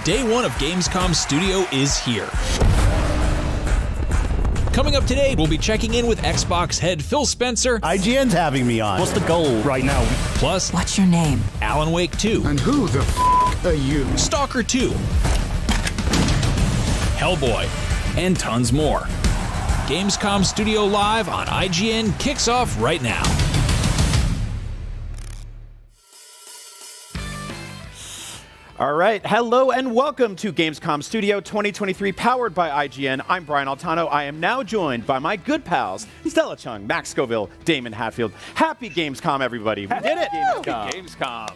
Day one of Gamescom Studio is here. Coming up today, we'll be checking in with Xbox head Phil Spencer. IGN's having me on. What's the goal right now? Plus, what's your name? Alan Wake 2. And who the f are you? Stalker 2. Hellboy. And tons more. Gamescom Studio Live on IGN kicks off right now. All right, hello and welcome to Gamescom Studio 2023, powered by IGN. I'm Brian Altano. I am now joined by my good pals, Stella Chung, Max Scoville, Damon Hatfield. Happy Gamescom, everybody. We did it. Gamescom.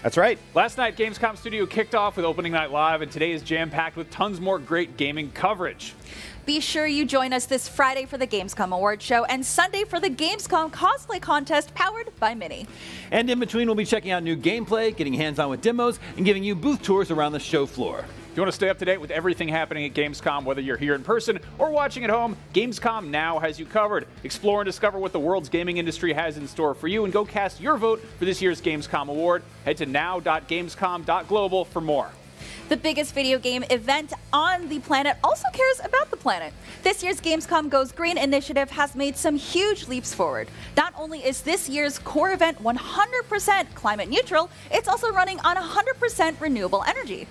That's right. Last night, Gamescom Studio kicked off with Opening Night Live, and today is jam-packed with tons more great gaming coverage. Be sure you join us this Friday for the Gamescom Awards Show and Sunday for the Gamescom Cosplay Contest powered by Mini. And in between, we'll be checking out new gameplay, getting hands-on with demos, and giving you booth tours around the show floor. If you want to stay up to date with everything happening at Gamescom, whether you're here in person or watching at home, Gamescom now has you covered. Explore and discover what the world's gaming industry has in store for you, and go cast your vote for this year's Gamescom Award. Head to now.gamescom.global for more. The biggest video game event on the planet also cares about the planet. This year's Gamescom Goes Green initiative has made some huge leaps forward. Not only is this year's core event 100% climate neutral, it's also running on 100% renewable energy.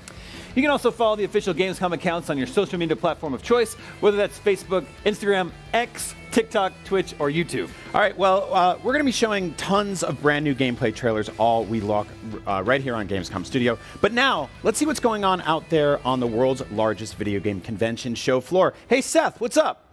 You can also follow the official Gamescom accounts on your social media platform of choice, whether that's Facebook, Instagram, X, TikTok, Twitch, or YouTube. All right, well, we're going to be showing tons of brand new gameplay trailers all week long right here on Gamescom Studio. But now, let's see what's going on out there on the world's largest video game convention show floor. Hey, Seth, what's up?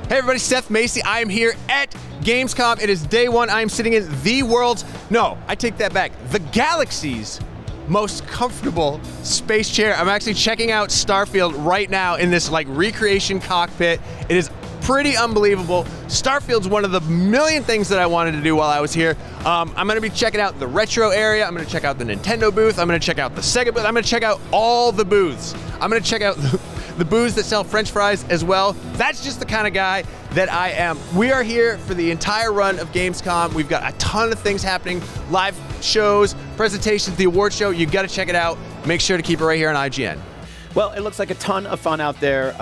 Hey everybody, Seth Macy. I am here at Gamescom. It is day one. I am sitting in the world's, no, I take that back, the galaxy's most comfortable space chair. I'm actually checking out Starfield right now in this like recreation cockpit. It is pretty unbelievable. Starfield's one of the million things that I wanted to do while I was here. I'm gonna be checking out the retro area. I'm gonna check out the Nintendo booth. I'm gonna check out the Sega booth. I'm gonna check out all the booths. I'm gonna check out the booths that sell French fries as well. That's just the kind of guy that I am. We are here for the entire run of Gamescom. We've got a ton of things happening, live shows, presentations, the award show. You've got to check it out. Make sure to keep it right here on IGN. Well, it looks like a ton of fun out there.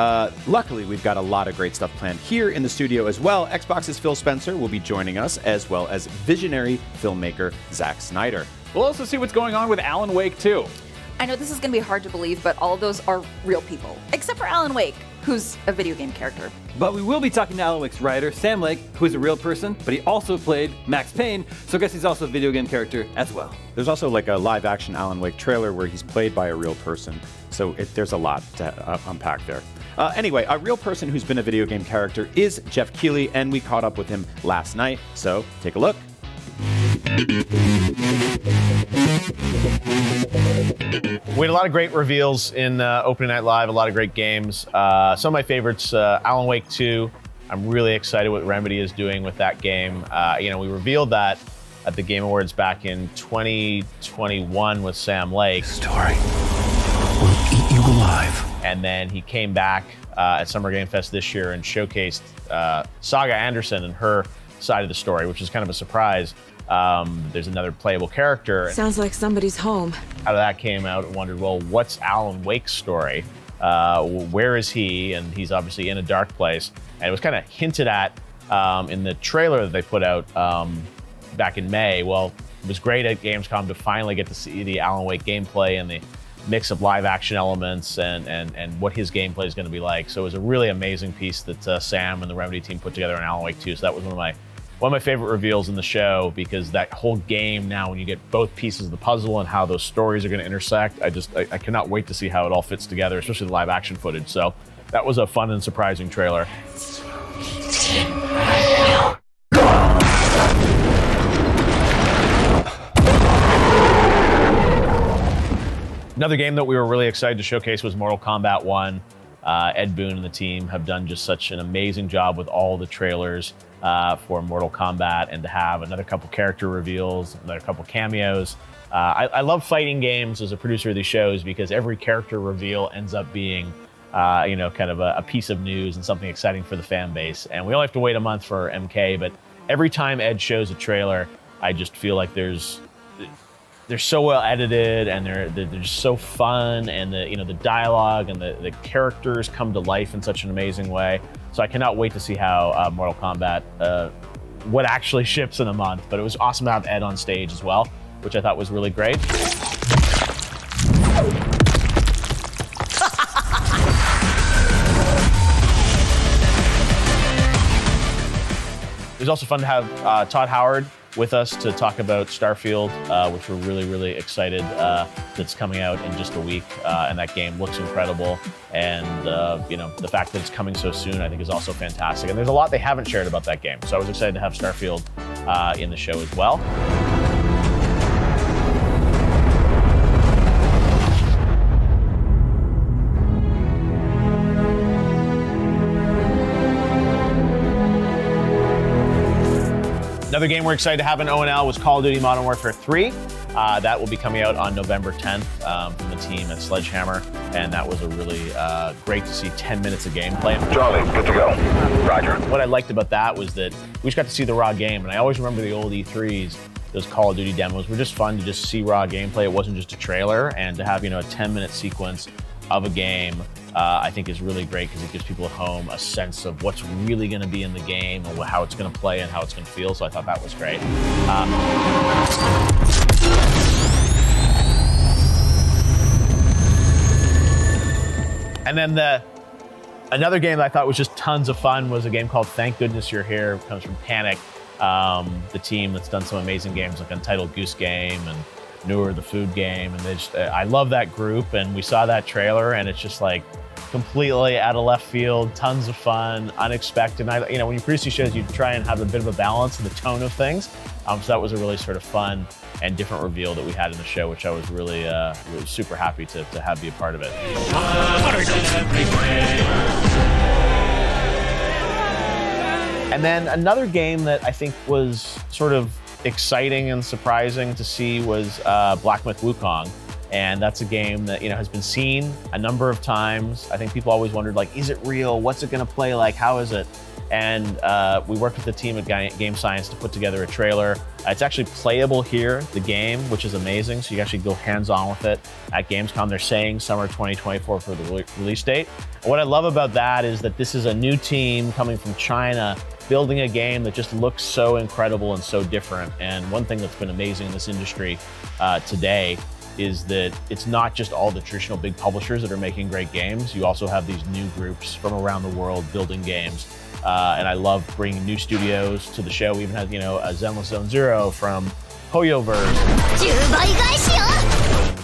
Luckily, we've got a lot of great stuff planned here in the studio as well. Xbox's Phil Spencer will be joining us, as well as visionary filmmaker Zack Snyder. We'll also see what's going on with Alan Wake 2. I know this is going to be hard to believe, but all of those are real people, except for Alan Wake, who's a video game character. But we will be talking to Alan Wake's writer, Sam Lake, who is a real person, but he also played Max Payne, so I guess he's also a video game character as well. There's also like a live-action Alan Wake trailer where he's played by a real person, so there's a lot to unpack there. Anyway, a real person who's been a video game character is Jeff Keighley, and we caught up with him last night, so take a look. We had a lot of great reveals in Opening Night Live, a lot of great games. Some of my favorites, Alan Wake 2. I'm really excited what Remedy is doing with that game. You know, we revealed that at the Game Awards back in 2021 with Sam Lake. This story will eat you alive. And then he came back at Summer Game Fest this year and showcased Saga Anderson and her side of the story, which is kind of a surprise. There's another playable character. Sounds like somebody's home. Out of that came out and wondered, well, what's Alan Wake's story? Where is he? And he's obviously in a dark place. And it was kind of hinted at in the trailer that they put out back in May. Well, it was great at Gamescom to finally get to see the Alan Wake gameplay and the mix of live action elements and what his gameplay is going to be like. So it was a really amazing piece that Sam and the Remedy team put together in Alan Wake 2. So that was one of my favorite reveals in the show, because that whole game now, when you get both pieces of the puzzle and how those stories are going to intersect, I cannot wait to see how it all fits together, especially the live action footage. So that was a fun and surprising trailer. Another game that we were really excited to showcase was Mortal Kombat 1. Ed Boon and the team have done just such an amazing job with all the trailers for Mortal Kombat, and to have another couple character reveals, another couple cameos. I love fighting games as a producer of these shows, because every character reveal ends up being you know, kind of a piece of news and something exciting for the fan base. And we only have to wait a month for MK, but every time Ed shows a trailer, I just feel like there's they're so well edited, and they're just so fun, and the dialogue and the characters come to life in such an amazing way. So I cannot wait to see how Mortal Kombat what actually ships in a month. But it was awesome to have Ed on stage as well, which I thought was really great. It was also fun to have Todd Howard with us to talk about Starfield, which we're really, really excited that's coming out in just a week. And that game looks incredible. And the fact that it's coming so soon, I think, is also fantastic. And there's a lot they haven't shared about that game. So I was excited to have Starfield in the show as well. Another game we're excited to have in ONL was Call of Duty Modern Warfare 3. That will be coming out on November 10th from the team at Sledgehammer, and that was a really great to see 10 minutes of gameplay. Charlie, good to go. Roger. What I liked about that was that we just got to see the raw game, and I always remember the old E3s. Those Call of Duty demos were just fun to just see raw gameplay. It wasn't just a trailer, and to have a 10-minute sequence of a game, I think is really great because it gives people at home a sense of what's really going to be in the game and how it's going to play and how it's going to feel. So I thought that was great. And then another game that I thought was just tons of fun was a game called Thank Goodness You're Here. It comes from Panic, the team that's done some amazing games like Untitled Goose Game and Newer, the food game. And I love that group, and we saw that trailer, and it's just like completely out of left field, tons of fun, unexpected. And when you produce these shows, you try and have a bit of a balance in the tone of things. So that was a really sort of fun and different reveal that we had in the show, which I was really super happy to have be a part of it. And then another game that I think was sort of exciting and surprising to see was Black Myth Wukong. And that's a game that has been seen a number of times. I think people always wondered, like, is it real? What's it going to play like? How is it? And we worked with the team at Game Science to put together a trailer. It's actually playable here, the game, which is amazing. So you can actually go hands-on with it at Gamescom. They're saying summer 2024 for the release date. And what I love about that is that this is a new team coming from China, building a game that just looks so incredible and so different. And one thing that's been amazing in this industry today is that it's not just all the traditional big publishers that are making great games. You also have these new groups from around the world building games. And I love bringing new studios to the show. We even had, a Zenless Zone Zero from Hoyoverse,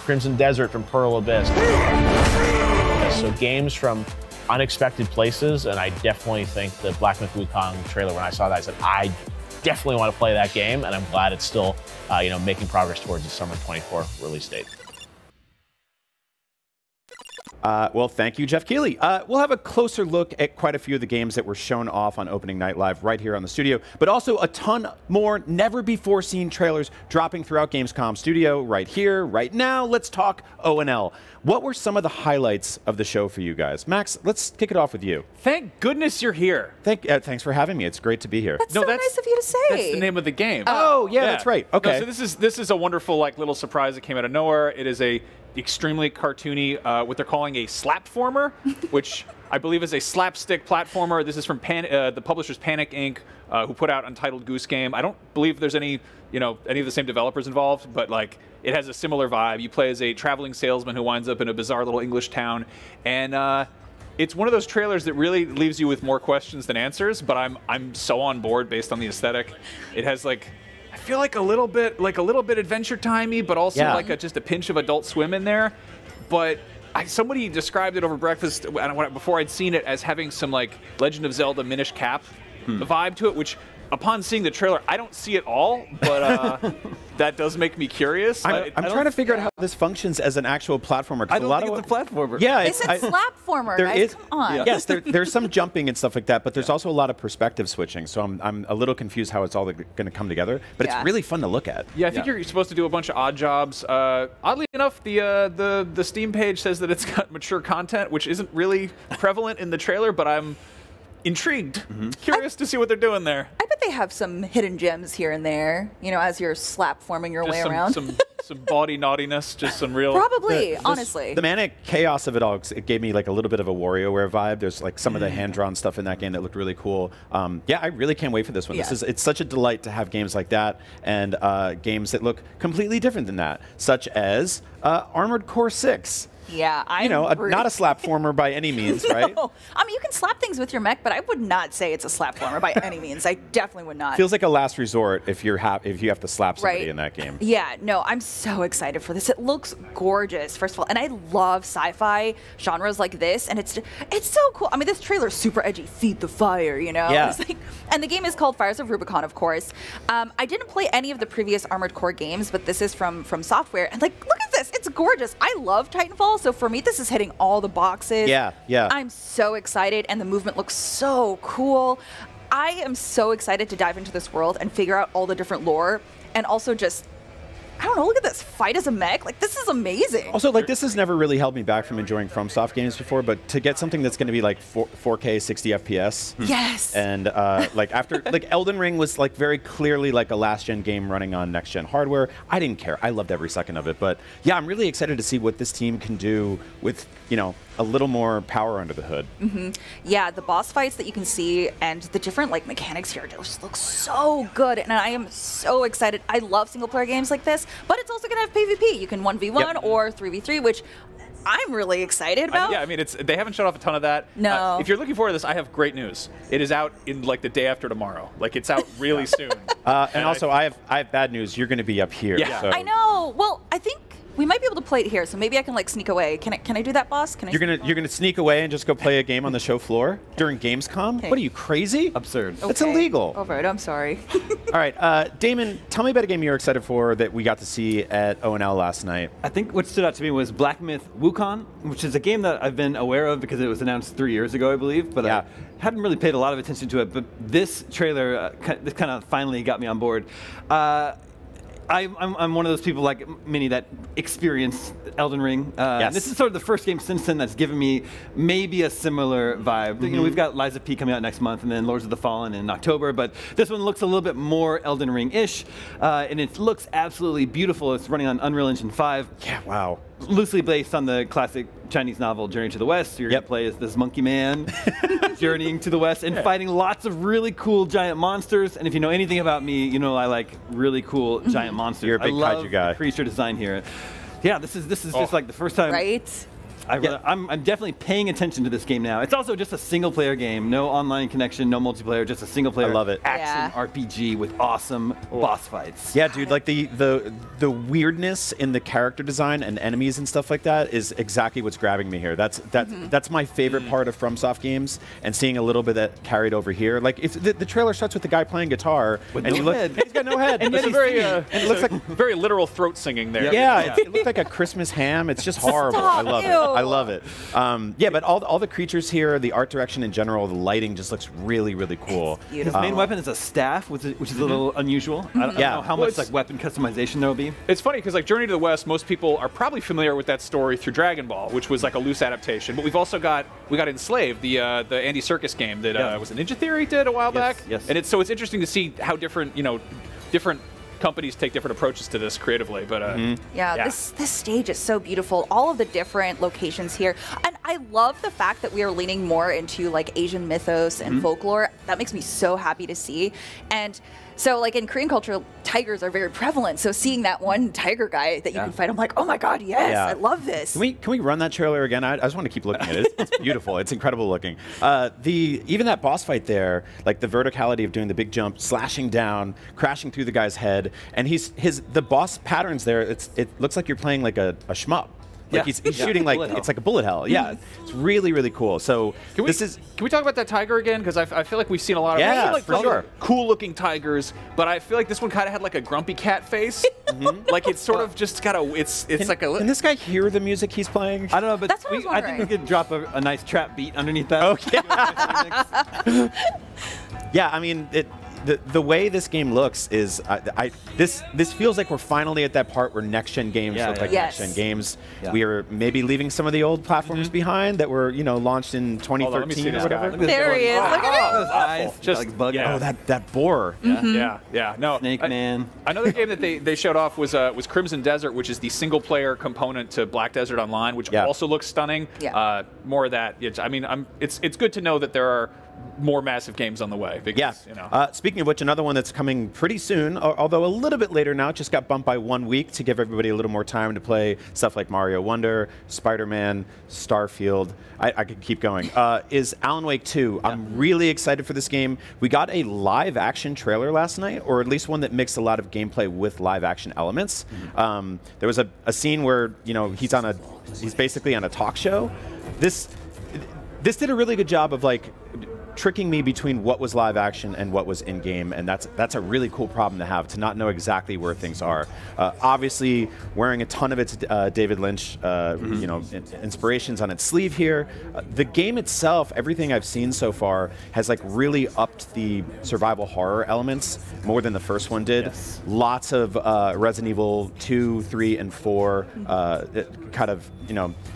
Crimson Desert from Pearl Abyss. So games from unexpected places, and I definitely think the Black Myth Wukong trailer, when I saw that, I said, I definitely want to play that game, and I'm glad it's still, making progress towards the summer 24 release date. Well, thank you, Jeff Keighley. We'll have a closer look at quite a few of the games that were shown off on Opening Night Live right here on the studio, but also a ton more never-before-seen trailers dropping throughout Gamescom Studio right here, right now. Let's talk ONL. What were some of the highlights of the show for you guys? Max, let's kick it off with you. Thank goodness you're here. Thanks for having me. It's great to be here. That's so nice of you to say. That's the name of the game. Oh, yeah, that's right. Okay. No, so this is a wonderful little surprise that came out of nowhere. It is a extremely cartoony, what they're calling a slapformer, which I believe is a slapstick platformer. This is from the publisher's Panic Inc., who put out Untitled Goose Game. I don't believe there's any of the same developers involved, but it has a similar vibe. You play as a traveling salesman who winds up in a bizarre little English town, and it's one of those trailers that really leaves you with more questions than answers. But I'm so on board based on the aesthetic. It has I feel like a little bit Adventure Timey, but also just a pinch of Adult Swim in there. But somebody described it over breakfast before I'd seen it as having some Legend of Zelda Minish Cap vibe to it, which upon seeing the trailer, I don't see it all, but that does make me curious. I'm trying to figure out how this functions as an actual platformer. I don't think it's a platformer. Yeah, they said slapformer, guys. Come on. Yeah. Yes, there's some jumping and stuff like that, but there's also a lot of perspective switching. So I'm a little confused how it's all going to come together. But it's really fun to look at. Yeah, I think you're supposed to do a bunch of odd jobs. Oddly enough, the Steam page says that it's got mature content, which isn't really prevalent in the trailer, but I'm intrigued, curious to see what they're doing there. I bet that they have some hidden gems here and there, you know, as you're slap forming your way around. Some baughty naughtiness, just some real. Probably, honestly. The manic chaos of it all, it gave me like a little bit of a WarioWare vibe. There's like some of the hand-drawn stuff in that game that looked really cool. Yeah, I really can't wait for this one. Yeah. It's such a delight to have games like that and games that look completely different than that, such as Armored Core 6. Yeah, not a slap former by any means, right? No. I mean, you can slap things with your mech, but I would not say it's a slap former by any means. I definitely would not. Feels like a last resort if you have to slap somebody in that game. Yeah, no, I'm so excited for this. It looks gorgeous, first of all, and I love sci-fi genres like this, and it's so cool. I mean, this trailer's super edgy. Feed the fire, you know? Yeah. It's like, and the game is called Fires of Rubicon, of course. I didn't play any of the previous Armored Core games, but this is from Software, and like, look at this. It's gorgeous. I love Titanfall, so for me, this is hitting all the boxes. Yeah, yeah. I'm so excited, and the movement looks so cool. I am so excited to dive into this world and figure out all the different lore, and also just, I don't know, look at this, fight as a mech. Like, this is amazing. Also, like, this has never really held me back from enjoying FromSoft games before, but to get something that's going to be like 4K 60 FPS. Yes. And like after, like Elden Ring was like very clearly like a last-gen game running on next-gen hardware. I didn't care. I loved every second of it. But yeah, I'm really excited to see what this team can do with, you know, a little more power under the hood. Yeah, the boss fights that you can see and the different like mechanics here just look so good, and I am so excited. I love single-player games like this, but it's also going to have PvP. You can 1v1 or 3v3, which I'm really exciid about. Yeah, I mean, they haven't shut off a ton of that. No. If you're looking forward to this, I have great news. It is out in like the day after tomorrow. Like, it's out really soon. And also, I have bad news. You're going to be up here. Yeah. So. I know. Well, I think we might be able to play it here, so maybe I can like sneak away. Can I do that, boss? Can I? You're gonna sneak away and just go play a game on the show floor during Gamescom? Okay. What are you, crazy? Absurd. That's illegal. Over it. I'm sorry. All right, Damon, tell me about a game you're excited for that we got to see at ONL last night. I think what stood out to me was Black Myth Wukong, which is a game that I've been aware of because it was announced 3 years ago, I believe, but I hadn't really paid a lot of attention to it. But this trailer, this kind of finally got me on board. I'm one of those people like many that experienced Elden Ring. Yes. This is sort of the first game since then that's given me maybe a similar vibe. You know, we've got Lies of P coming out next month, and then Lords of the Fallen in October. But this one looks a little bit more Elden Ring-ish, and it looks absolutely beautiful. It's running on Unreal Engine 5. Yeah, wow. Loosely based on the classic Chinese novel Journey to the West. So you're going to play as this monkey man journeying to the West and fighting lots of really cool giant monsters. And if you know anything about me, you know I like really cool giant monsters. You're a big I love kaiju guy. The creature design here. Yeah, this is just like the first time. Right? I'm definitely paying attention to this game now. It's also just a single-player game, no online connection, no multiplayer, just a single-player. I love it. Action RPG with awesome boss fights. Yeah, dude, like the weirdness in the character design and enemies and stuff like that is exactly what's grabbing me here. That's my favorite part of FromSoft games, and seeing a little bit of that carried over here. Like if the trailer starts with the guy playing guitar With and no you look, head. he's got no head. And it's a very, and it looks like very literal throat singing there. yeah, it looked like a Christmas ham. It's just horrible. Stop, I love ew. it. I love it. Yeah, but all the creatures here, the art direction in general, the lighting just looks really, really cool. His main weapon is a staff, which is a little unusual. I don't know how much like weapon customization there will be. It's funny because like Journey to the West, most people are probably familiar with that story through Dragon Ball, which was like a loose adaptation. But we've also got Enslaved, the Andy Serkis game that was a Ninja Theory did a while back. Yes. And it's interesting to see how different different companies take different approaches to this creatively, but Yeah, this stage is so beautiful. All of the different locations here, and I love the fact that we are leaning more into like Asian mythos and folklore. That makes me so happy to see. And so, like in Korean culture, tigers are very prevalent. So seeing that one tiger guy that you can fight, I'm like, oh my god, yes, I love this. Can we run that trailer again? I just want to keep looking at it. It's beautiful. It's incredible looking. Even that boss fight there, like the verticality of doing the big jump, slashing down, crashing through the guy's head, and the boss patterns there. It looks like you're playing like a shmup. Like he's shooting like it's like a bullet hell. Yeah, it's really, really cool. So can we talk about that tiger again? Because I feel like we've seen a lot of for sure cool looking tigers, but I feel like this one kind of had like a grumpy cat face. Like it's sort of just got a Can this guy hear the music he's playing? I don't know, but That's what I was I think we could drop a nice trap beat underneath that. Okay. Yeah, I mean the way this game looks is this feels like we're finally at that part where next gen games look like next gen games. Yeah. We are maybe leaving some of the old platforms behind that were launched in 2013 or whatever. There he is. Look at him. Those eyes, Just like bug. yeah. Oh, that boar. Yeah. No. Snake Man. Another game that they showed off was Crimson Desert, which is the single player component to Black Desert Online, which also looks stunning. Yeah. More of that. It's good to know that there are more massive games on the way. Because, speaking of which, another one that's coming pretty soon, although a little bit later now, just got bumped by 1 week to give everybody a little more time to play stuff like Mario Wonder, Spider-Man, Starfield. I could keep going. Is Alan Wake 2. I'm really excited for this game. We got a live action trailer last night, or at least one that mixed a lot of gameplay with live action elements. There was a scene where he's basically on a talk show. This did a really good job of tricking me between what was live action and what was in game, and that's a really cool problem to have, to not know exactly where things are. Obviously, wearing a ton of its David Lynch, inspirations on its sleeve here. The game itself, everything I've seen so far, has really upped the survival horror elements more than the first one did. Yes. Lots of Resident Evil 2, 3, and 4 kind of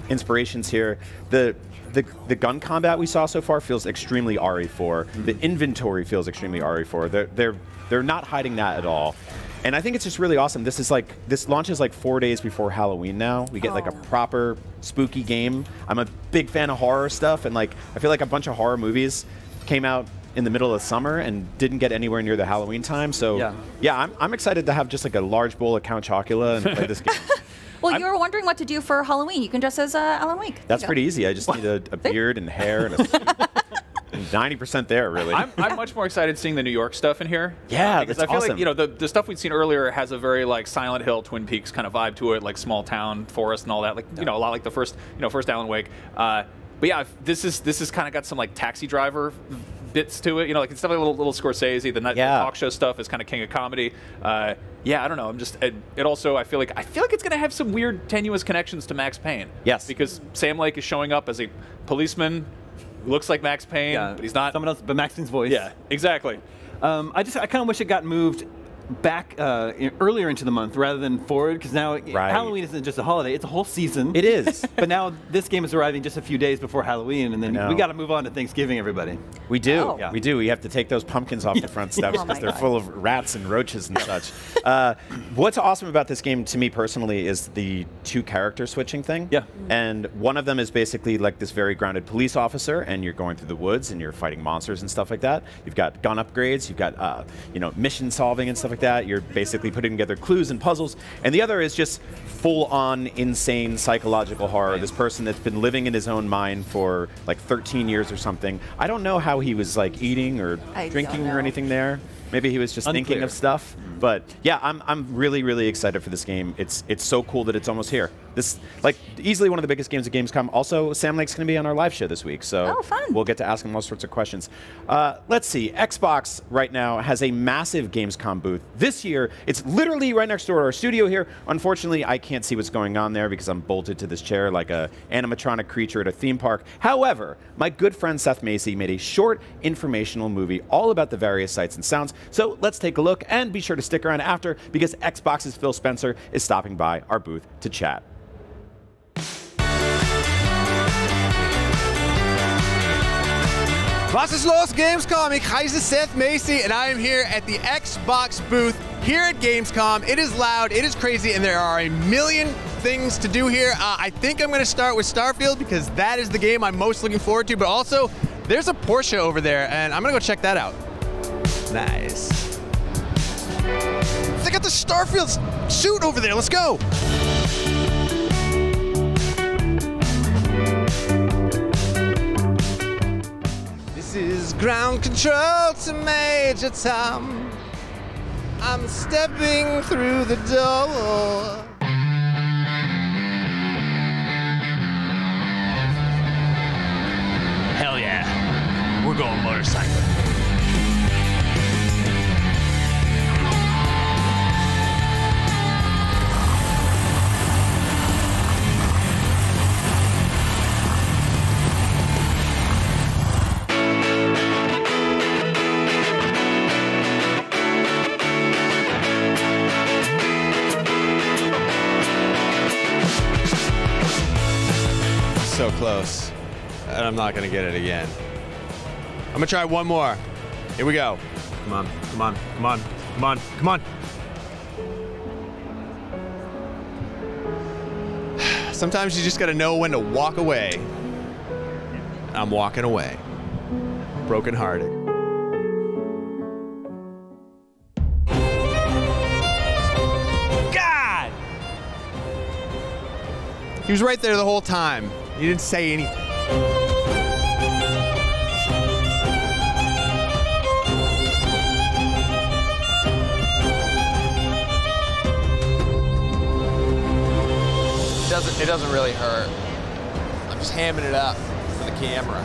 inspirations here. The gun combat we saw so far feels extremely RE4. The inventory feels extremely RE4. They're not hiding that at all. And I think it's just really awesome. This launches 4 days before Halloween now. We get a proper spooky game. I'm a big fan of horror stuff, and I feel like a bunch of horror movies came out in the middle of summer and didn't get anywhere near the Halloween time. So yeah, I'm excited to have just a large bowl of Count Chocula and play this game. Well, you were wondering what to do for Halloween. You can dress as Alan Wake. That's pretty easy. I just need a beard and hair and a suit. 90% there, really. I'm much more excited seeing the New York stuff in here. Yeah, because that's I feel awesome. like the stuff we'd seen earlier has a very Silent Hill, Twin Peaks kind of vibe to it, small town, forest, and all that. A lot like the first Alan Wake. But yeah, this is kind of got some Taxi Driver bits to it. It's definitely a little Scorsese. The talk show stuff is kind of king of comedy. Yeah, I don't know. It also, I feel like it's gonna have some weird tenuous connections to Max Payne. Yes, because Sam Lake is showing up as a policeman who looks like Max Payne, but he's not. Someone else, but Max Payne's voice. Yeah, exactly. I kind of wish it got moved back earlier into the month rather than forward, because now Halloween isn't just a holiday, it's a whole season. It is. But now this game is arriving just a few days before Halloween, and then we got to move on to Thanksgiving, everybody. We do. Oh. Yeah. We do. We have to take those pumpkins off the front steps because they're full of rats and roaches and such. What's awesome about this game to me personally is the 2 character switching thing. Yeah. And one of them is basically this very grounded police officer, and you're going through the woods and you're fighting monsters and stuff like that. You've got gun upgrades, you've got mission solving and stuff like that. You're basically putting together clues and puzzles. And the other is just full-on insane psychological horror. This person that's been living in his own mind for 13 years or something. I don't know how he was eating or drinking or anything there. Maybe he was just thinking of stuff. But yeah, I'm really, really excited for this game. It's so cool that it's almost here. This easily one of the biggest games at Gamescom. Also, Sam Lake's going to be on our live show this week, so we'll get to ask him all sorts of questions. Let's see. Xbox right now has a massive Gamescom booth. This year, it's literally right next door to our studio here. Unfortunately, I can't see what's going on there because I'm bolted to this chair like a animatronic creature at a theme park. However, my good friend Seth Macy made a short informational movie all about the various sights and sounds. So let's take a look, and be sure to stick around after because Xbox's Phil Spencer is stopping by our booth to chat. Was ist los, Gamescom? Ich heiße Seth Macy, and I am here at the Xbox booth here at Gamescom. It is loud, it is crazy, and there are a million things to do here. I think I'm going to start with Starfield because that is the game I'm most looking forward to, but also there's a Porsche over there, and I'm going to go check that out. Nice. They got the Starfield suit over there. Let's go. This is ground control to Major Tom. I'm stepping through the door. Hell yeah. We're going motorcycling. close. And I'm not gonna get it again. I'm gonna try one more. Here we go. Come on, come on, come on, come on, come on. Sometimes you just gotta know when to walk away. I'm walking away. Brokenhearted. God! He was right there the whole time. He didn't say anything. It doesn't really hurt. I'm just hamming it up for the camera.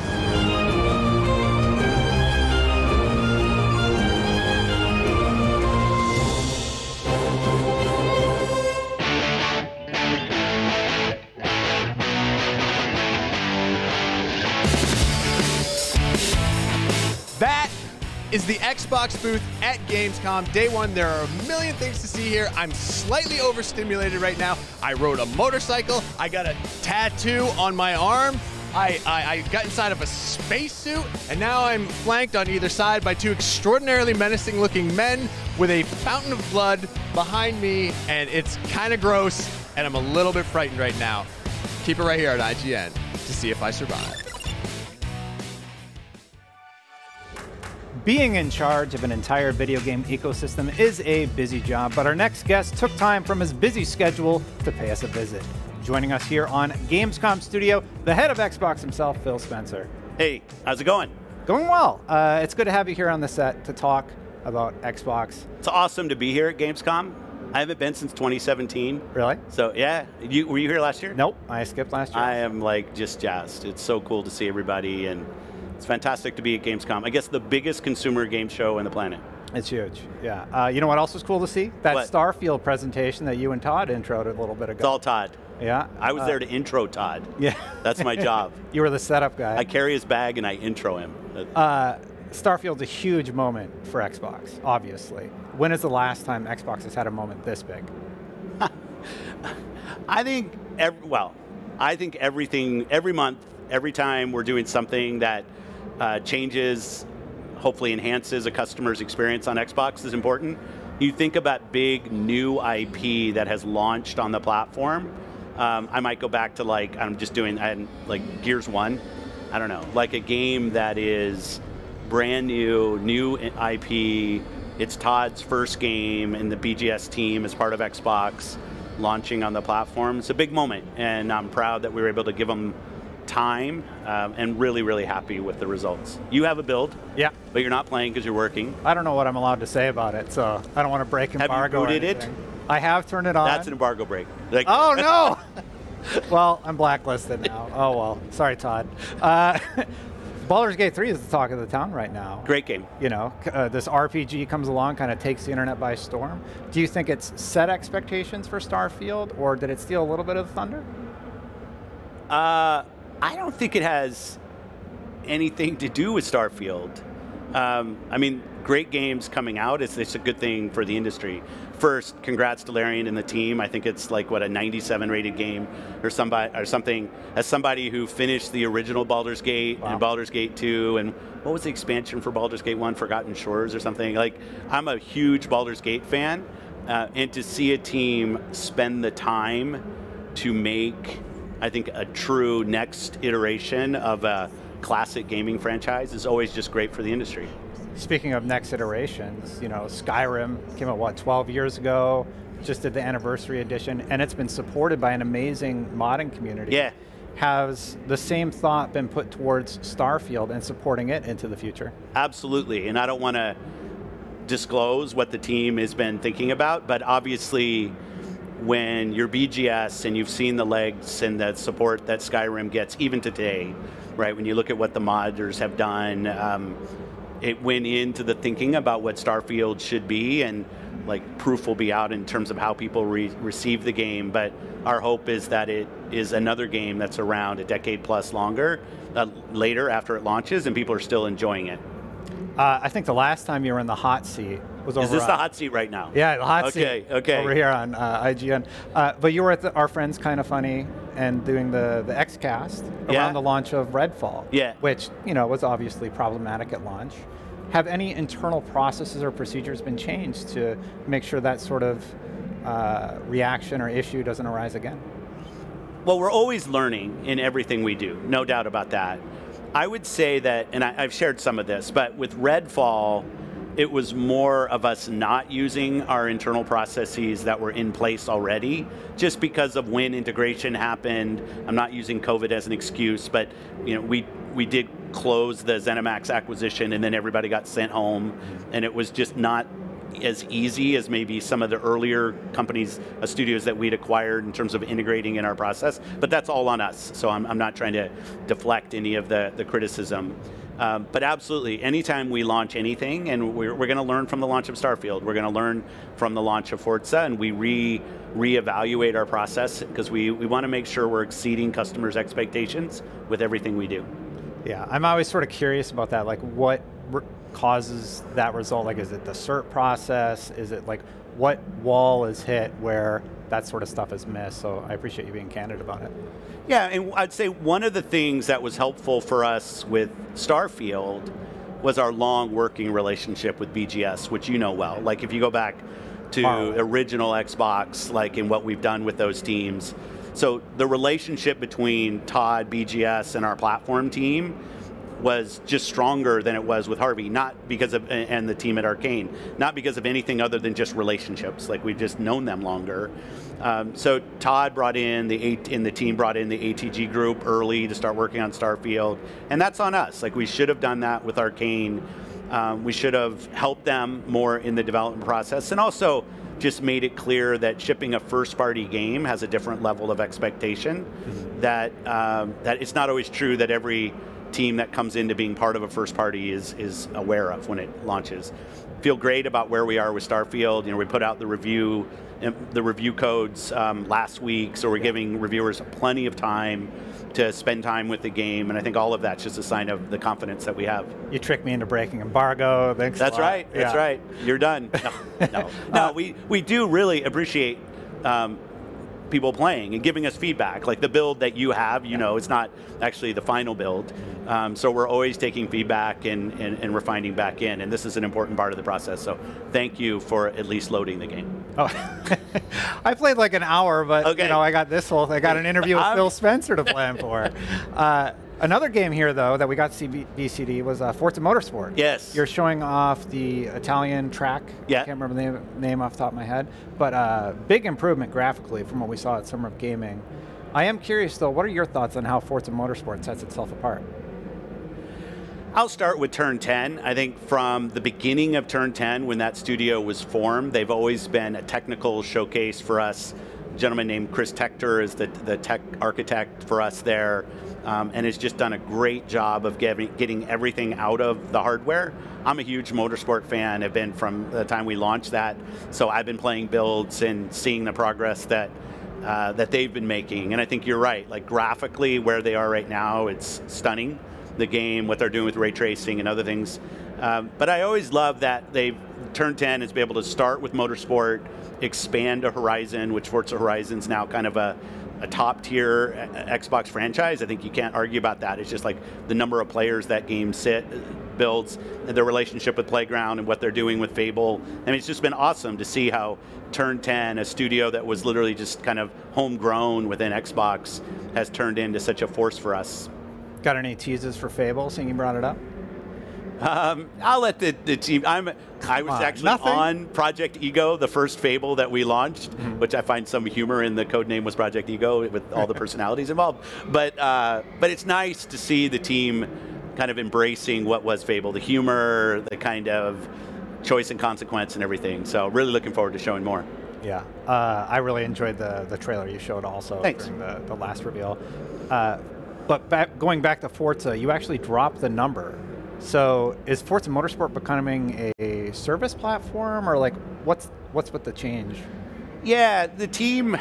That is the Xbox booth at Gamescom. Day one, there are a million things to see here. I'm slightly overstimulated right now. I rode a motorcycle. I got a tattoo on my arm. I got inside of a spacesuit, and now I'm flanked on either side by two extraordinarily menacing looking men with a fountain of blood behind me, and it's kind of gross, and I'm a little bit frightened right now. Keep it right here at IGN to see if I survive. Being in charge of an entire video game ecosystem is a busy job, but our next guest took time from his busy schedule to pay us a visit. Joining us here on Gamescom Studio, the head of Xbox himself, Phil Spencer. Hey, how's it going? Going well. It's good to have you here on the set to talk about Xbox. It's awesome to be here at Gamescom. I haven't been since 2017. Really? So yeah, were you here last year? Nope, I skipped last year. I am like just jazzed. It's so cool to see everybody, and it's fantastic to be at Gamescom. I guess the biggest consumer game show on the planet. It's huge, yeah. You know what else was cool to see? That What? Starfield presentation that you and Todd introed a little bit ago. It's all Todd. Yeah. I was there to intro Todd. Yeah. That's my job. You were the setup guy. I carry his bag and I intro him. Starfield's a huge moment for Xbox, obviously. When is the last time Xbox has had a moment this big? I think, everything, every month, every time we're doing something that changes, hopefully enhances a customer's experience on Xbox is important. You think about big new IP that has launched on the platform. I might go back to like Gears 1. I don't know, like a game that is brand new IP. It's Todd's first game in the BGS team as part of Xbox launching on the platform. It's a big moment, and I'm proud that we were able to give them time, and really, really happy with the results. You have a build, yeah, but you're not playing because you're working. I don't know what I'm allowed to say about it, so I don't want to break embargo. Have you booted it? I have turned it on. That's an embargo break. Like, oh no! Well, I'm blacklisted now. Oh well, sorry, Todd. Baldur's Gate 3 is the talk of the town right now. Great game. You know, this RPG comes along, kind of takes the internet by storm. Do you think it's set expectations for Starfield, or did it steal a little bit of the thunder? I don't think it has anything to do with Starfield. I mean, great games coming out, it's a good thing for the industry. First, congrats to Larian and the team. I think it's like, what, a 97 rated game or something. As somebody who finished the original Baldur's Gate, wow, and Baldur's Gate 2, and what was the expansion for Baldur's Gate 1, Forgotten Shores or something? Like, I'm a huge Baldur's Gate fan, and to see a team spend the time to make, I think, a true next iteration of a classic gaming franchise is always just great for the industry. Speaking of next iterations, you know, Skyrim came out, what, 12 years ago, just did the anniversary edition, and it's been supported by an amazing modding community. Yeah. Has the same thought been put towards Starfield and supporting it into the future? Absolutely, and I don't want to disclose what the team has been thinking about, but obviously when you're BGS and you've seen the legs and the support that Skyrim gets even today, right, when you look at what the modders have done, it went into the thinking about what Starfield should be, and like proof will be out in terms of how people receive the game, but our hope is that it is another game that's around a decade plus longer, later after it launches, and people are still enjoying it. I think the last time you were in the hot seat was over. Is this the hot seat right now? Yeah, the hot seat. Okay. Over here on IGN. But you were at our friends Kind of Funny and doing the XCast around the launch of Redfall, which was obviously problematic at launch. Have any internal processes or procedures been changed to make sure that sort of reaction or issue doesn't arise again? Well, we're always learning in everything we do, no doubt about that. I would say that, and I've shared some of this, but with Redfall, it was more of us not using our internal processes that were in place already, just because of when integration happened. I'm not using COVID as an excuse, but we did close the ZeniMax acquisition, and then everybody got sent home, and it was just not as easy as maybe some of the earlier companies, studios that we'd acquired in terms of integrating in our process. But that's all on us, so I'm not trying to deflect any of the criticism. But absolutely, anytime we launch anything, and we're going to learn from the launch of Starfield, we're going to learn from the launch of Forza, and we reevaluate our process, because we want to make sure we're exceeding customers' expectations with everything we do. Yeah, I'm always sort of curious about that, like what causes that result? Like, is it the cert process? Is it like what wall is hit where that sort of stuff is missed? So I appreciate you being candid about it. Yeah, and I'd say one of the things that was helpful for us with Starfield was our long working relationship with BGS, which you know well. Like, if you go back to original Xbox, like in what we've done with those teams. So the relationship between Todd, BGS, and our platform team was just stronger than it was with Harvey, not because of, and the team at Arcane, not because of anything other than just relationships. Like, we've just known them longer. So Todd brought in the team brought in the ATG group early to start working on Starfield, and that's on us. Like, we should have done that with Arcane. We should have helped them more in the development process, and also just made it clear that shipping a first-party game has a different level of expectation. That it's not always true that every team that comes into being part of a first party is aware of when it launches. Feel great about where we are with Starfield. We put out the review codes last week, so we're giving reviewers plenty of time to spend time with the game, and I think all of that's just a sign of the confidence that we have. You tricked me into breaking embargo. Thanks. That's right. That's right. You're done. No, we do really appreciate people playing and giving us feedback. Like, the build that you have, it's not actually the final build. So we're always taking feedback and refining back in, and this is an important part of the process. So thank you for at least loading the game. Oh, I played like an hour, but I got I got an interview with Phil Spencer to plan for. Another game here, though, that we got BCD was Forza Motorsport. Yes. You're showing off the Italian track. Yeah. I can't remember the name off the top of my head. But big improvement graphically from what we saw at Summer of Gaming. I am curious, though, what are your thoughts on how Forza Motorsport sets itself apart? I'll start with Turn 10. I think from the beginning of Turn 10, when that studio was formed, they've always been a technical showcase for us. A gentleman named Chris Tector is the tech architect for us there. And has just done a great job of getting everything out of the hardware. I'm a huge motorsport fan. I've been from the time we launched that, so I've been playing builds and seeing the progress that they've been making. And I think you're right. Like, graphically, where they are right now, it's stunning. The game, what they're doing with ray tracing and other things. But I always love that Turn 10 has been able to start with motorsport, expand to Horizon, which Forza Horizon's now kind of a top-tier Xbox franchise. I think you can't argue about that. It's just like the number of players that game builds, and their relationship with Playground and what they're doing with Fable. I mean, it's just been awesome to see how Turn 10, a studio that was literally just kind of homegrown within Xbox, has turned into such a force for us. Got any teases for Fable, seeing you brought it up? I'll let the team. I was actually on Project Ego, the first Fable that we launched, which I find some humor in. The code name was Project Ego with all the personalities involved. But it's nice to see the team kind of embracing what was Fable, the humor, the kind of choice and consequence and everything. So really looking forward to showing more. Yeah, I really enjoyed the trailer you showed also during the last reveal. But going back to Forza, you actually dropped the number. So is Forza Motorsport becoming a service platform, or like what's with the change? Yeah, the team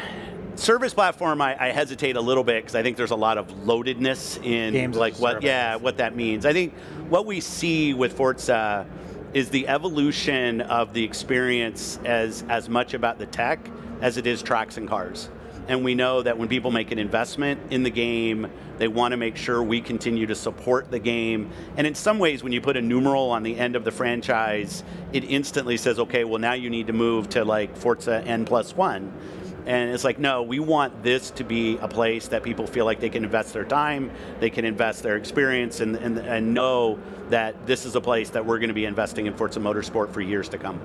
service platform. I hesitate a little bit because I think there's a lot of loadedness in games, like what that means. I think what we see with Forza is the evolution of the experience as much about the tech as it is tracks and cars. And we know that when people make an investment in the game, they want to make sure we continue to support the game. And in some ways, when you put a numeral on the end of the franchise, it instantly says, okay, well now you need to move to like Forza N+1. And it's like, no, we want this to be a place that people feel like they can invest their time, they can invest their experience, and know that this is a place that we're going to be investing in Forza Motorsport for years to come.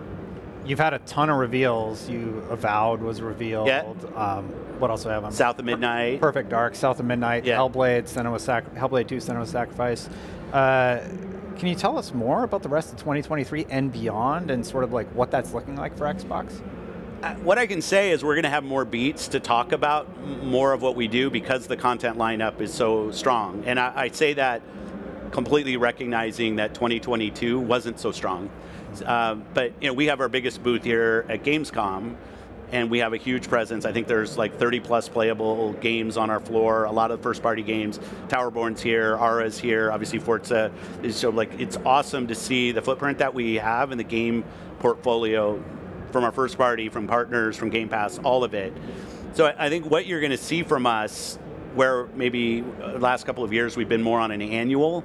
You've had a ton of reveals. Avowed was revealed. Yeah. What else do I have on? South of Midnight. Perfect Dark, South of Midnight, Yeah. Hellblade, Hellblade 2, Senua's Sacrifice. Can you tell us more about the rest of 2023 and beyond, and sort of like what that's looking like for Xbox? What I can say is we're going to have more beats to talk about more of what we do because the content lineup is so strong. And I say that completely recognizing that 2022 wasn't so strong. But we have our biggest booth here at Gamescom, and we have a huge presence. I think there's like 30 plus playable games on our floor, a lot of first party games. Towerborn's here, Ara's here, obviously Forza. So like it's awesome to see the footprint that we have in the game portfolio from our first party, from partners, from Game Pass, all of it. So I think what you're going to see from us, where maybe the last couple of years we've been more on an annual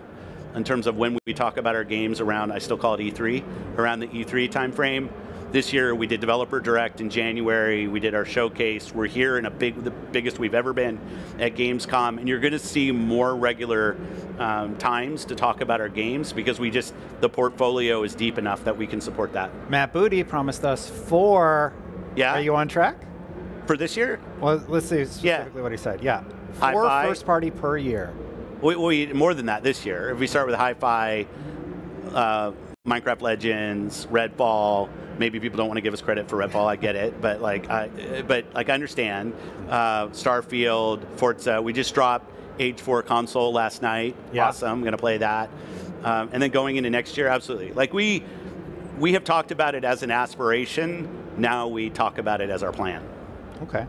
in terms of when we talk about our games around, I still call it E3, around the E3 timeframe. This year we did Developer Direct in January, we did our showcase. We're here in the biggest we've ever been at Gamescom, and you're going to see more regular times to talk about our games because the portfolio is deep enough that we can support that. Matt Booty promised us 4. Yeah. Are you on track? For this year? Well, let's see specifically what he said. Yeah. 4 Hi-Fi. first party per year. We more than that this year. If we start with Hi-Fi, Minecraft Legends, Redfall. Maybe people don't want to give us credit for Redfall. I get it, but I understand. Starfield, Forza. We just dropped Age 4 console last night. Yeah. Awesome. I'm going to play that. And then going into next year, absolutely. Like we have talked about it as an aspiration. Now we talk about it as our plan. Okay,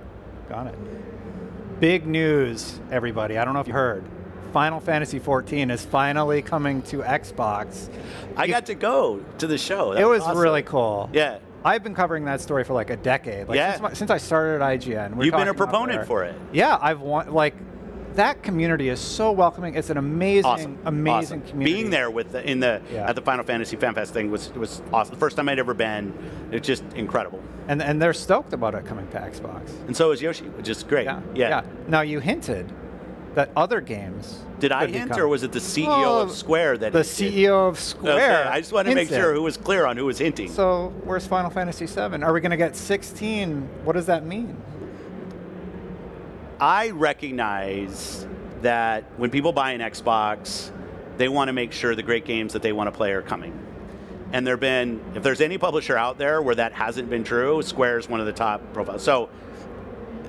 got it. Big news, everybody. I don't know if you heard. Final Fantasy XIV is finally coming to Xbox. I got to go to the show. It was awesome. really cool. Yeah. I've been covering that story for like a decade. Like Yeah. since I started at IGN. You've been a proponent for it. Yeah, that community is so welcoming. It's an amazing community. Being there at the Final Fantasy Fan Fest thing was awesome. The first time I'd ever been. It's just incredible. And they're stoked about it coming to Xbox. And so is Yoshi, which is great. Yeah. Now you hinted that other games. Did I hint, or was it the CEO of Square that? The CEO of Square. Okay, I just wanted to make sure who was clear on who was hinting. So where's Final Fantasy VII? Are we going to get 16? What does that mean? I recognize that when people buy an Xbox, they want to make sure the great games that they want to play are coming. And if there's any publisher out there where that hasn't been true, Square is one of the top profiles. So,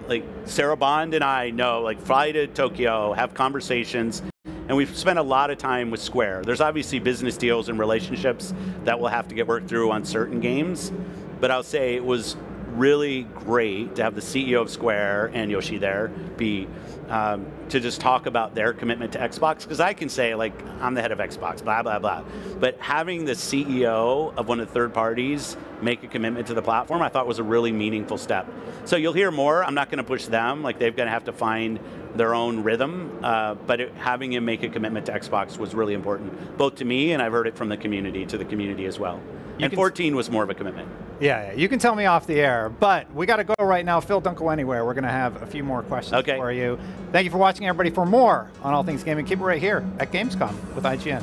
like Sarah Bond and I know, like fly to Tokyo, have conversations, and we've spent a lot of time with Square. There's obviously business deals and relationships that will have to get worked through on certain games, but I'll say it was really great to have the CEO of Square and Yoshi there to just talk about their commitment to Xbox, because I can say, like, I'm the head of Xbox, blah, blah, blah. But having the CEO of one of the third parties make a commitment to the platform, I thought was a really meaningful step. So you'll hear more. I'm not going to push them. Like, they're going to have to find their own rhythm. But having him make a commitment to Xbox was really important, both to me, and I've heard it from the community to the community as well. And 14 was more of a commitment. Yeah, you can tell me off the air, but we got to go right now. Phil, don't go anywhere. We're going to have a few more questions for you. Thank you for watching, everybody. For more on all things gaming, keep it right here at Gamescom with IGN.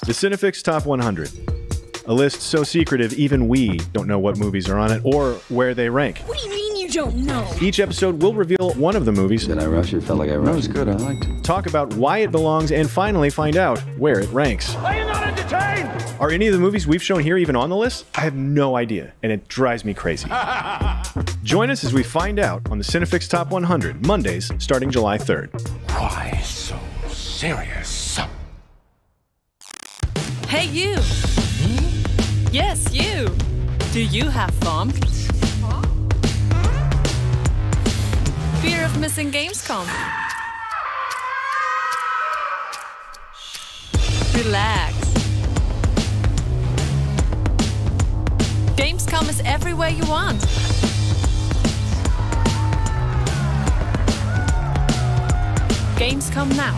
The Cinefix Top 100. A list so secretive even we don't know what movies are on it or where they rank. What do you mean you don't know? Each episode will reveal one of the movies. Did I rush it? Felt like I rushed. That was good. I liked it. Talk about why it belongs and finally find out where it ranks. Are you not entertained? Are any of the movies we've shown here even on the list? I have no idea, and it drives me crazy. Join us as we find out on the Cinefix Top 100, Mondays starting July 3rd. Why so serious? Hey, you. Yes, you. Do you have fun? Fear of missing Gamescom? Relax. Gamescom is everywhere you want. Gamescom now.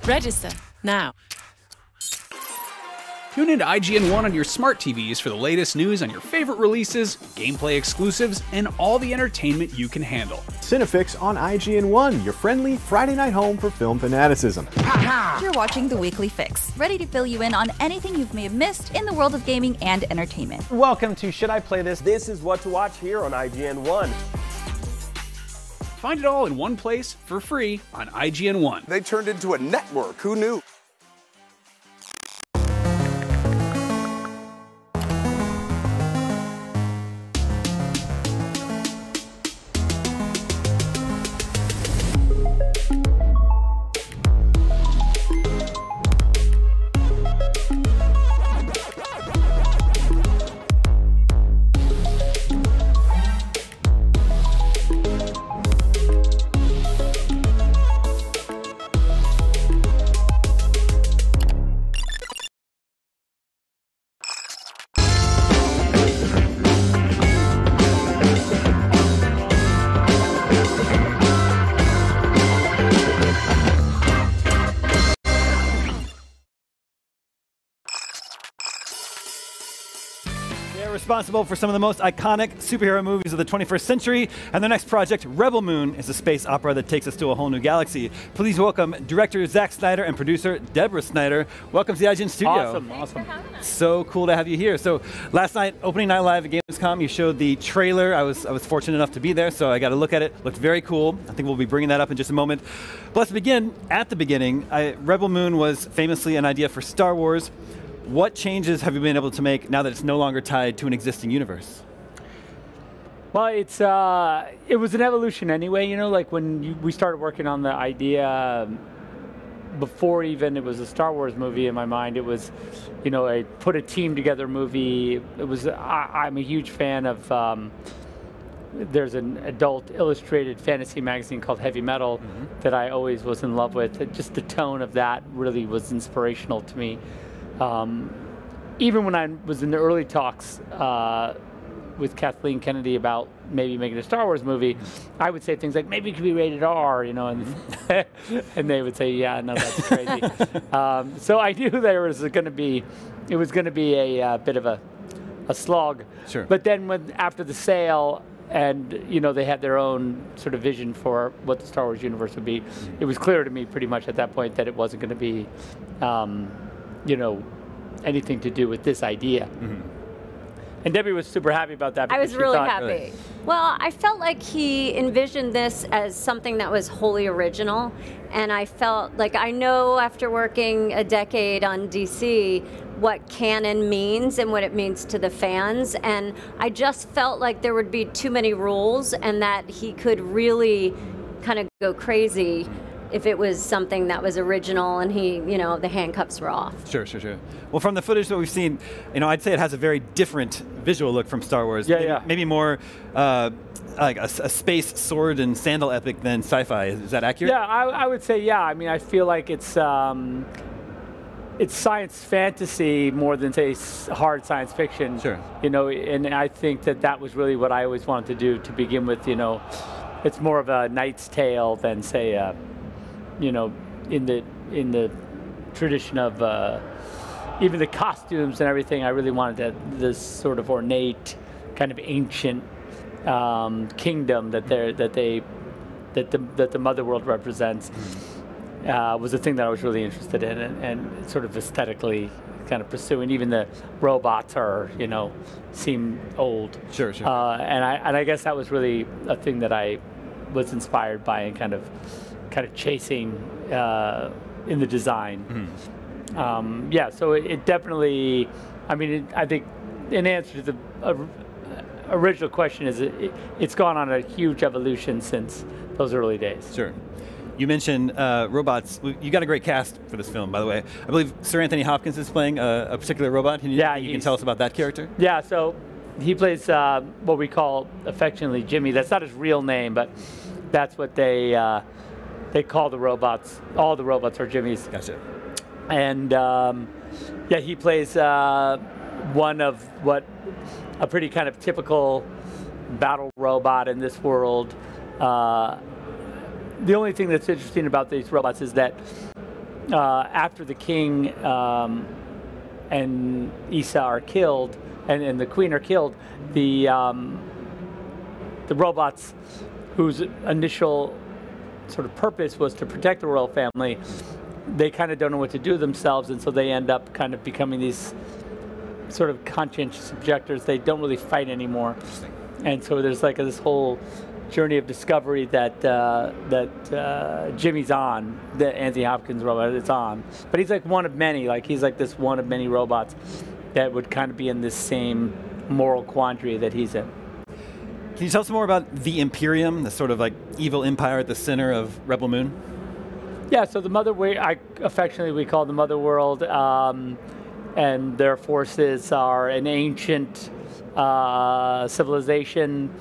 Register now. Tune into IGN1 on your smart TVs for the latest news on your favorite releases, gameplay exclusives, and all the entertainment you can handle. Cinefix on IGN1, your friendly Friday night home for film fanaticism. You're watching The Weekly Fix, ready to fill you in on anything you may have missed in the world of gaming and entertainment. Welcome to Should I Play This? This is what to watch here on IGN1. Find it all in one place for free on IGN1. They turned into a network. Who knew? Responsible for some of the most iconic superhero movies of the 21st century, and their next project, Rebel Moon, is a space opera that takes us to a whole new galaxy. Please welcome director Zack Snyder and producer Deborah Snyder. Welcome to the IGN studio. Awesome. So cool to have you here. So last night, opening night live at Gamescom, you showed the trailer. I was fortunate enough to be there, so I got to look at it. Looked very cool. I think we'll be bringing that up in just a moment. But let's begin at the beginning. Rebel Moon was famously an idea for Star Wars. What changes have you been able to make now that it's no longer tied to an existing universe? Well, it was an evolution anyway. You know, like when we started working on the idea, before even it was a Star Wars movie in my mind, it was, you know, a put a team together movie. It was. I'm a huge fan of. There's an adult illustrated fantasy magazine called Heavy Metal that I always was in love with. Just the tone of that really was inspirational to me. Even when I was in the early talks with Kathleen Kennedy about maybe making a Star Wars movie, I would say things like, maybe it could be rated R, you know, and and they would say, yeah, no, that's crazy. So I knew there was going to be, it was going to be a bit of a slog. Sure. But then after the sale, and you know, they had their own sort of vision for what the Star Wars universe would be, it was clear to me pretty much at that point that it wasn't going to be you know, anything to do with this idea. And Debbie was super happy about that. I was really happy. Well, I felt like he envisioned this as something that was wholly original. And I felt like I know after working a decade on DC what canon means and what it means to the fans. And I just felt like there would be too many rules and that he could really kind of go crazy if it was something that was original and he, you know, the handcuffs were off. Sure. Well, from the footage that we've seen, you know, I'd say it has a very different visual look from Star Wars. Maybe more like a space sword and sandal epic than sci-fi. Is that accurate? Yeah, I would say, yeah. I mean, I feel like it's science fantasy more than, say, hard science fiction. Sure. You know, and I think that was really what I always wanted to do to begin with. You know, it's more of a Knight's Tale than, say, you know, in the tradition of even the costumes and everything. I really wanted this sort of ornate, kind of ancient kingdom that the Mother World represents. Was a thing that I was really interested in, and sort of aesthetically kind of pursuing. Even the robots are, you know, seem old. Sure. And I guess that was really a thing that I was inspired by and kind of chasing in the design. Yeah, so it definitely, I mean, I think in answer to the original question is it's gone on a huge evolution since those early days. Sure. You mentioned robots. You got a great cast for this film, by the way. I believe Sir Anthony Hopkins is playing a particular robot. You can tell us about that character? Yeah, so he plays what we call affectionately Jimmy. That's not his real name, but that's what they call the robots. All the robots are Jimmys. Gotcha. And yeah, he plays one of what a pretty kind of typical battle robot in this world. The only thing that's interesting about these robots is that after the king and Issa are killed, and the queen are killed, the robots whose initial sort of purpose was to protect the royal family, they kind of don't know what to do themselves, and so they end up kind of becoming these sort of conscientious objectors. They don't really fight anymore, and so there's like this whole journey of discovery that Jimmy's on, the Anthony Hopkins robot is on, but he's like one of many. Like he's like this one of many robots that would kind of be in this same moral quandary that he's in. Can you tell us more about the Imperium, the sort of like evil empire at the center of Rebel Moon? Yeah, so the Mother, affectionately we call the Mother World, and their forces are an ancient civilization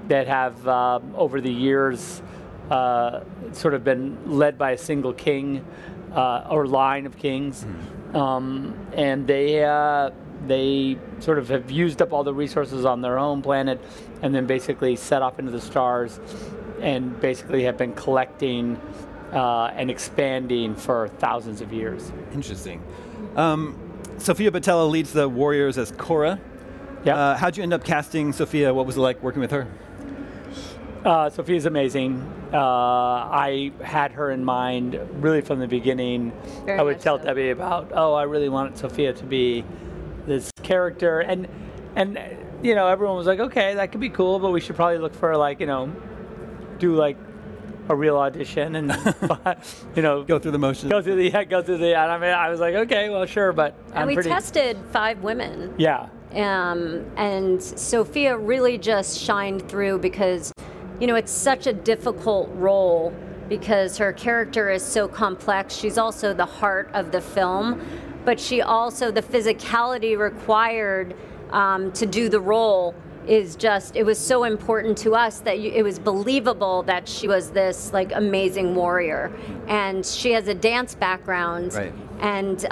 that have, over the years, sort of been led by a single king or line of kings, and they sort of have used up all the resources on their own planet, and then basically set off into the stars, and basically have been collecting and expanding for thousands of years. Interesting. Sophia Boutella leads the Warriors as Korra. Yeah. How'd you end up casting Sophia? What was it like working with her? Sophia's amazing. I had her in mind really from the beginning. I would tell Debbie about, I really wanted Sophia to be this character, and you know, everyone was like, okay, that could be cool, but we should probably look for like, you know, do like a real audition and you know, go through the motions. Go through the. And I mean, I was like, okay, well, sure, but and we tested 5 women. Yeah. And Sophia really just shined through because, you know, it's such a difficult role because her character is so complex. She's also the heart of the film, but she also, the physicality required to do the role is just, it was so important to us that it was believable that she was this like amazing warrior. And she has a dance background. Right. And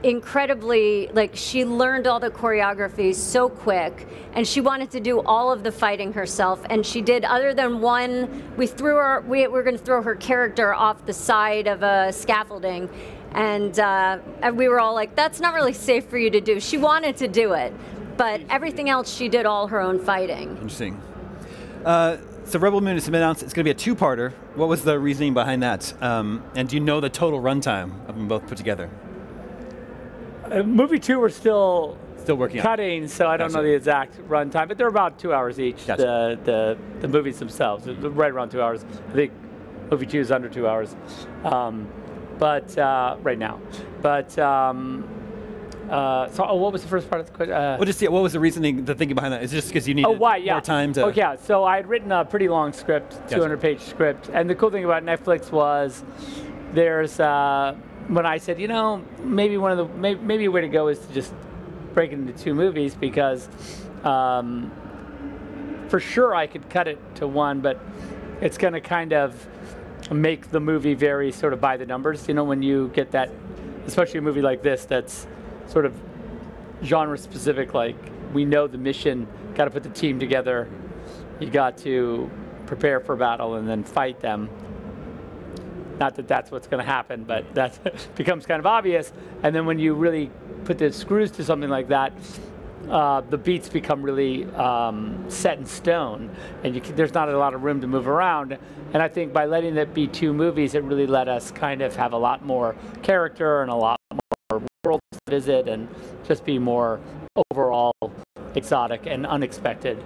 incredibly, like, she learned all the choreography so quick, and she wanted to do all of the fighting herself, and she did, other than one, we were going to throw her character off the side of a scaffolding, and we were all like, that's not really safe for you to do. She wanted to do it, but everything else she did all her own fighting. Interesting. So Rebel Moon has been announced. It's going to be a 2-parter. What was the reasoning behind that? And do you know the total runtime of them both put together? Movie 2 we're still working cutting, on. so I don't know the exact runtime, but they're about 2 hours each. Gotcha. The movies themselves, right around 2 hours. I think movie 2 is under 2 hours, but right now. But so what was the first part of the question? Well, just what was the reasoning, the thinking behind that? Is it just because you needed more time to? Oh yeah. So I had written a pretty long script, 200-page script, and the cool thing about Netflix was there's. When I said, you know, maybe maybe a way to go is to just break it into 2 movies because for sure I could cut it to 1, but it's going to kind of make the movie very sort of by the numbers. You know, when you get that, especially a movie like this that's sort of genre specific, like we know the mission, got to put the team together, you got to prepare for battle and then fight them. Not that that's what's going to happen, but that becomes kind of obvious. And then when you really put the screws to something like that, the beats become really set in stone, and there's not a lot of room to move around. And I think by letting it be 2 movies, it really let us kind of have a lot more character and a lot more world to visit, and just be more overall exotic and unexpected.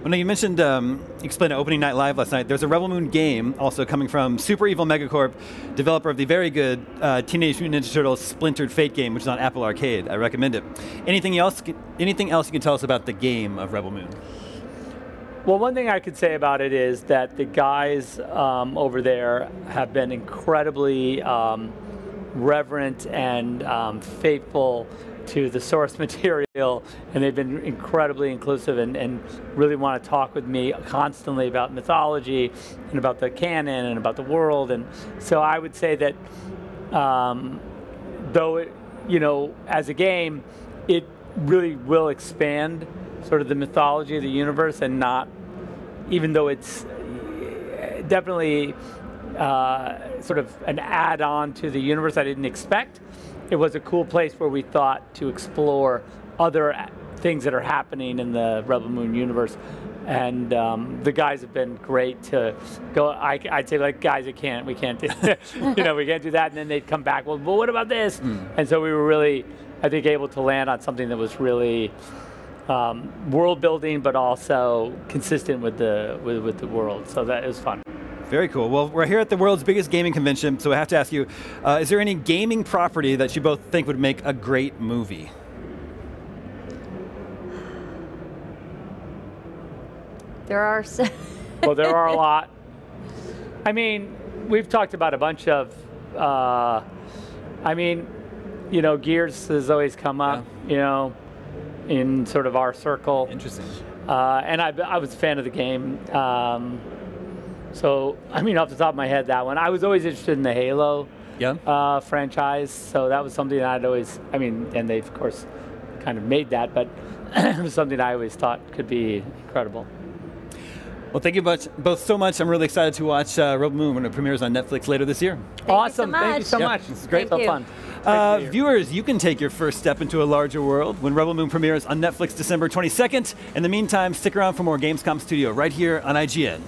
Well, now you mentioned, you explained at Opening Night Live last night, there's a Rebel Moon game also coming from Super Evil Megacorp, developer of the very good Teenage Mutant Ninja Turtles Splintered Fate game, which is on Apple Arcade. I recommend it. Anything else you can tell us about the game of Rebel Moon? Well, one thing I could say about it is that the guys over there have been incredibly reverent and faithful to the source material, and they've been incredibly inclusive and really want to talk with me constantly about mythology and about the canon and about the world. And so I would say that though it, you know, as a game, it really will expand sort of the mythology of the universe and not, even though it's definitely sort of an add-on to the universe I didn't expect, it was a cool place where we thought to explore other things that are happening in the Rebel Moon universe. And the guys have been great to go. I'd say, like, guys, we can't do, we can't do that. And then they'd come back. Well, what about this? And so we were really, I think, able to land on something that was really world building, but also consistent with the world. So that was fun. Very cool. Well, we're here at the world's biggest gaming convention, so I have to ask you, is there any gaming property that you both think would make a great movie? There are some. Well, there are a lot. I mean, we've talked about a bunch of, Gears has always come up, in sort of our circle. Interesting. And I was a fan of the game. So, I mean, off the top of my head, that one. I was always interested in the Halo franchise. So that was something that I'd always, and they, of course, kind of made that, but it was something I always thought could be incredible. Well, thank you both so much. I'm really excited to watch Rebel Moon when it premieres on Netflix later this year. Awesome. Thank you so much. This is great. So fun. Viewers, you can take your first step into a larger world when Rebel Moon premieres on Netflix December 22nd. In the meantime, stick around for more Gamescom Studio right here on IGN.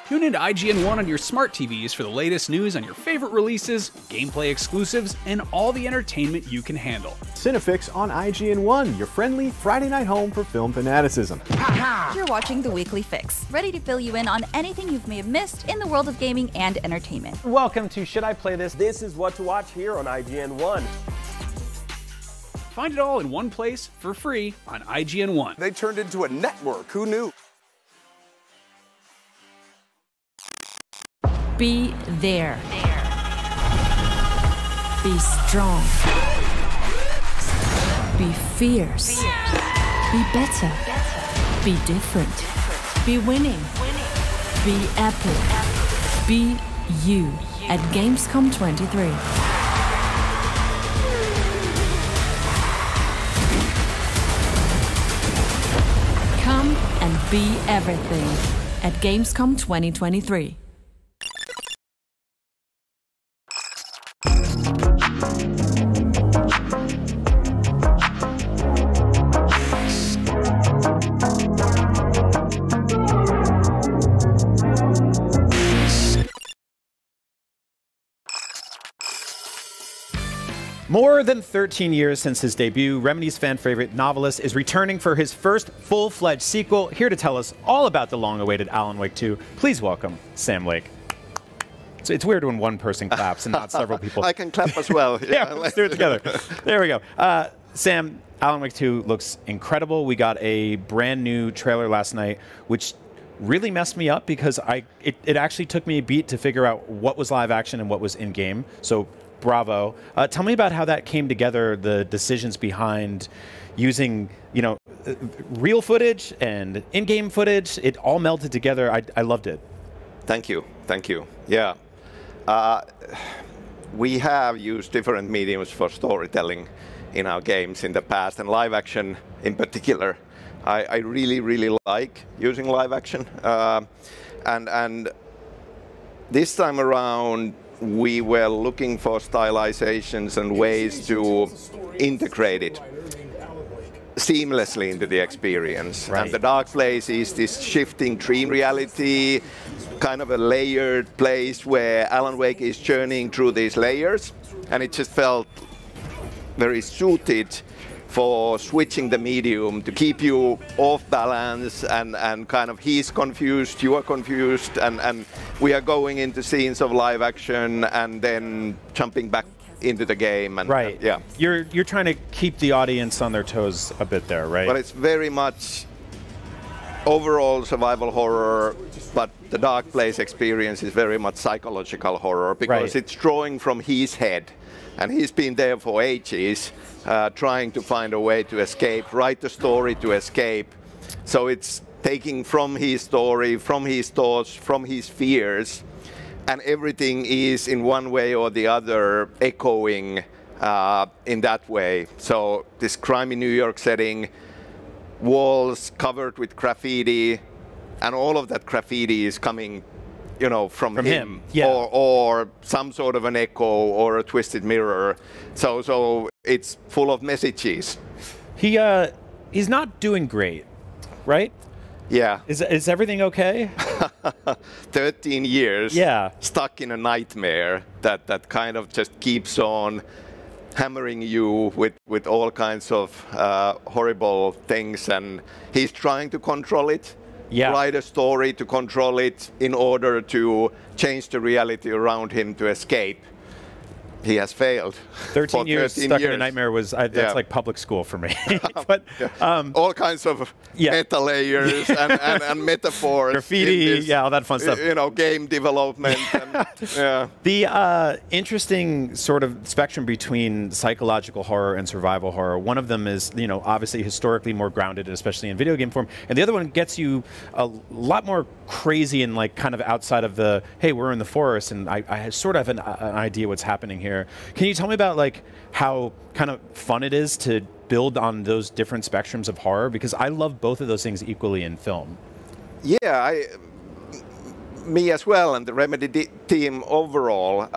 Tune into IGN1 on your smart TVs for the latest news on your favorite releases, gameplay exclusives, and all the entertainment you can handle. Cinefix on IGN1, your friendly Friday night home for film fanaticism. You're watching The Weekly Fix, ready to fill you in on anything you may have missed in the world of gaming and entertainment. Welcome to Should I Play This? This is what to watch here on IGN1. Find it all in one place for free on IGN1. They turned into a network. Who knew? Be there. Be strong. Be fierce. Be better. Be different. Be winning. Be epic. Be you at Gamescom 23. Come and be everything at Gamescom 2023. More than 13 years since his debut, Remedy's fan favorite novelist is returning for his first full-fledged sequel. Here to tell us all about the long-awaited Alan Wake 2, please welcome Sam Lake. So it's weird when one person claps and not several people. I can clap as well. Yeah, let's do it together. There we go. Sam, Alan Wake 2 looks incredible. We got a brand new trailer last night, which really messed me up because it actually took me a beat to figure out what was live action and what was in-game. So bravo. Tell me about how that came together, the decisions behind using, real footage and in-game footage. It all melted together. I loved it. Thank you. Thank you. Yeah. We have used different mediums for storytelling in our games in the past, and live action in particular. I really, really like using live action. And this time around, we were looking for stylizations and ways to integrate it seamlessly into the experience. Right. And the Dark Place is this shifting dream reality, kind of a layered place where Alan Wake is journeying through these layers, and it just felt very suited for switching the medium to keep you off balance and kind of he's confused, you are confused, and we are going into scenes of live action and then jumping back into the game. And, right. And, yeah. You're trying to keep the audience on their toes a bit there, right? But it's very much overall survival horror, but the Dark Place experience is very much psychological horror because it's drawing from his head. And he's been there for ages, trying to find a way to escape, write a story to escape. So it's taking from his story, from his thoughts, from his fears, and everything is in one way or the other echoing in that way. So this grimy New York setting, walls covered with graffiti, and all of that graffiti is coming, you know, from him. Yeah. Or some sort of an echo or a twisted mirror. So it's full of messages. He's not doing great, right? Yeah. Is everything okay? 13 years. Yeah. Stuck in a nightmare that kind of just keeps on hammering you with all kinds of horrible things, and he's trying to control it. Yeah. Write a story to control it in order to change the reality around him to escape. He has failed. 13 years 13 stuck years. in a nightmare was that's like public school for me. But all kinds of meta layers and metaphors. Graffiti, all that fun stuff. You know, game development. And, The interesting sort of spectrum between psychological horror and survival horror. One of them is, you know, obviously historically more grounded, especially in video game form, and the other one gets you a lot more crazy and like kind of outside of the, hey, we're in the forest, and I sort of have an idea what's happening here. Can you tell me about like how kind of fun it is to build on those different spectrums of horror? Because I love both of those things equally in film. Yeah, me as well, and the Remedy team overall,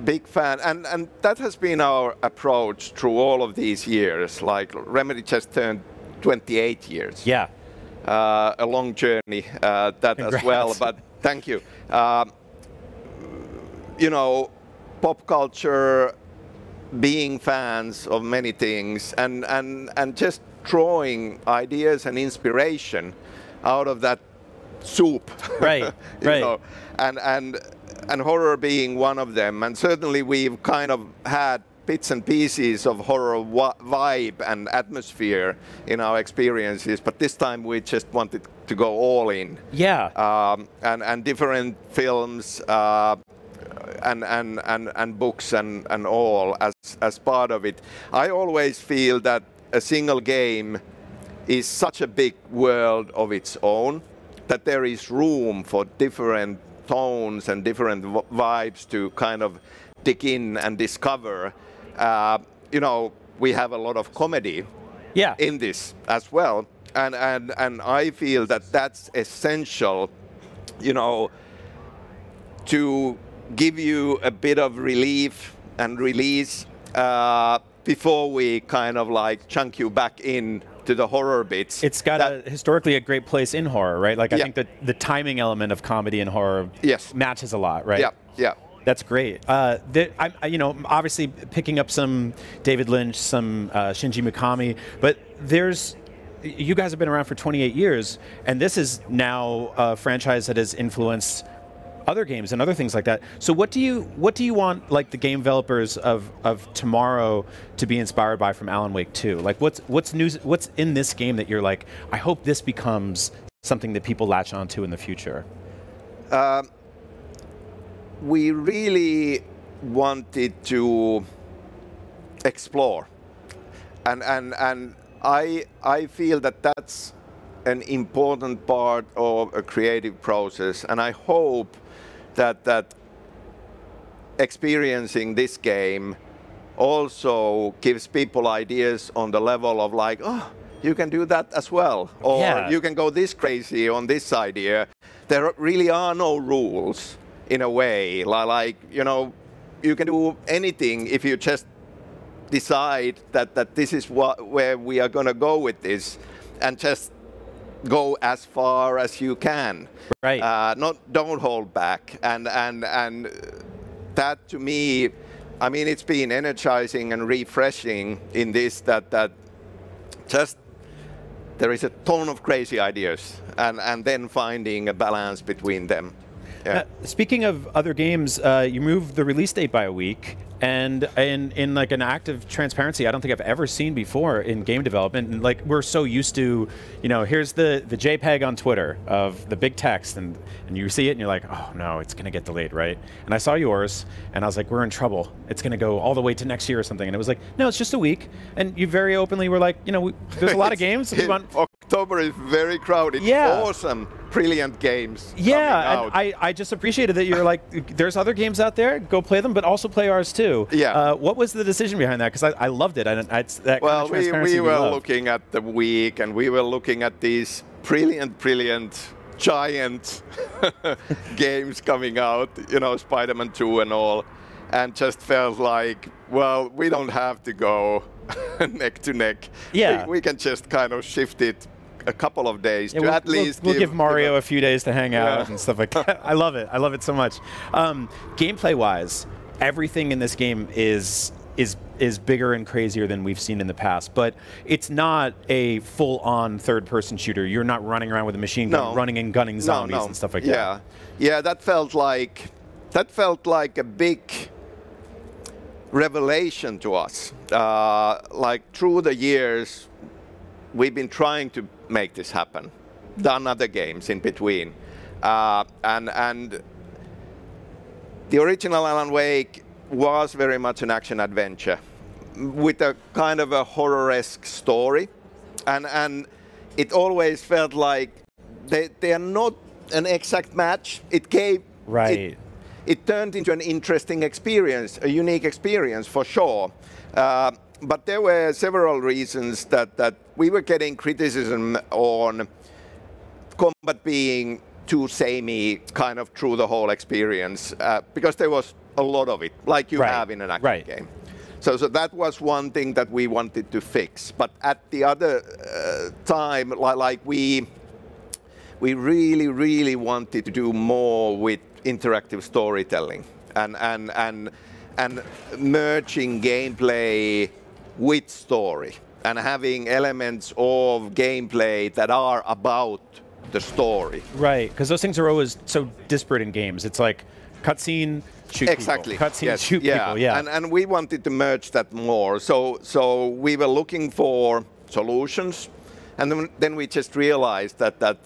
big fan, and that has been our approach through all of these years. Like Remedy just turned 28 years. Yeah. A long journey, that Congrats. as well, but thank you. You know, pop culture, being fans of many things, and just drawing ideas and inspiration out of that soup. Right, you know, and horror being one of them. And certainly we've kind of had bits and pieces of horror vibe and atmosphere in our experiences, but this time we just wanted to go all in. Yeah. And different films and books and all as part of it. I always feel that a single game is such a big world of its own that there is room for different tones and different vibes to kind of dig in and discover. You know, we have a lot of comedy in this as well, and I feel that that's essential, you know, to give you a bit of relief and release before we kind of like chunk you back in to the horror bits. It's got historically a great place in horror, right? Like I think that the timing element of comedy and horror matches a lot, right? Yeah. That's great. You know, obviously picking up some David Lynch, some Shinji Mikami, but you guys have been around for 28 years, and this is now a franchise that has influenced other games and other things like that. So what do you want like the game developers of tomorrow to be inspired by from Alan Wake 2? Like what's in this game that you're like, I hope this becomes something that people latch onto in the future? We really wanted to explore, and I feel that that's an important part of a creative process, and I hope that experiencing this game also gives people ideas on the level of like, oh, you can do that as well, or you can go this crazy on this idea. There really are no rules in a way. Like, you know, you can do anything if you just decide that this is where we are going to go with this, and just go as far as you can. Right. Don't hold back. And that, to me, I mean, it's been energizing and refreshing in this, that just there is a ton of crazy ideas, and then finding a balance between them. Yeah. Speaking of other games, you moved the release date by a week, and in like an act of transparency I don't think I've ever seen before in game development. And like, we're so used to, you know, here's the JPEG on Twitter of the big text, and you see it and you're like, oh no, it's gonna get delayed, right? And I saw yours and I was like, we're in trouble. It's gonna go all the way to next year or something. And it was like, no, it's just a week. And you very openly were like, you know, there's a lot of games. October is very crowded. Yeah. Awesome, brilliant games. Yeah, and I just appreciated that you're like, there's other games out there, go play them, but also play ours too. Yeah. What was the decision behind that? Because I loved it. Well, we were looking at the week, and we were looking at these brilliant, giant games coming out, you know, Spider-Man 2 and all, and just felt like, well, we don't have to go neck to neck. Yeah. We can just kind of shift it a couple of days to at least we'll give Mario a few days to hang out and stuff like that. I love it so much. Gameplay wise, everything in this game is bigger and crazier than we've seen in the past, but it's not a full-on third-person shooter. You're not running around with a machine gun, running and gunning zombies and stuff like that. Yeah, that felt like a big revelation to us. Like, through the years, we've been trying to make this happen, done other games in between, and the original Alan Wake was very much an action adventure with a kind of a horror-esque story, and it always felt like they are not an exact match. It gave it turned into an interesting experience, a unique experience for sure. But there were several reasons that we were getting criticism on combat being too samey kind of through the whole experience, because there was a lot of it, like you have in an action game. So that was one thing that we wanted to fix. But at the other time, like we really wanted to do more with interactive storytelling and merging gameplay with story, and having elements of gameplay that are about the story. Right, because those things are always so disparate in games. It's like cutscene, shoot people. Cutscene, shoot people, yeah. And we wanted to merge that more. So we were looking for solutions, and then we just realized that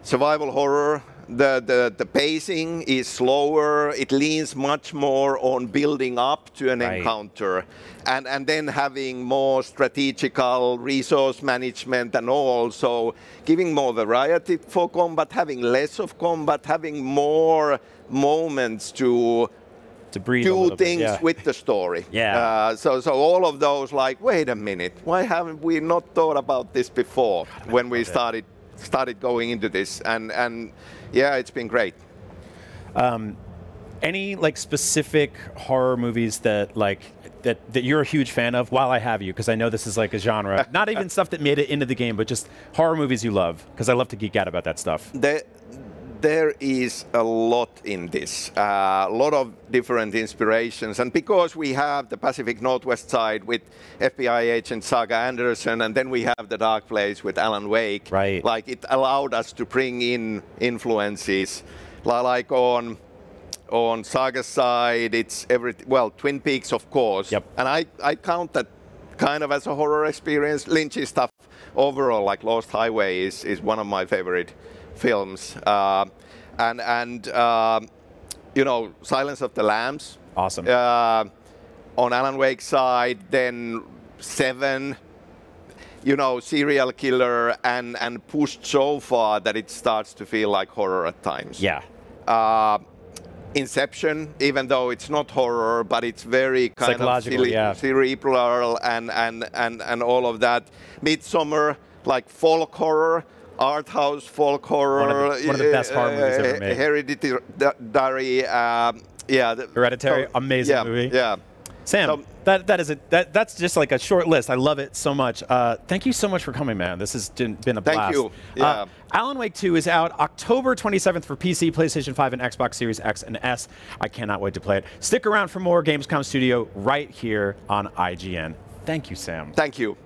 survival horror, the pacing is slower. It leans much more on building up to an encounter, and then having more strategical resource management, and also giving more variety for combat, having less of combat, having more moments to breathe do things with the story. So all of those, like, wait a minute, why haven't we not thought about this before when we started going into this? And yeah, it's been great. Any like specific horror movies that you're a huge fan of? While I have you, because I know this is like a genre, not even stuff that made it into the game, but just horror movies you love, because I love to geek out about that stuff. There is a lot in this, a lot of different inspirations, and because we have the Pacific Northwest side with FBI agent Saga Anderson, and then we have the Dark Place with Alan Wake, like, it allowed us to bring in influences, like on Saga's side, it's Twin Peaks, of course, and I count that kind of as a horror experience. Lynch's stuff overall, like Lost Highway, is one of my favorite films, and you know, Silence of the Lambs. Awesome. On Alan Wake's side, then Seven, you know, serial killer, and pushed so far that it starts to feel like horror at times. Inception, even though it's not horror, but it's very kind of cerebral and all of that. Midsommar, like folk horror. art house folk horror. One of the best horror movies ever made. Hereditary. Hereditary, amazing movie. Yeah. Sam, that's just like a short list. I love it so much. Thank you so much for coming, man. This has been a blast. Thank you. Yeah. Alan Wake 2 is out October 27th for PC, PlayStation 5, and Xbox Series X and S. I cannot wait to play it. Stick around for more Gamescom Studio right here on IGN. Thank you, Sam. Thank you.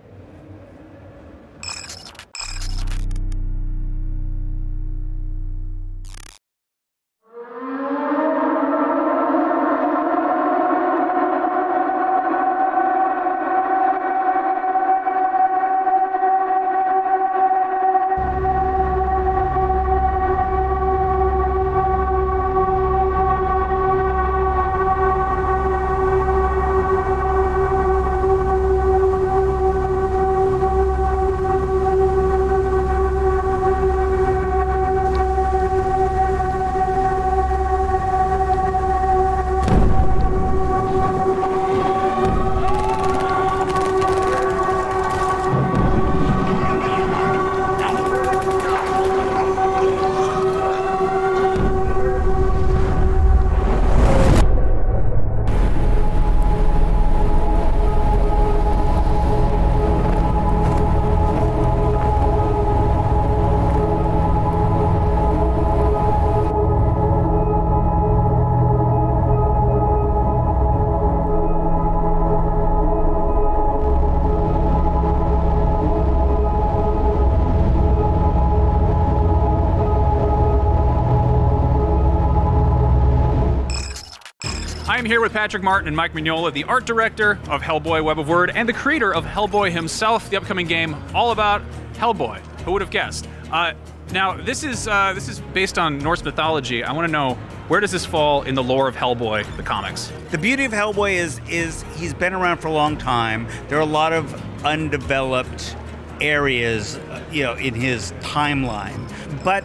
I'm here with Patrick Martin and Mike Mignola, the art director of Hellboy Web of Word and the creator of Hellboy himself, the upcoming game all about Hellboy. Who would have guessed? Now, this is based on Norse mythology. I want to know, where does this fall in the lore of Hellboy, the comics? The beauty of Hellboy is he's been around for a long time. There are a lot of undeveloped areas, in his timeline. But,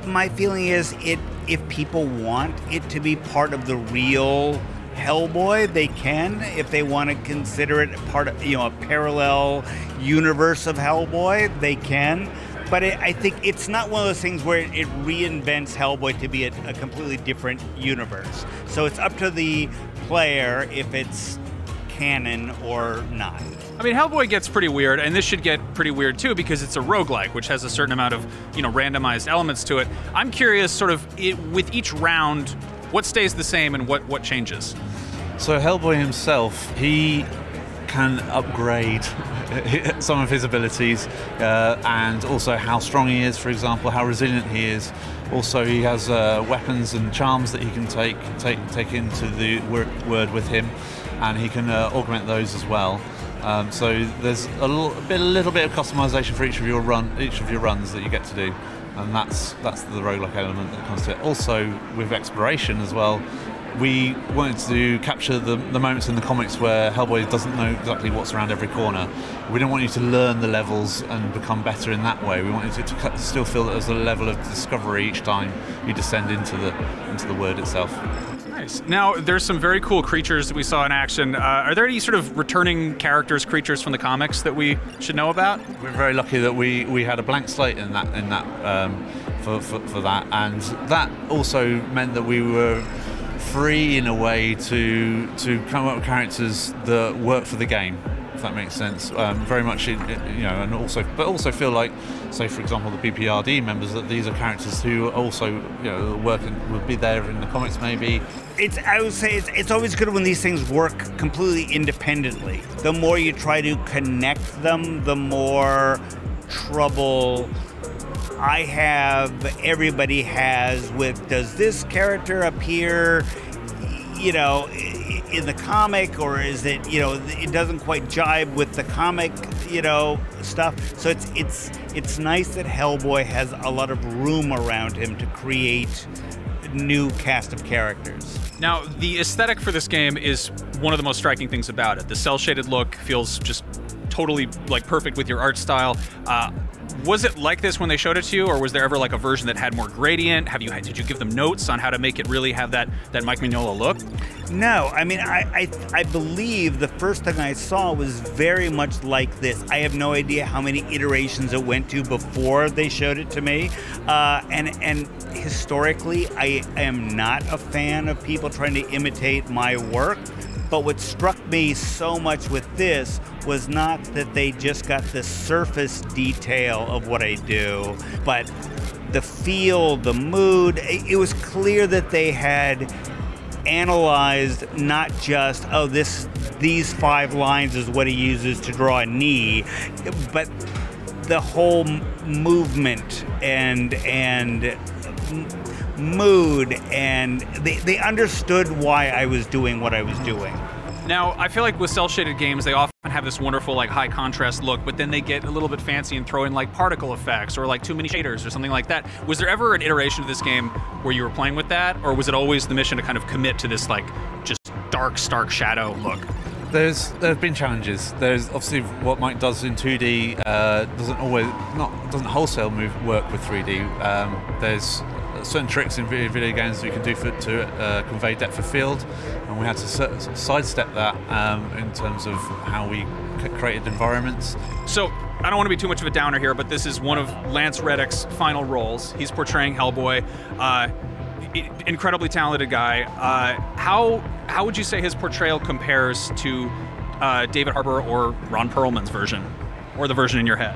my feeling is if people want it to be part of the real Hellboy, they can. If they want to consider it part of, a parallel universe of Hellboy, they can. But I think it's not one of those things where it reinvents Hellboy to be a completely different universe. So it's up to the player if it's canon or not. I mean, Hellboy gets pretty weird, and this should get pretty weird too because it's a roguelike, which has a certain amount of, randomized elements to it. I'm curious, sort of, with each round, what stays the same and what changes? So Hellboy himself, he can upgrade some of his abilities, and also how strong he is, for example, how resilient he is. Also, he has weapons and charms that he can take into the word with him, and he can augment those as well. So there's a little bit of customization for each of your runs that you get to do, and that's the roguelike element that comes to it. Also, with exploration as well, we wanted to capture the moments in the comics where Hellboy doesn't know exactly what's around every corner. We didn't want you to learn the levels and become better in that way. We wanted it to still feel that there's a level of discovery each time you descend into the word itself. Nice. Now, there's some very cool creatures that we saw in action. Are there any sort of returning creatures from the comics that we should know about? We're very lucky that we had a blank slate in that for that, and that also meant that we were free in a way to come up with characters that work for the game, if that makes sense. Very much, and also feel like, say for example, the BPRD members, that these are characters who also, work and would be there in the comics maybe. I would say it's always good when these things work completely independently. The more you try to connect them, the more trouble everybody has with, does this character appear, in the comic, or is it, it doesn't quite jibe with the comic, stuff. So it's nice that Hellboy has a lot of room around him to create new cast of characters. Now, the aesthetic for this game is one of the most striking things about it. The cel-shaded look feels just totally like perfect with your art style. Was it like this when they showed it to you, or was there ever like a version that had more gradient? Did you give them notes on how to make it really have that Mike Mignola look? No, I mean, I believe the first thing I saw was very much like this. I have no idea how many iterations it went to before they showed it to me. And historically, I am not a fan of people trying to imitate my work. But what struck me so much with this was not that they just got the surface detail of what I do, but the feel, the mood. It was clear that they had analyzed not just, oh, these 5 lines is what he uses to draw a knee, but the whole movement and mood, and they understood why I was doing what I was doing. Now, I feel like with cel-shaded games, they often have this wonderful like high contrast look, but then they get a little bit fancy and throw in like particle effects or like too many shaders or something like that. Was there ever an iteration of this game where you were playing with that, or was it always the mission to kind of commit to this like just dark, stark shadow look? There have been challenges. There's obviously what Mike does in 2D doesn't wholesale work with 3D. There's certain tricks in video games that we can do to convey depth of field, and we had to sidestep that in terms of how we created environments. So I don't want to be too much of a downer here, but this is one of Lance Reddick's final roles. He's portraying Hellboy. Incredibly talented guy. How would you say his portrayal compares to David Harbour or Ron Perlman's version, or the version in your head?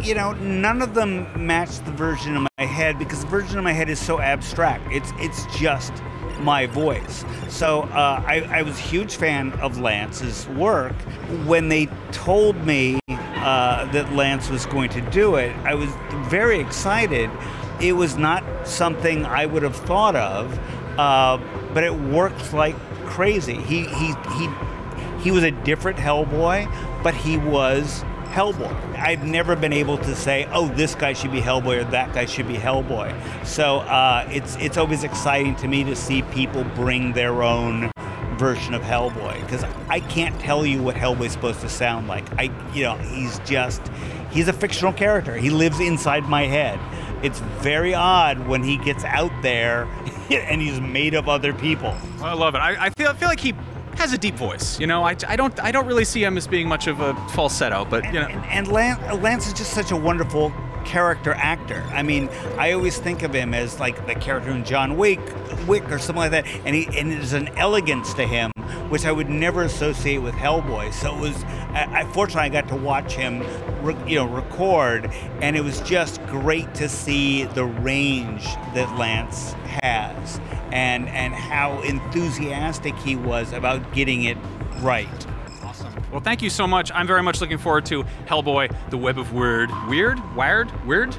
You know, none of them match the version in my head, because the version in my head is so abstract. It's just my voice. So I was a huge fan of Lance's work. When they told me that Lance was going to do it, I was very excited. It was not something I would have thought of, but it worked like crazy. He was a different Hellboy, but he was Hellboy. I've never been able to say, oh, this guy should be Hellboy or that guy should be Hellboy. So it's always exciting to me to see people bring their own version of Hellboy, because I can't tell you what Hellboy's supposed to sound like. He's a fictional character. He lives inside my head. It's very odd when he gets out there and he's made of other people. I love it. I feel like he has a deep voice. You know, I don't really see him as being much of a falsetto, but you know. And Lance is just such a wonderful character actor. I mean, I always think of him as like the character in John Wick or something like that, and there's an elegance to him which I would never associate with Hellboy. So it was, fortunately, I got to watch him, record, and it was just great to see the range that Lance has, and how enthusiastic he was about getting it right. Awesome. Well, thank you so much. I'm very much looking forward to Hellboy, the Web of Word. Wired? Word.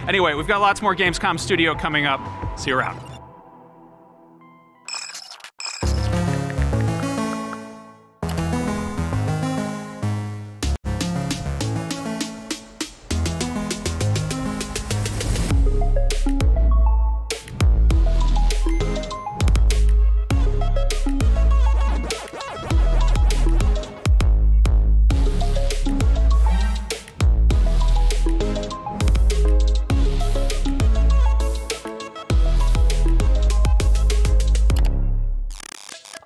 Anyway, we've got lots more Gamescom Studio coming up. See you around.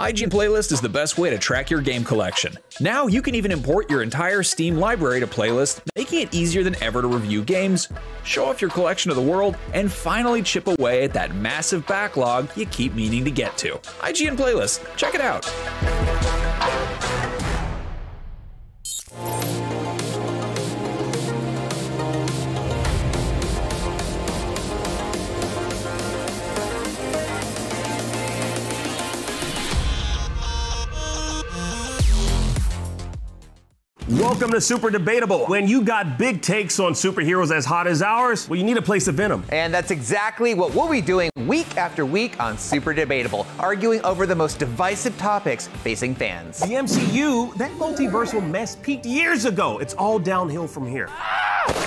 IGN Playlist is the best way to track your game collection. Now you can even import your entire Steam library to Playlist, making it easier than ever to review games, show off your collection to the world, and finally chip away at that massive backlog you keep meaning to get to. IGN Playlist, check it out. Welcome to Super Debatable. When you got big takes on superheroes as hot as ours, well, you need a place to vent them. And that's exactly what we'll be doing week after week on Super Debatable, arguing over the most divisive topics facing fans. The MCU, that multiversal mess peaked years ago. It's all downhill from here.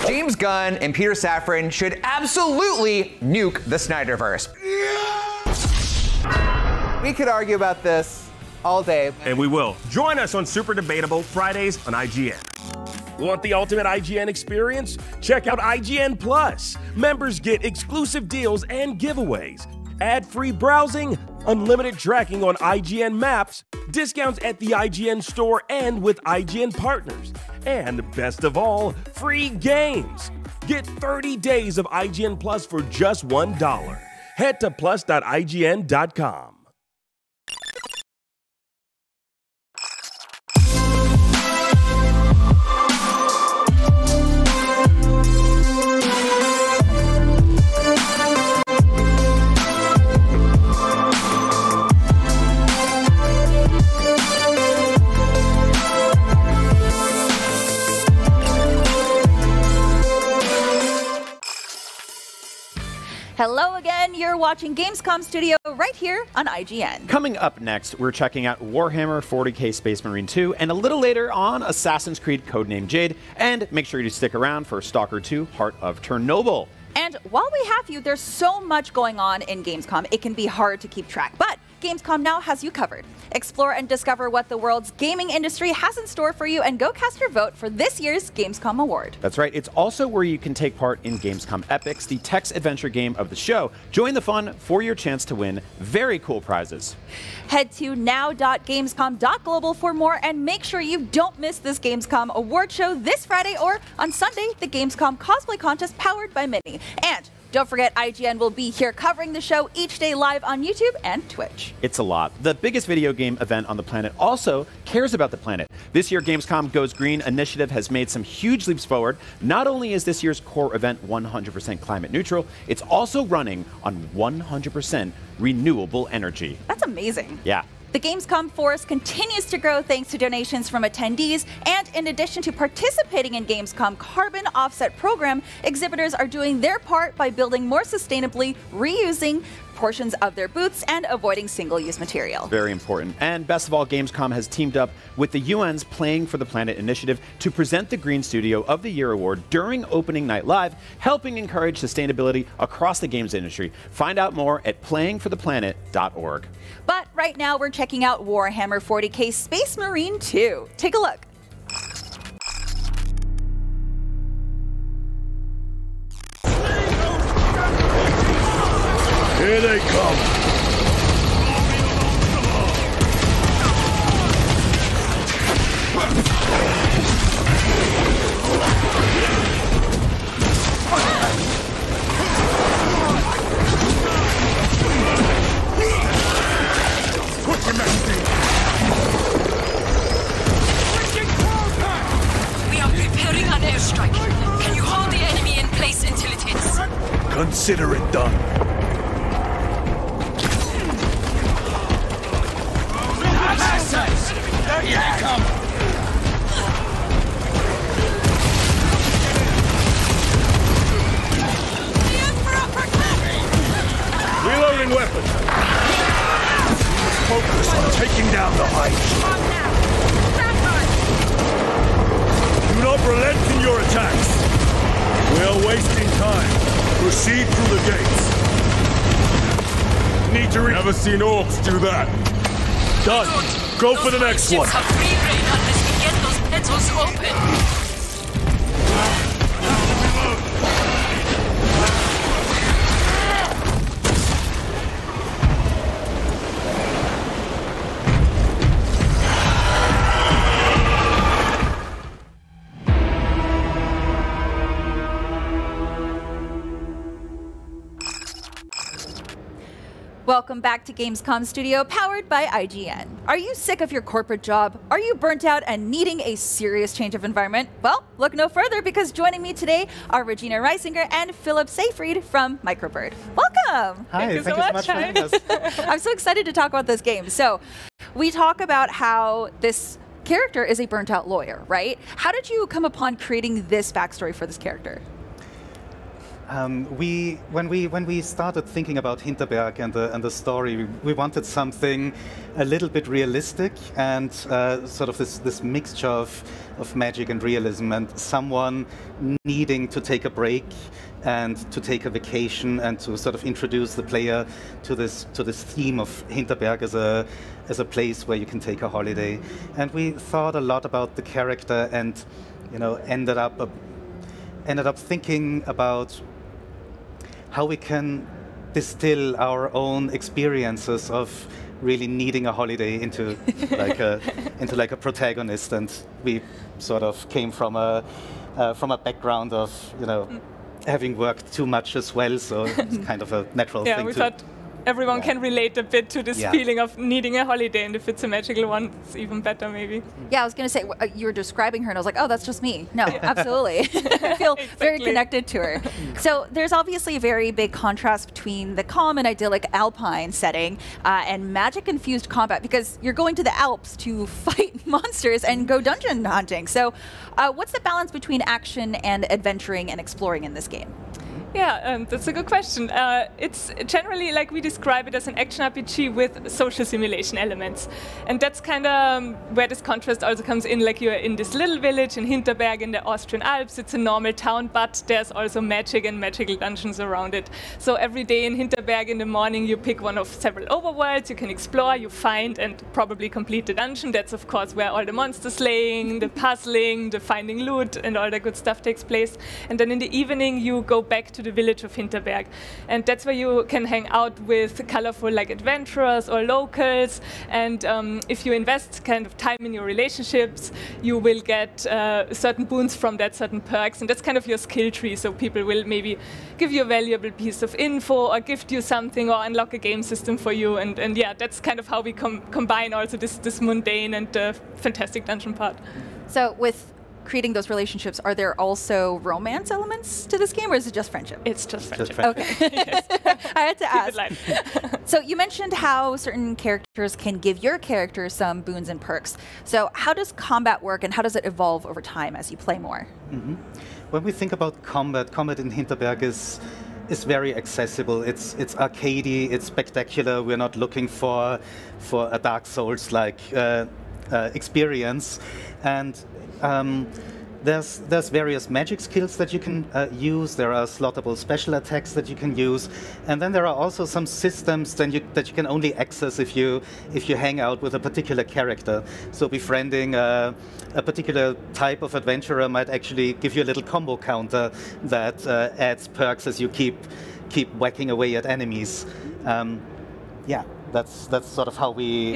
James Gunn and Peter Safran should absolutely nuke the Snyderverse. We could argue about this all day. And we will. Join us on Super Debatable Fridays on IGN. Want the ultimate IGN experience? Check out IGN Plus. Members get exclusive deals and giveaways, ad-free browsing, unlimited tracking on IGN Maps, discounts at the IGN store and with IGN partners, and best of all, free games. Get 30 days of IGN Plus for just $1. Head to plus.ign.com. Hello again, you're watching Gamescom Studio right here on IGN. Coming up next, we're checking out Warhammer 40k Space Marine 2, and a little later on, Assassin's Creed Codename Jade, and make sure you stick around for Stalker 2 Heart of Chernobyl. And while we have you, there's so much going on in Gamescom, it can be hard to keep track, but Gamescom now has you covered. Explore and discover what the world's gaming industry has in store for you, and go cast your vote for this year's Gamescom Award. That's right. It's also where you can take part in Gamescom Epics, the text-adventure game of the show. Join the fun for your chance to win very cool prizes. Head to now.gamescom.global for more, and make sure you don't miss this Gamescom Award show this Friday or on Sunday, the Gamescom Cosplay Contest powered by Mini. And don't forget, IGN will be here covering the show each day live on YouTube and Twitch. It's a lot. The biggest video game event on the planet also cares about the planet. This year, Gamescom Goes Green initiative has made some huge leaps forward. Not only is this year's core event 100% climate neutral, it's also running on 100% renewable energy. That's amazing. Yeah. The Gamescom forest continues to grow thanks to donations from attendees, and in addition to participating in Gamescom Carbon Offset Program, exhibitors are doing their part by building more sustainably, reusing portions of their booths, and avoiding single-use material. Very important. And best of all, Gamescom has teamed up with the UN's Playing for the Planet initiative to present the Green Studio of the Year award during opening night live, helping encourage sustainability across the games industry. Find out more at playingfortheplanet.org. But right now, we're checking out Warhammer 40k Space Marine 2. Take a look. Here they come. We are preparing an airstrike. Can you hold the enemy in place until it hits? Consider it done. Here they come! Reloading weapons! Focus on taking down the heights. Do not relent in your attacks. We are wasting time. Proceed through the gates. Need to Never seen orcs do that. Done. Go for the next one. Have free reign unless we get those petals open. Welcome back to Gamescom Studio, powered by IGN. Are you sick of your corporate job? Are you burnt out and needing a serious change of environment? Well, look no further, because joining me today are Regina Reisinger and Philip Seyfried from Microbird. Welcome! Hi, thank you so much for having us. I'm so excited to talk about this game. So, we talk about how this character is a burnt out lawyer, right? How did you come upon creating this backstory for this character? When we started thinking about Hinterberg and the story, we wanted something a little bit realistic and sort of this mixture of magic and realism, and someone needing to take a break and to take a vacation and to sort of introduce the player to this theme of Hinterberg as a place where you can take a holiday. And we thought a lot about the character, and ended up thinking about how we can distill our own experiences of really needing a holiday into like a protagonist. And we sort of came from a background of having worked too much as well, so it's kind of a natural thing. Yeah, we thought everyone can relate a bit to this feeling of needing a holiday, and if it's a magical one, it's even better, maybe. Yeah, I was going to say, you were describing her, and I was like, oh, that's just me. No, absolutely. I feel very connected to her. So there's obviously a very big contrast between the calm and idyllic alpine setting and magic-infused combat, because you're going to the Alps to fight monsters and go dungeon hunting. So what's the balance between action and adventuring and exploring in this game? Yeah, that's a good question. It's generally, like, we describe it as an action RPG with social simulation elements. And that's kind of where this contrast also comes in. Like, you're in this little village in Hinterberg in the Austrian Alps. It's a normal town, but there's also magic and magical dungeons around it. So every day in Hinterberg in the morning, you pick one of several overworlds. You can explore, you find, and probably complete the dungeon. That's, of course, where all the monster slaying, the puzzling, the finding loot, and all that good stuff takes place. And then in the evening, you go back to the village of Hinterberg, and that's where you can hang out with colorful adventurers or locals, and if you invest kind of time in your relationships, you will get certain boons from that, certain perks, and that's kind of your skill tree. So people will maybe give you a valuable piece of info or gift you something or unlock a game system for you, and yeah, that's kind of how we combine also this mundane and fantastic dungeon part. So with creating those relationships, are there also romance elements to this game, or is it just friendship? It's just friendship. Okay. I had to ask. So you mentioned how certain characters can give your character some boons and perks. So how does combat work, and how does it evolve over time as you play more? Mm-hmm. When we think about combat in Hinterberg is very accessible. It's arcadey, it's spectacular. We're not looking for a Dark Souls-like experience, and there's various magic skills that you can use. There are slottable special attacks that you can use, and then there are also some systems that you can only access if you hang out with a particular character. So befriending a particular type of adventurer might actually give you a little combo counter that adds perks as you keep whacking away at enemies. Yeah. That's sort of how we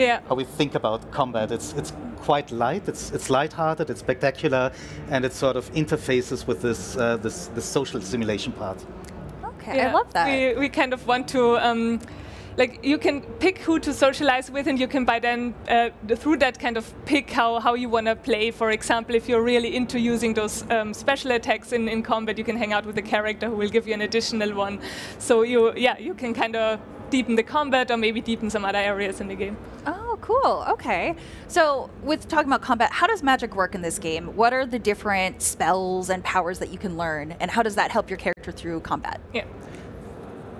think about combat. It's quite light. It's lighthearted. It's spectacular, and it sort of interfaces with this social simulation part. Okay, yeah. I love that. We kind of want to. You can pick who to socialize with, and you can by then, through that, kind of pick how you want to play. For example, if you're really into using those special attacks in combat, you can hang out with a character who will give you an additional one. So you can kind of deepen the combat or maybe deepen some other areas in the game. Oh, cool. Okay. So with talking about combat, how does magic work in this game? What are the different spells and powers that you can learn, and how does that help your character through combat? Yeah.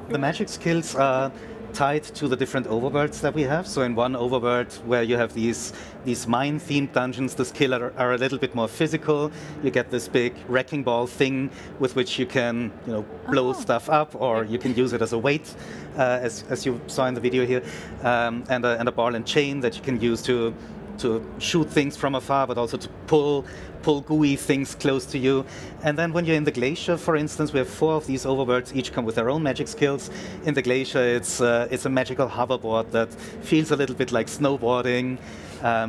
The magic skills are tied to the different overworlds that we have. So in one overworld where you have these mine-themed dungeons, the skills are a little bit more physical. You get this big wrecking ball thing with which you can blow stuff up, or you can use it as a weight, as you saw in the video here, and a ball and chain that you can use to shoot things from afar, but also to pull gooey things close to you. And then when you're in the glacier, for instance, we have 4 of these overworlds, each come with their own magic skills. In the glacier, it's a magical hoverboard that feels a little bit like snowboarding.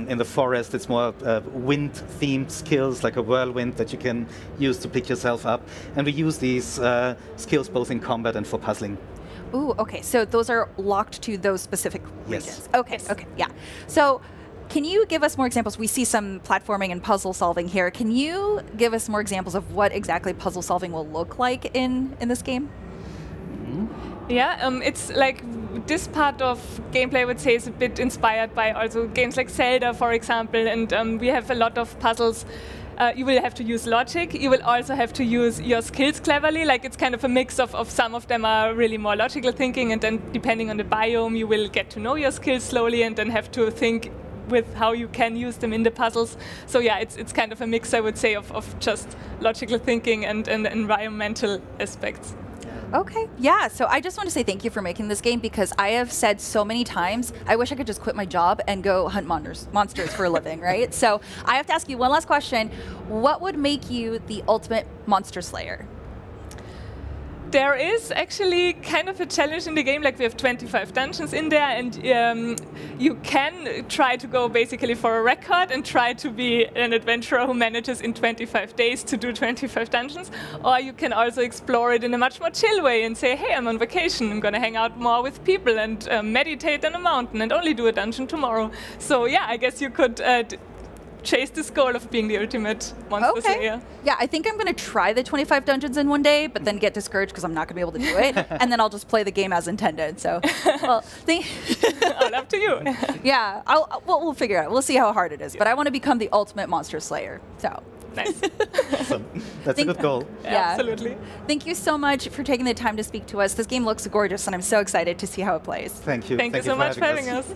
In the forest, it's more wind-themed skills, like a whirlwind that you can use to pick yourself up. And we use these skills both in combat and for puzzling. Ooh, okay. So those are locked to those specific regions. Yes. Okay, okay, yeah. So can you give us more examples? We see some platforming and puzzle solving here. Can you give us more examples of what exactly puzzle solving will look like in this game? Yeah, it's like this part of gameplay, I would say, is a bit inspired by also games like Zelda, for example, and we have a lot of puzzles you will have to use logic. You will also have to use your skills cleverly. Like it's kind of a mix of some of them are really more logical thinking, and then depending on the biome, you will get to know your skills slowly and then have to think with how you can use them in the puzzles. So yeah, it's kind of a mix, I would say, of just logical thinking and environmental aspects. Okay, yeah, so I just want to say thank you for making this game, because I have said so many times, I wish I could just quit my job and go hunt monsters for a living, right? So I have to ask you one last question. What would make you the ultimate monster slayer? There is actually kind of a challenge in the game. Like we have 25 dungeons in there, and you can try to go basically for a record and try to be an adventurer who manages in 25 days to do 25 dungeons. Or you can also explore it in a much more chill way and say, hey, I'm on vacation, I'm going to hang out more with people and meditate on a mountain and only do a dungeon tomorrow. So yeah, I guess you could chase this goal of being the ultimate monster slayer. Yeah, I think I'm going to try the 25 dungeons in one day, but then get discouraged because I'm not going to be able to do it. And then I'll just play the game as intended. So, well, all up to you. Yeah, we'll figure it out. We'll see how hard it is. But I want to become the ultimate monster slayer. So. Nice. Awesome. That's a good goal. Yeah, absolutely. Thank you so much for taking the time to speak to us. This game looks gorgeous, and I'm so excited to see how it plays. Thank you. Thank you so much for having us.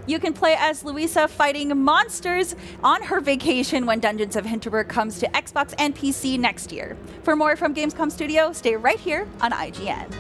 You can play as Louisa fighting monsters on her vacation when Dungeons of Hinterberg comes to Xbox and PC next year. For more from Gamescom Studio, stay right here on IGN.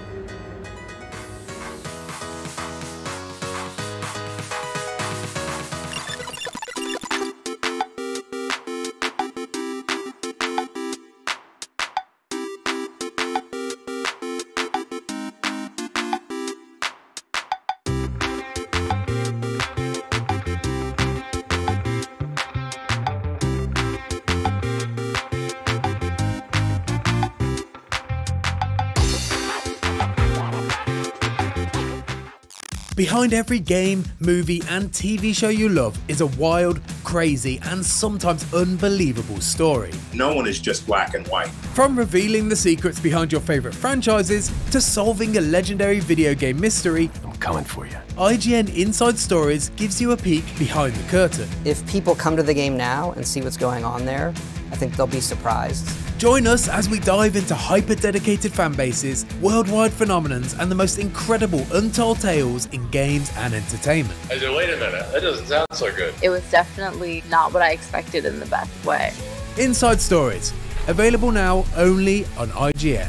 Behind every game, movie and TV show you love is a wild, crazy and sometimes unbelievable story. No one is just black and white. From revealing the secrets behind your favourite franchises to solving a legendary video game mystery, I'm coming for you. IGN Inside Stories gives you a peek behind the curtain. If people come to the game now and see what's going on there, I think they'll be surprised. Join us as we dive into hyper-dedicated fanbases, worldwide phenomenons, and the most incredible untold tales in games and entertainment. I said, wait a minute, that doesn't sound so good. It was definitely not what I expected in the best way. Inside Stories, available now only on IGN.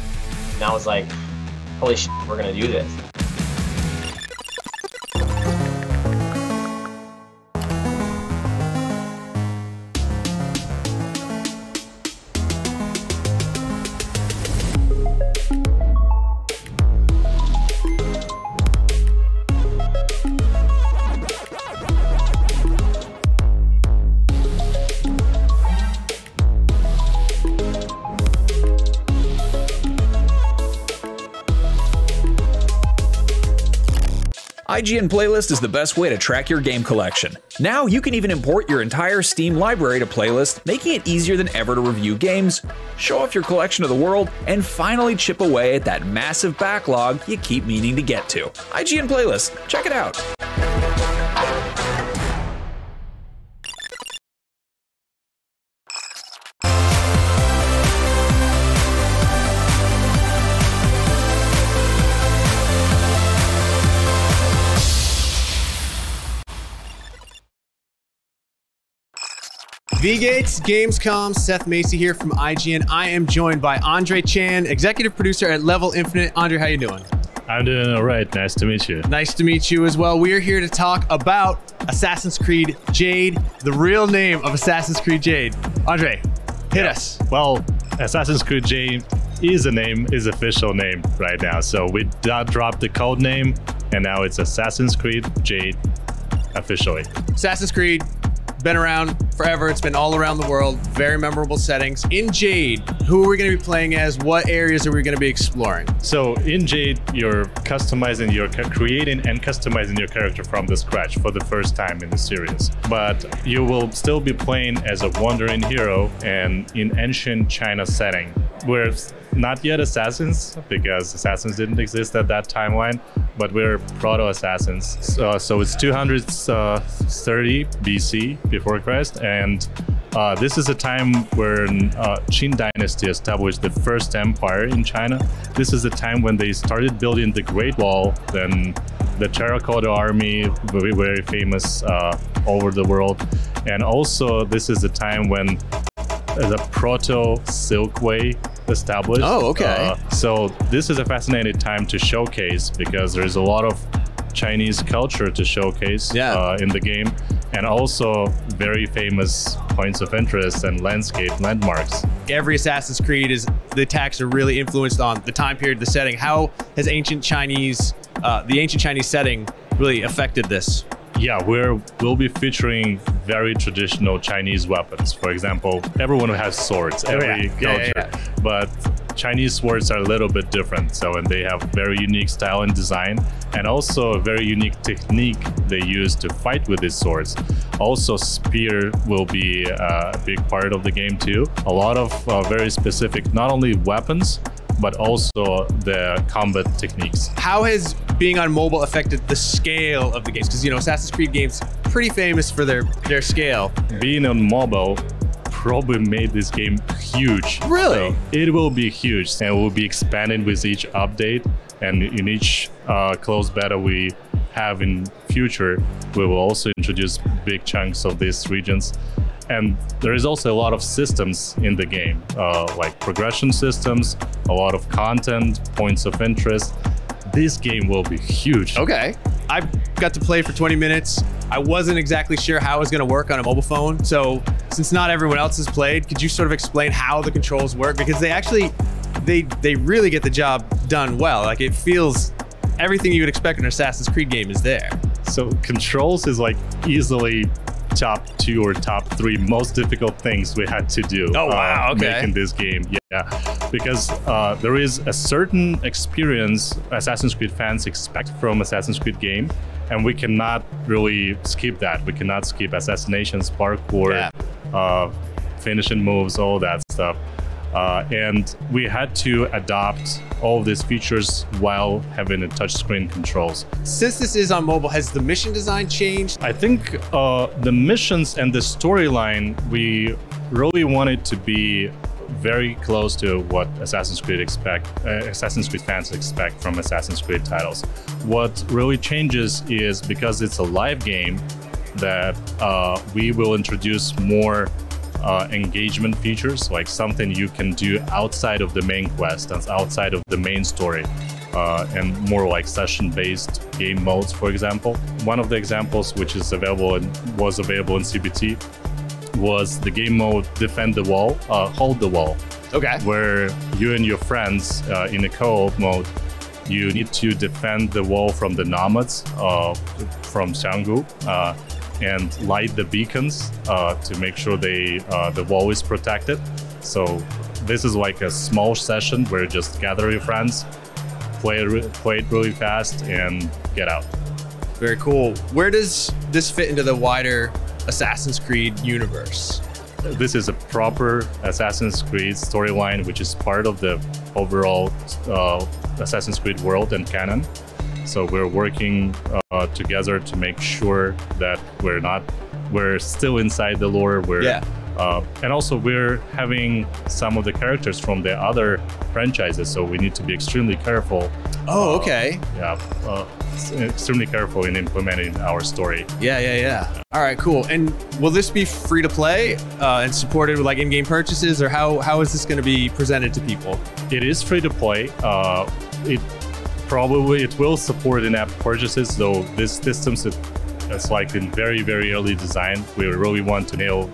And I was like, holy shit, we're gonna do this. IGN Playlist is the best way to track your game collection. Now you can even import your entire Steam library to Playlist, making it easier than ever to review games, show off your collection of the world, and finally chip away at that massive backlog you keep meaning to get to. IGN Playlist, check it out. V-Gates, Gamescom, Seth Macy here from IGN. I am joined by Andre Chan, executive producer at Level Infinite. Andre, how you doing? I'm doing all right. Nice to meet you. Nice to meet you as well. We are here to talk about Assassin's Creed Jade, the real name of Assassin's Creed Jade. Andre, hit us. Well, Assassin's Creed Jade is official name right now. So we dropped the code name, and now it's Assassin's Creed Jade officially. Assassin's Creed, been around forever. It's been all around the world. Very memorable settings. In Jade, who are we going to be playing as? What areas are we going to be exploring? So in Jade, you're creating and customizing your character from the scratch for the first time in the series. But you will still be playing as a wandering hero and in ancient China setting. We're not yet assassins, because assassins didn't exist at that timeline, but we're proto-assassins. So it's 230 BC, before Christ, and This is a time when Qin Dynasty established the first empire in China. This is the time when they started building the Great Wall, then the Terracotta Army, very, very famous all over the world. And also, this is the time when the Proto-Silk Way established. Oh, okay. So this is a fascinating time to showcase because there's a lot of Chinese culture to showcase in the game, and also very famous points of interest and landscape landmarks. Every Assassin's Creed the attacks are really influenced on the time period, the setting. How has the ancient Chinese setting really affected this? Yeah, we'll be featuring very traditional Chinese weapons. For example, everyone has swords, every culture, but Chinese swords are a little bit different. So, and they have very unique style and design, and also a very unique technique they use to fight with these swords. Also, spear will be a big part of the game too. A lot of very specific, not only weapons, but also the combat techniques. How has being on mobile affected the scale of the games? Because, you know, Assassin's Creed games pretty famous for their scale. Being on mobile probably made this game huge. Really? So it will be huge, and will be expanding with each update, and in each closed beta we have in future, we will also introduce big chunks of these regions. And there is also a lot of systems in the game, like progression systems, a lot of content, points of interest. This game will be huge. Okay. I got to play for 20 minutes. I wasn't exactly sure how it was going to work on a mobile phone. So since not everyone else has played, could you sort of explain how the controls work? Because they really get the job done well. Like, it feels everything you would expect in an Assassin's Creed game is there. So controls is like easily top 2 or top 3 most difficult things we had to do. Oh, wow. Okay. Making this game. Yeah, because there is a certain experience Assassin's Creed fans expect from Assassin's Creed game, and we cannot really skip that. We cannot skip assassinations, parkour, finishing moves, all that stuff. And we had to adopt all these features while having a touchscreen controls. Since this is on mobile, has the mission design changed? I think the missions and the storyline, we really wanted to be very close to what Assassin's Creed fans expect from Assassin's Creed titles. What really changes is, because it's a live game, that we will introduce more engagement features, like something you can do outside of the main quest and outside of the main story, and more like session-based game modes, for example. One of the examples which is available and was available in CBT was the game mode Defend the Wall, Hold the Wall. Okay. Where you and your friends in a co-op mode, you need to defend the wall from the nomads from Xianggu, and light the beacons to make sure the wall is protected. So this is like a small session where you just gather your friends, play it really fast, and get out. Very cool. Where does this fit into the wider Assassin's Creed universe? This is a proper Assassin's Creed storyline, which is part of the overall Assassin's Creed world and canon. So we're working together to make sure that we're still inside the lore. And also we're having some of the characters from the other franchises, so we need to be extremely careful. Oh, okay. Extremely careful in implementing our story. Yeah. All right, cool. And will this be free to play and supported with like in-game purchases, or how is this going to be presented to people? It is free to play. It will support in-app purchases, though this system is like in very, very early design. We really want to nail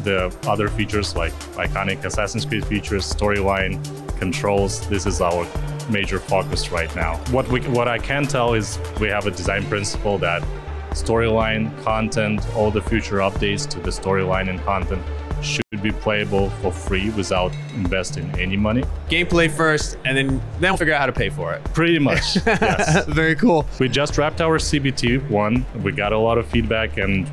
the other features like iconic Assassin's Creed features, storyline, controls. This is our major focus right now. What I can tell is we have a design principle that storyline, content, all the future updates to the storyline and content should be playable for free without investing any money. Gameplay first, and then we'll figure out how to pay for it. Pretty much, yes. Very cool. We just wrapped our CBT 1. We got a lot of feedback, and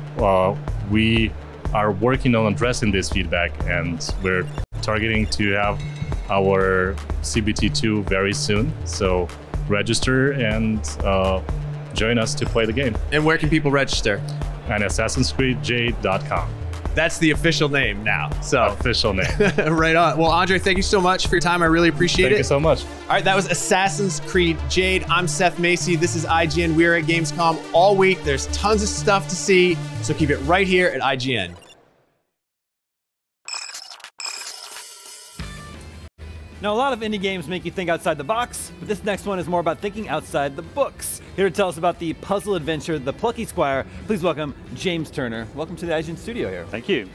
we are working on addressing this feedback, and we're targeting to have our CBT 2 very soon. So register and join us to play the game. And where can people register? At Assassin'sCreedJ.com. That's the official name now. So official name. Right on. Well, Andre, thank you so much for your time. I really appreciate it. Thank you so much. All right, that was Assassin's Creed Jade. I'm Seth Macy. This is IGN. We're at Gamescom all week. There's tons of stuff to see, so keep it right here at IGN. Now, a lot of indie games make you think outside the box, but this next one is more about thinking outside the books. Here to tell us about the puzzle adventure, The Plucky Squire, please welcome James Turner. Welcome to the IGN studio here. Thank you.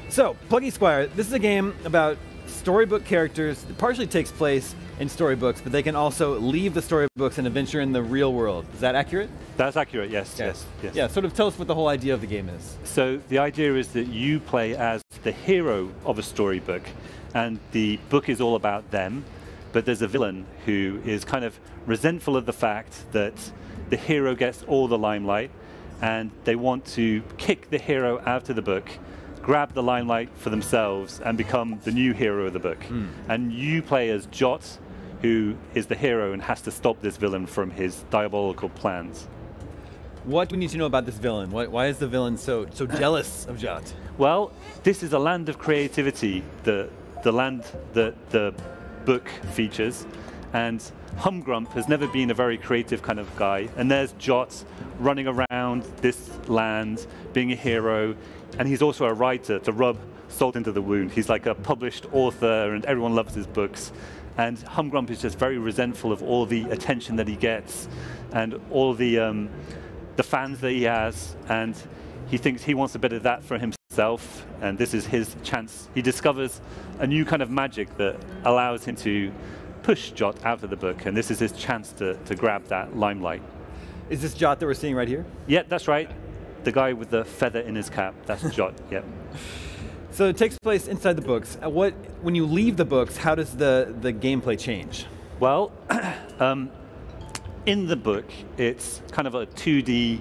So, Plucky Squire, this is a game about storybook characters that partially takes place in storybooks, but they can also leave the storybooks and adventure in the real world. Is that accurate? That's accurate, yes. Yeah, sort of tell us what the whole idea of the game is. So the idea is that you play as the hero of a storybook, and the book is all about them, but there's a villain who is kind of resentful of the fact that the hero gets all the limelight, and they want to kick the hero out of the book, grab the limelight for themselves, and become the new hero of the book. And you play as Jot, who is the hero and has to stop this villain from his diabolical plans. What do we need to know about this villain? Why is the villain so jealous of Jot? Well, this is a land of creativity, the land that the book features, and Humgrump has never been a very creative kind of guy, and there's Jot running around this land, being a hero, and he's also a writer to rub salt into the wound. He's like a published author, and everyone loves his books, and Humgrump is just very resentful of all the attention that he gets, and all the fans that he has, and he thinks he wants a bit of that for himself, and this is his chance. He discovers a new kind of magic that allows him to push Jot out of the book, and this is his chance to grab that limelight. Is this Jot that we're seeing right here? Yeah, that's right. The guy with the feather in his cap, that's Jot, yeah. So it takes place inside the books. When you leave the books, how does the gameplay change? Well, in the book, it's kind of a 2D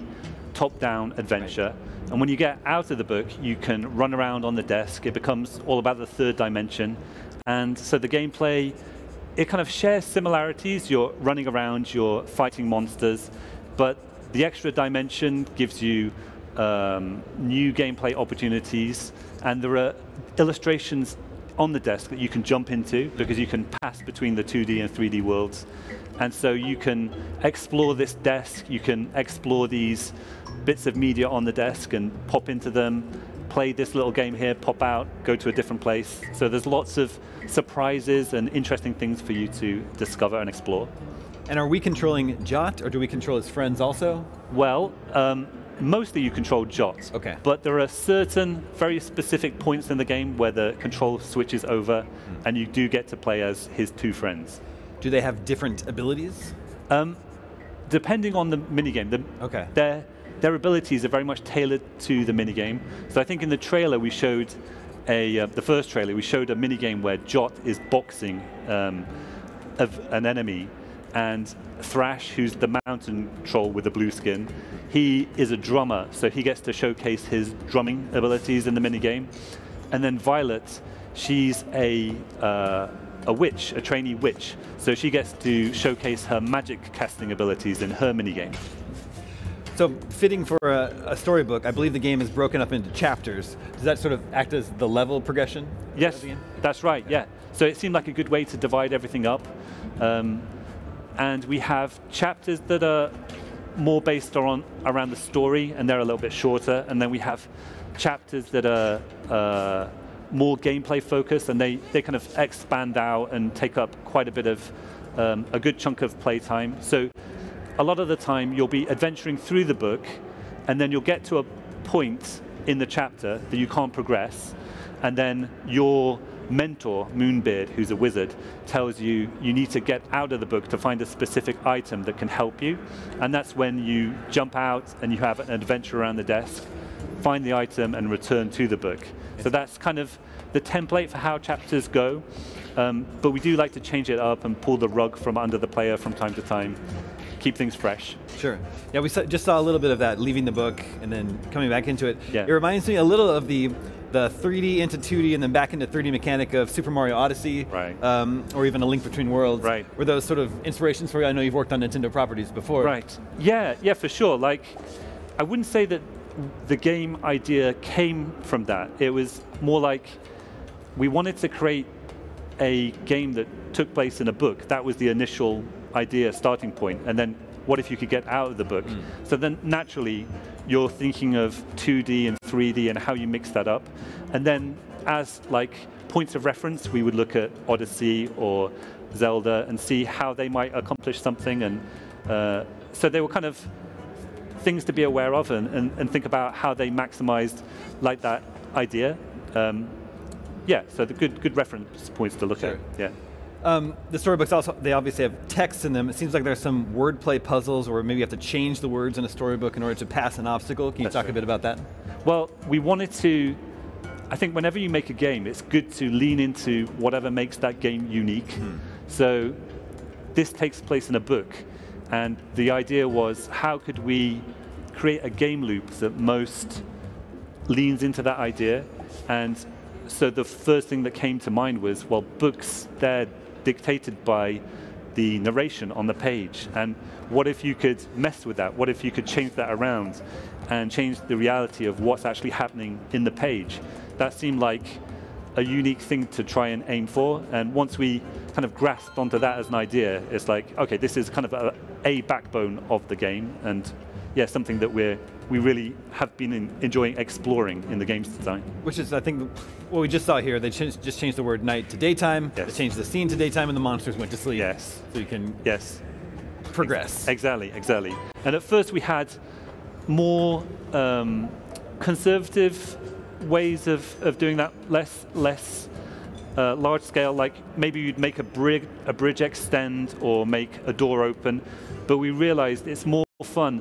top-down adventure. Right. And when you get out of the book, you can run around on the desk. It becomes all about the third dimension. And so the gameplay, it kind of shares similarities. You're running around, you're fighting monsters, but the extra dimension gives you new gameplay opportunities, and there are illustrations on the desk that you can jump into because you can pass between the 2D and 3D worlds. And so you can explore this desk, you can explore these bits of media on the desk and pop into them, play this little game here, pop out, go to a different place. So there's lots of surprises and interesting things for you to discover and explore. And are we controlling Jot, or do we control his friends also? Well, mostly you control Jot. Okay. But there are certain very specific points in the game where the control switches over, and you do get to play as his two friends. Do they have different abilities? Depending on the minigame. Okay. Their abilities are very much tailored to the minigame. So I think in the trailer we showed the first trailer, we showed a minigame where Jot is boxing of an enemy, and Thrash, who's the mountain troll with the blue skin, he is a drummer, so he gets to showcase his drumming abilities in the minigame. And then Violet, she's a witch, a trainee witch, so she gets to showcase her magic casting abilities in her minigame. So fitting for a storybook, I believe the game is broken up into chapters. Does that sort of act as the level progression? Yes, that's right, yeah. So it seemed like a good way to divide everything up. And we have chapters that are more based around the story, and they're a little bit shorter. And then we have chapters that are more gameplay focused, and they kind of expand out and take up quite a bit of a good chunk of playtime. So a lot of the time you'll be adventuring through the book, and then you'll get to a point in the chapter that you can't progress, and then your mentor, Moonbeard, who's a wizard, tells you you need to get out of the book to find a specific item that can help you. And that's when you jump out and you have an adventure around the desk, find the item, and return to the book. So that's kind of the template for how chapters go. But we do like to change it up and pull the rug from under the player from time to time, keep things fresh. Sure. Yeah, we just saw a little bit of that, leaving the book and then coming back into it. Yeah. It reminds me a little of the 3D into 2D and then back into 3D mechanic of Super Mario Odyssey, right. Or even A Link Between Worlds. Right. Were those sort of inspirations for you? I know you've worked on Nintendo properties before. Right. Yeah, for sure. Like, I wouldn't say that the game idea came from that. It was more like we wanted to create a game that took place in a book. That was the initial idea, starting point. And then what if you could get out of the book? So then naturally, you're thinking of 2D and 3D and how you mix that up. And then as like points of reference, we would look at Odyssey or Zelda and see how they might accomplish something. And so they were kind of things to be aware of and think about how they maximized like that idea. Yeah, so the good reference points to look at. Yeah. The storybooks also, they obviously have text in them. It seems like there's some wordplay puzzles, or maybe you have to change the words in a storybook in order to pass an obstacle. Can you talk a bit about that? Well, we wanted to, I think whenever you make a game, it's good to lean into whatever makes that game unique. So this takes place in a book, and the idea was, how could we create a game loop that most leans into that idea? And so the first thing that came to mind was, well, books, they're dictated by the narration on the page. And what if you could mess with that? What if you could change that around and change the reality of what's actually happening in the page? That seemed like a unique thing to try and aim for. And once we kind of grasped onto that as an idea, it's like, okay, this is kind of a backbone of the game. And yeah, something that we really have been enjoying exploring in the game's design. Which is, I think, what we just saw here. They just changed the word night to daytime. Yes. They changed the scene to daytime, and the monsters went to sleep. Yes. So you can progress. Exactly. And at first we had more conservative ways of doing that, less large scale. Like maybe you'd make a bridge extend or make a door open, but we realized it's more fun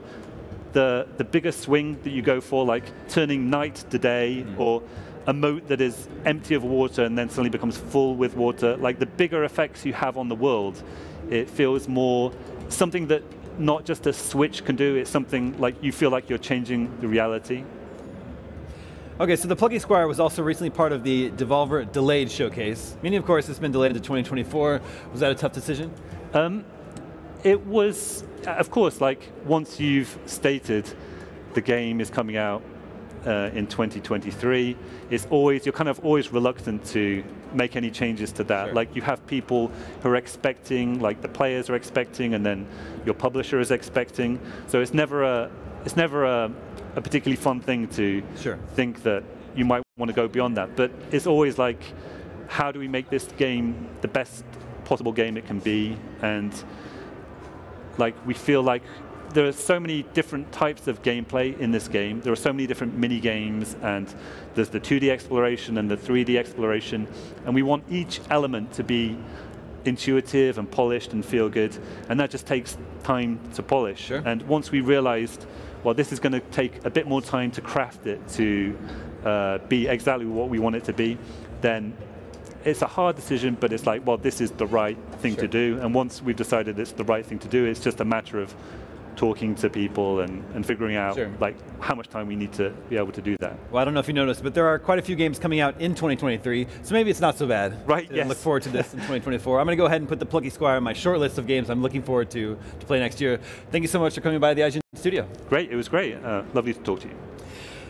the bigger swing that you go for, like turning night to day, or a moat that is empty of water and then suddenly becomes full with water. Like the bigger effects you have on the world, it feels more something that not just a Switch can do. It's something like you feel like you're changing the reality. Okay, so the Plucky Squire was also recently part of the Devolver Delayed showcase. Meaning, of course, it's been delayed to 2024. Was that a tough decision? It was, of course, like once you've stated the game is coming out in 2023, it's always, you're kind of always reluctant to make any changes to that. Sure. Like you have people who are expecting, like the players are expecting, and then your publisher is expecting. So it's never a particularly fun thing to think that you might want to go beyond that. But it's always like, how do we make this game the best possible game it can be? And like we feel like there are so many different types of gameplay in this game. There are so many different mini games, and there's the 2D exploration and the 3D exploration, and we want each element to be intuitive and polished and feel good, and that just takes time to polish. Sure. And once we realized, well, this is going to take a bit more time to craft it to be exactly what we want it to be, then it's a hard decision, but it's like, well, this is the right thing to do. And once we've decided it's the right thing to do, it's just a matter of talking to people and figuring out like how much time we need to be able to do that. Well, I don't know if you noticed, but there are quite a few games coming out in 2023, so maybe it's not so bad. Right, yes. Look forward to this in 2024. I'm going to go ahead and put the Plucky Squire on my short list of games I'm looking forward to play next year. Thank you so much for coming by the IGN studio. Great, it was great. Lovely to talk to you.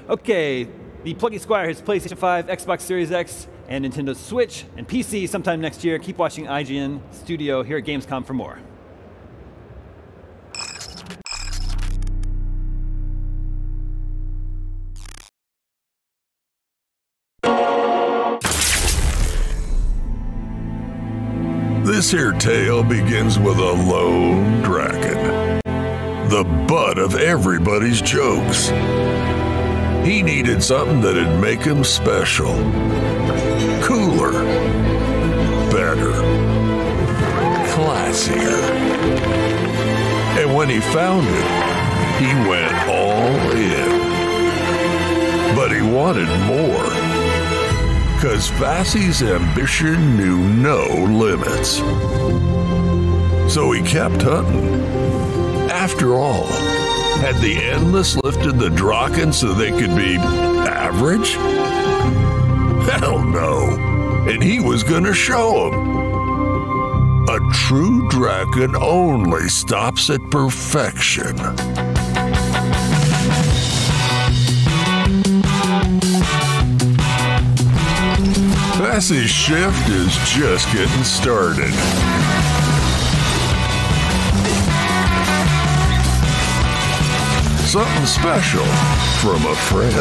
Okay, the Plucky Squire has PlayStation 5, Xbox Series X, and Nintendo Switch and PC sometime next year. Keep watching IGN Studio here at Gamescom for more. This here tale begins with a lone dragon, the butt of everybody's jokes. He needed something that'd make him special, cooler, better, classier. And when he found it, he went all in. But he wanted more, 'cause Vassy's ambition knew no limits. So he kept hunting. After all, had the Endless lifted the Draken so they could be average? Hell no. And he was gonna show him. A true dragon only stops at perfection. Vassy's shift is just getting started. Something special from a friend.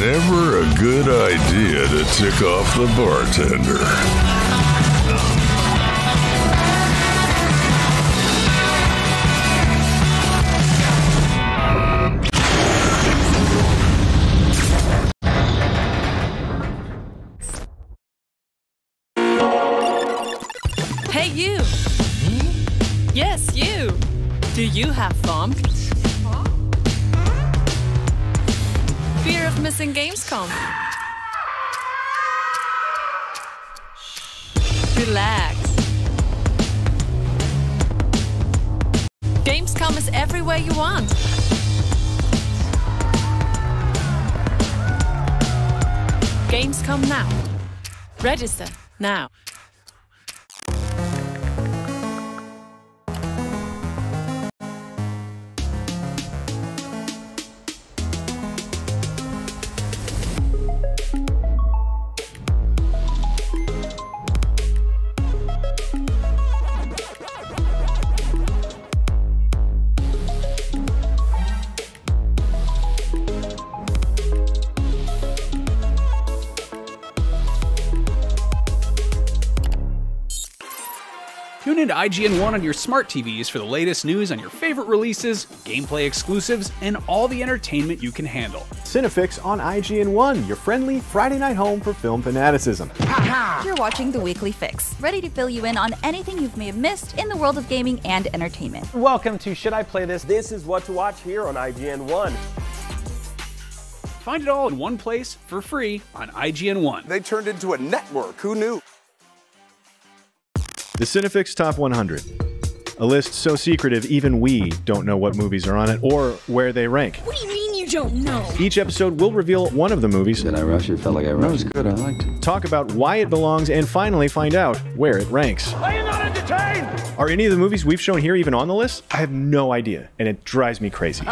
Never a good idea to tick off the bartender. Hey, you! Yes, you! Do you have FOMC? Fear of missing Gamescom? Relax. Gamescom is everywhere you want. Gamescom now. Register now. Tune into IGN1 on your smart TVs for the latest news on your favorite releases, gameplay exclusives, and all the entertainment you can handle. Cinefix on IGN1, your friendly Friday night home for film fanaticism. You're watching The Weekly Fix, ready to fill you in on anything you may have missed in the world of gaming and entertainment. Welcome to Should I Play This? This is what to watch here on IGN1. Find it all in one place for free on IGN1. They turned into a network. Who knew? The Cinefix Top 100. A list so secretive even we don't know what movies are on it or where they rank. What do you mean you don't know? Each episode will reveal one of the movies. Did I rush it? Felt like I rushed. That was good. I liked it. Talk about why it belongs and finally find out where it ranks. Are you not entertained? Are any of the movies we've shown here even on the list? I have no idea, and it drives me crazy.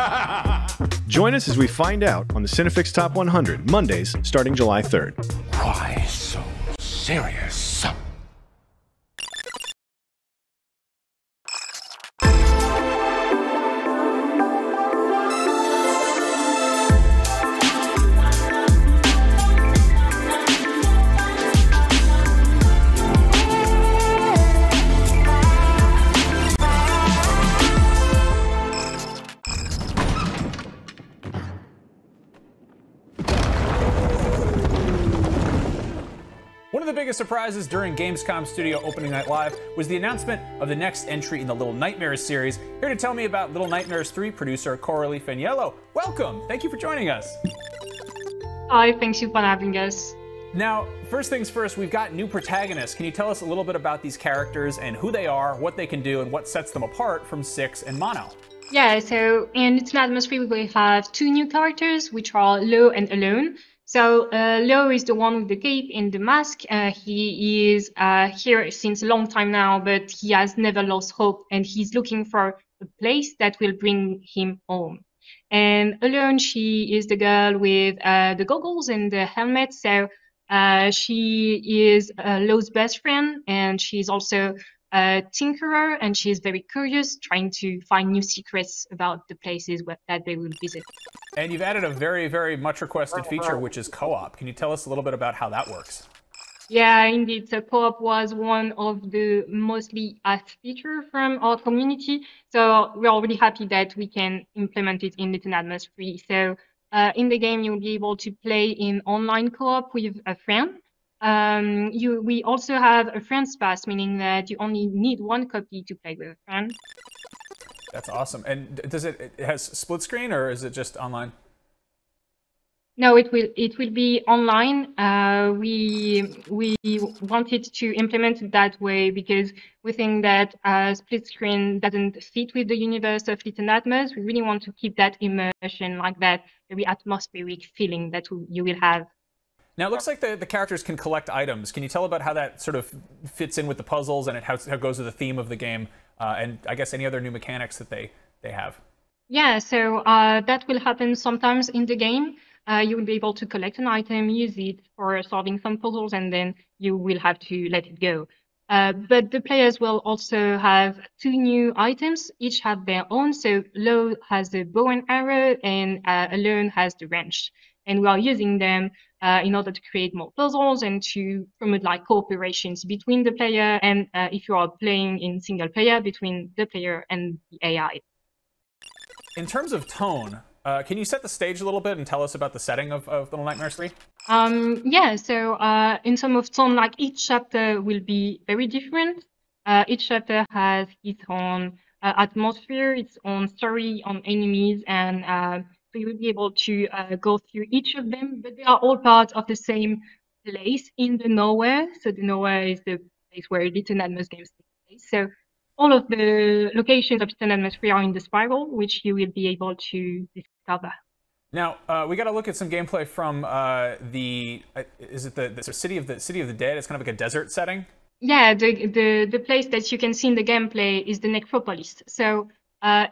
Join us as we find out on the Cinefix Top 100, Mondays starting July 3rd. Why so serious? One of the biggest surprises during Gamescom Studio Opening Night Live was the announcement of the next entry in the Little Nightmares series. Here to tell me about Little Nightmares 3 producer Coralie Faniello. Welcome! Thank you for joining us. Hi, thanks you for having us. Now, first things first, we've got new protagonists. Can you tell us a little bit about these characters and who they are, what they can do, and what sets them apart from Six and Mono? Yeah, so in Little Nightmares 3 we have two new characters, which are Lo and Alone. So Lo is the one with the cape and the mask. He is here since a long time now, but he has never lost hope, and he's looking for a place that will bring him home. And Alone, she is the girl with the goggles and the helmet. So she is Lo's best friend, and she's also a tinkerer, and she's very curious, trying to find new secrets about the places that they will visit. And you've added a very, very much requested feature, which is co-op. Can you tell us a little bit about how that works? Yeah, indeed. So co-op was one of the mostly asked features from our community. So we're really happy that we can implement it in Little Nightmares 3. So in the game, you'll be able to play in online co-op with a friend. We also have a friend's pass, meaning that you only need one copy to play with a friend. That's awesome. And does it has split screen, or is it just online? No, it will be online. We wanted to implement it that way because we think that split screen doesn't fit with the universe of Little Nightmares. We really want to keep that immersion, like that very atmospheric feeling that you will have. Now, it looks like the characters can collect items. Can you tell about how that sort of fits in with the puzzles and how it goes with the theme of the game, and I guess any other new mechanics that they have? Yeah, so that will happen sometimes in the game. You will be able to collect an item, use it for solving some puzzles, and then you will have to let it go. But the players will also have 2 new items. Each have their own. So Low has the bow and arrow, and Alone has the wrench. And we are using them in order to create more puzzles and to promote like cooperations between the player and if you are playing in single player, between the player and the AI. In terms of tone, can you set the stage a little bit and tell us about the setting of Little Nightmares 3? Yeah, so in terms of tone, like each chapter will be very different. Each chapter has its own atmosphere, its own story, on enemies, and so you will be able to go through each of them, but they are all part of the same place in the nowhere. So the nowhere is the place where Little Nightmares games take place. So all of the locations of Little Nightmares 3 are in the spiral, which you will be able to discover. Now we got to look at some gameplay from is it the city of the dead? It's kind of like a desert setting. Yeah, the place that you can see in the gameplay is the necropolis. So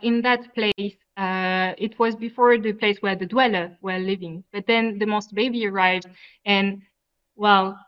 in that place, it was before the place where the dweller were living. But then the monster baby arrived, and well,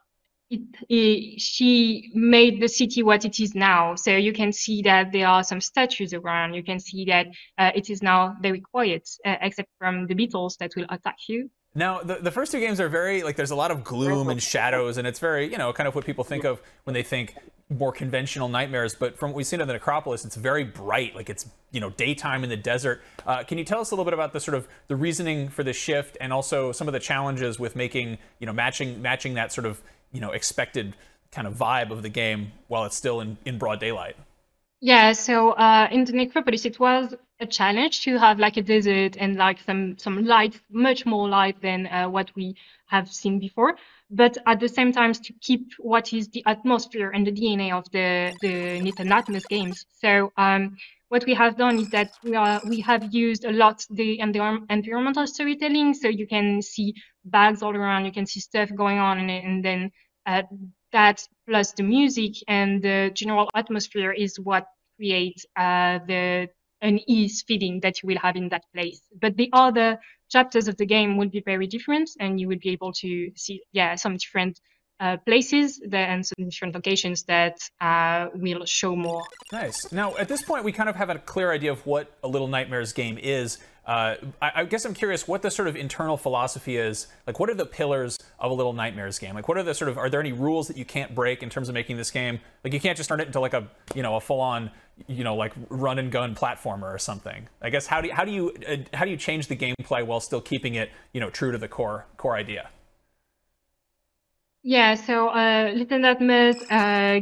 she made the city what it is now. So you can see that there are some statues around. You can see that it is now very quiet, except from the beetles that will attack you. Now, the first 2 games are very, like, there's a lot of gloom and shadows, and it's very, you know, kind of what people think of when they think more conventional nightmares. But from what we've seen in the Necropolis, it's very bright, like it's, you know, daytime in the desert. Can you tell us a little bit about the sort of the reasoning for the shift, and also some of the challenges with making, you know, matching that sort of, you know, expected kind of vibe of the game while it's still in broad daylight? Yeah, so in the Necropolis, it was a challenge to have like a desert and like some light, much more light than what we have seen before. But at the same time, to keep what is the atmosphere and the DNA of the Little Nightmares games. So what we have done is that we have used a lot the environmental storytelling. So you can see bags all around, you can see stuff going on, and then that plus the music and the general atmosphere is what creates the unease feeling that you will have in that place. But the other chapters of the game will be very different, and you will be able to see, yeah, some different places and some different locations that will show more. Nice. Now, at this point, we kind of have a clear idea of what a Little Nightmares game is. I guess I'm curious what the sort of internal philosophy is. Like, what are the pillars of a Little Nightmares game? Like, what are the sort of, are there any rules that you can't break in terms of making this game? Like, you can't just turn it into like a, you know, a full-on, you know, like run and gun platformer or something. I guess how do you change the gameplay while still keeping it, you know, true to the core idea? Yeah, so Little Nightmares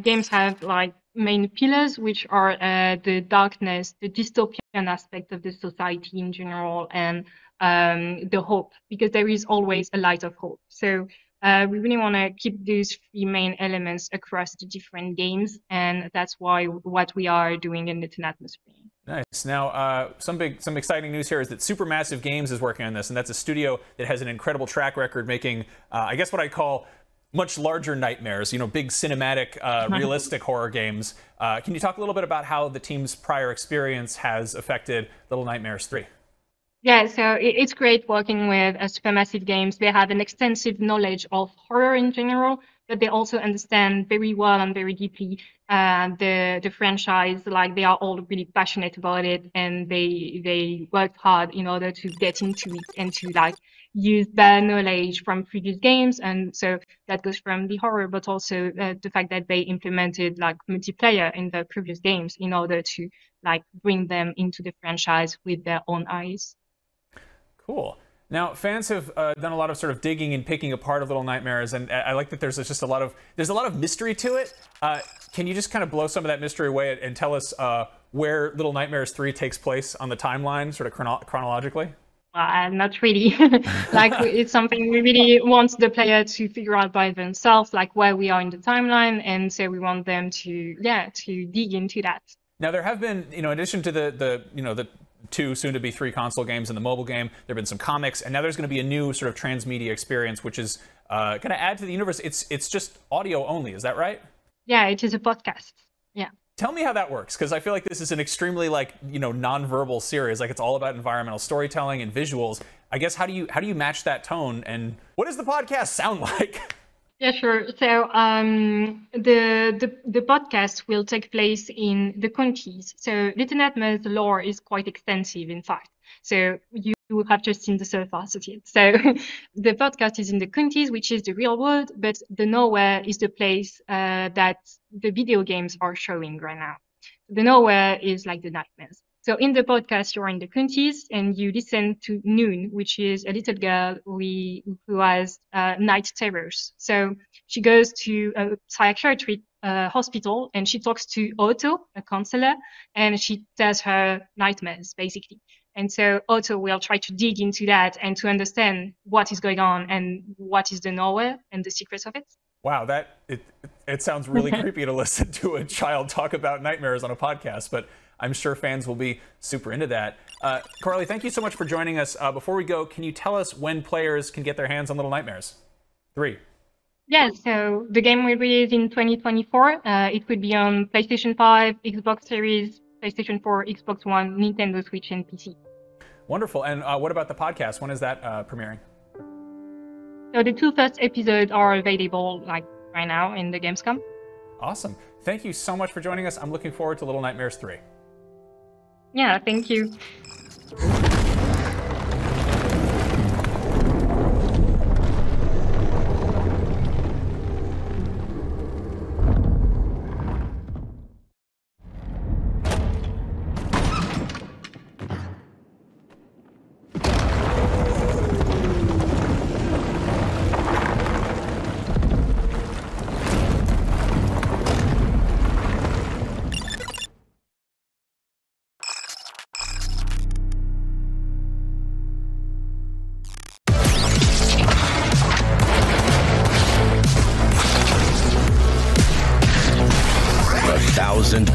games have like main pillars, which are the darkness, the dystopian aspect of the society in general, and the hope, because there is always a light of hope. So we really want to keep these 3 main elements across the different games, and that's what we are doing in Little Nightmares 3. Nice. Now, some exciting news here is that Supermassive Games is working on this, and that's a studio that has an incredible track record making, I guess what I call much larger nightmares, you know, big cinematic, realistic horror games. Can you talk a little bit about how the team's prior experience has affected Little Nightmares 3? Yeah, so it's great working with Supermassive Games. They have an extensive knowledge of horror in general, but they also understand very well and very deeply the franchise. Like, they are all really passionate about it, and they worked hard in order to get into it and to like use their knowledge from previous games. And so that goes from the horror, but also the fact that they implemented like multiplayer in the previous games in order to like bring them into the franchise with their own eyes. Cool. Now, fans have done a lot of sort of digging and picking apart of Little Nightmares, and I like that there's just a lot of mystery to it. Can you just kind of blow some of that mystery away and tell us where Little Nightmares 3 takes place on the timeline, sort of chronologically? Not really. Like, it's something we really want the player to figure out by themselves, like where we are in the timeline, and so we want them to dig into that. Now, there have been, you know, in addition to the 2, soon to be 3 console games and the mobile game, there have been some comics, and now there's going to be a new sort of transmedia experience, which is going to add to the universe. It's just audio only, is that right? Yeah, it is a podcast. Yeah. Tell me how that works, because I feel like this is an extremely nonverbal series. Like, it's all about environmental storytelling and visuals. I guess how do you match that tone, and what does the podcast sound like? Yeah, sure. So the podcast will take place in the counties. So Little Nightmares lore is quite extensive, in fact. So you have just seen the surface of it. So the podcast is in the counties, which is the real world, but the nowhere is the place that the video games are showing right now. The nowhere is like the nightmares. So in the podcast, you're in the counties and you listen to Noon, which is a little girl who has night terrors. So she goes to a psychiatric hospital and she talks to Otto, a counselor, and she tells her nightmares, basically. And so Otto will try to dig into that and to understand what is going on and what is the nowhere and the secrets of it. Wow, it sounds really creepy to listen to a child talk about nightmares on a podcast, but I'm sure fans will be super into that. Carly, thank you so much for joining us. Before we go, can you tell us when players can get their hands on Little Nightmares 3? Yeah, so the game will release in 2024. It will be on PlayStation 5, Xbox Series, PlayStation 4, Xbox One, Nintendo Switch, and PC. Wonderful. And what about the podcast? When is that premiering? So the 2 first episodes are available right now in the Gamescom. Awesome. Thank you so much for joining us. I'm looking forward to Little Nightmares 3. Yeah, thank you.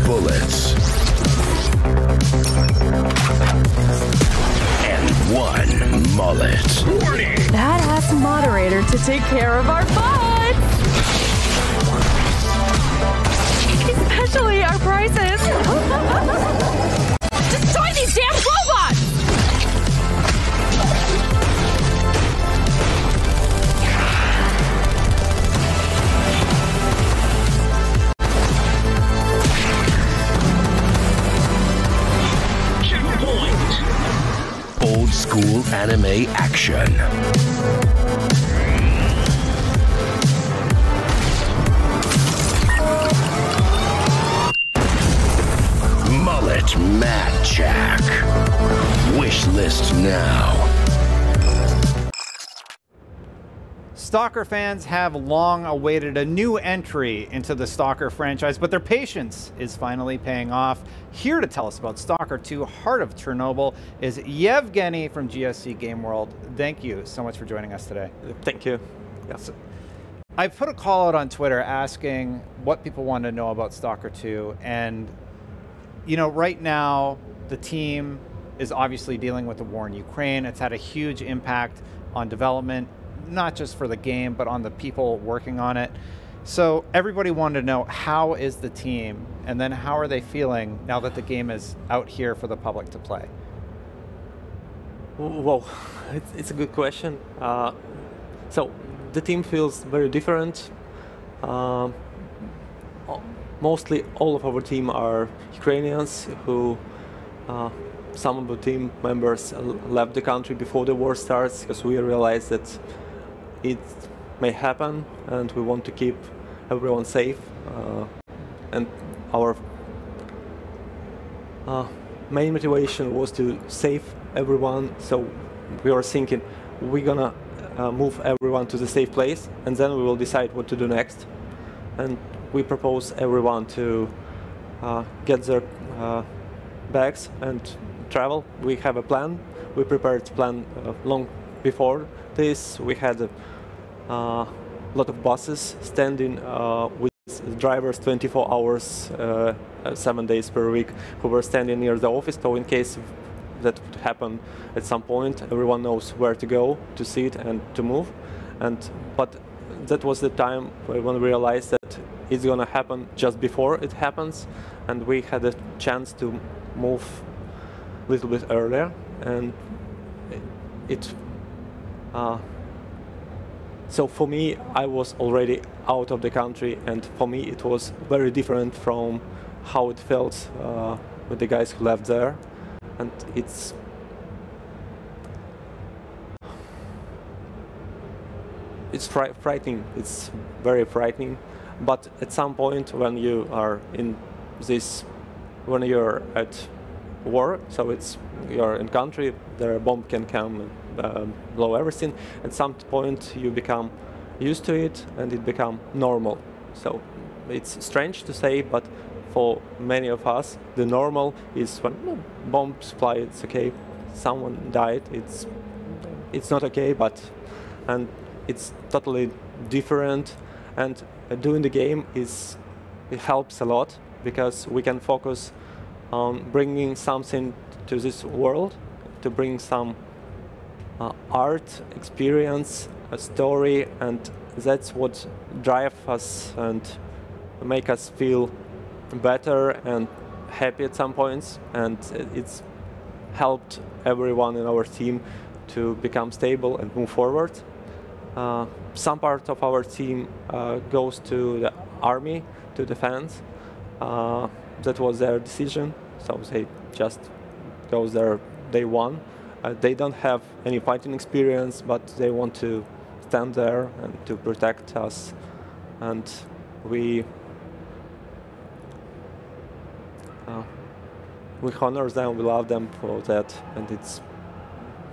Bullets and 1 mullet. Badass moderator to take care of our butts, especially our prices. Destroy these damn robots! Old school anime action. Mullet Mad Jack. Wish list now. Stalker fans have long awaited a new entry into the Stalker franchise, but their patience is finally paying off. Here to tell us about Stalker 2 Heart of Chernobyl is Yevgeny from GSC Game World. Thank you so much for joining us today. Thank you. Yes. I put a call out on Twitter asking what people want to know about Stalker 2, and right now the team is obviously dealing with the war in Ukraine. It's had a huge impact on development, not just for the game, but on the people working on it. So everybody wanted to know, how is the team, and then how are they feeling now that the game is out here for the public to play? Well, it's a good question. So the team feels very different. Mostly all of our team are Ukrainians who some of the team members left the country before the war starts, because we realized that it may happen and we want to keep everyone safe. And our main motivation was to save everyone, so we were thinking we're gonna move everyone to the safe place and then we will decide what to do next. And we propose everyone to get their bags and travel. We have a plan. We prepared a plan long before this. We had a lot of buses standing with drivers 24 hours, 7 days per week, who were standing near the office. So in case that would happen at some point, everyone knows where to go to see it and to move. But that was the time when we realized that it's gonna happen just before it happens, and we had a chance to move a little bit earlier, and so for me, I was already out of the country, and for me it was very different from how it felt with the guys who left there, and it's frightening. It's very frightening. But at some point, when you are in this, when you're at war, so you're in country, the bomb can come and blow everything. At some point, you become used to it, and it become normal. So it's strange to say, but for many of us, the normal is when bombs fly. It's okay. Someone died. It's not okay, and it's totally different. And doing the game it helps a lot, because we can focus on bringing something to this world, to bring some art, experience, a story, and that's what drives us and make us feel better and happy at some points. And it's helped everyone in our team to become stable and move forward. Some part of our team goes to the army to defend. That was their decision, so they just goes there day one. They don't have any fighting experience, but they want to stand there and to protect us. And we honor them, we love them for that, and it's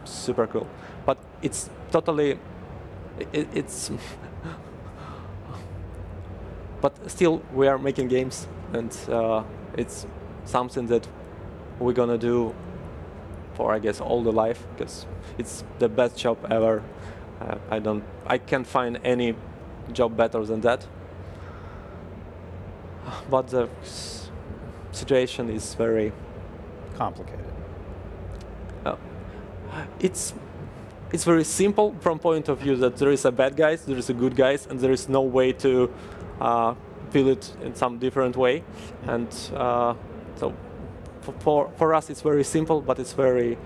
super cool. But it's totally, it's but still we are making games, and it's something that we're gonna do for, I guess, all the life, because it's the best job ever. I can't find any job better than that. But the situation is very complicated. It's very simple from point of view that there is a bad guys, there is a good guys, and there is no way to feel it in some different way. And so for us it's very simple, but it's very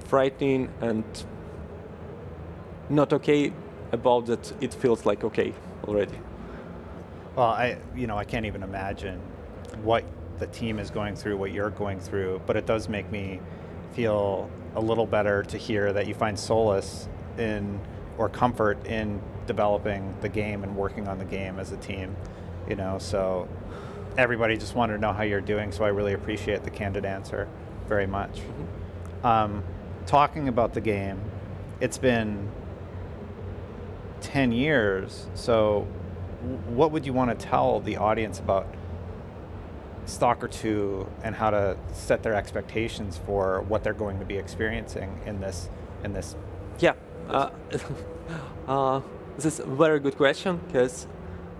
frightening and not okay about that. It feels like okay already. Well, I can't even imagine what the team is going through, what you're going through, but it does make me feel a little better to hear that you find solace in, or comfort in, developing the game and working on the game as a team. So everybody just wanted to know how you're doing, so I really appreciate the candid answer very much. Mm-hmm. Talking about the game, it's been 10 years, so what would you want to tell the audience about Stalker 2 and how to set their expectations for what they're going to be experiencing in this? Yeah, this is a very good question, because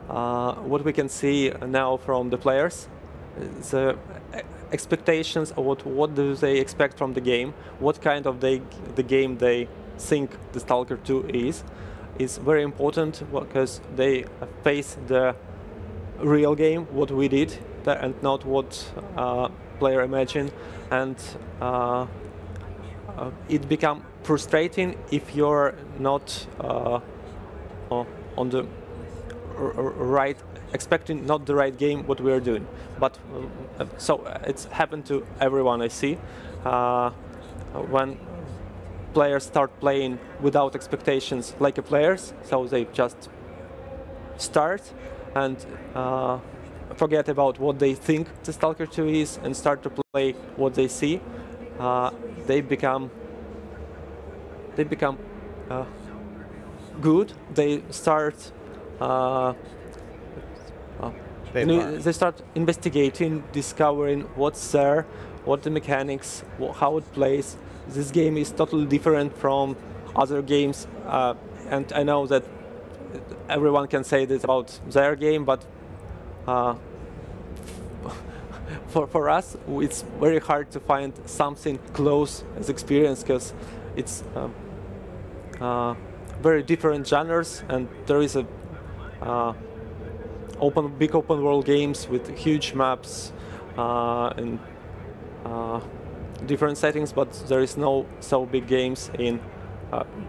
what we can see now from the players, the expectations of what do they expect from the game, what kind of the game they think the Stalker 2 is very important, because they face the real game, what we did, and not what player imagined. And it become frustrating if you're not on the right, expecting not the right game what we are doing. But so it's happened to everyone I see. When players start playing without expectations like a players, so they just start and forget about what they think the Stalker 2 is and start to play what they see. They become good. They start they start investigating, discovering what's there, what the mechanics, how it plays. This game is totally different from other games, and I know that everyone can say this about their game, but for us it's very hard to find something close as experience, because it's very different genres, and there is big open world games with huge maps and different settings, but there is no so big games in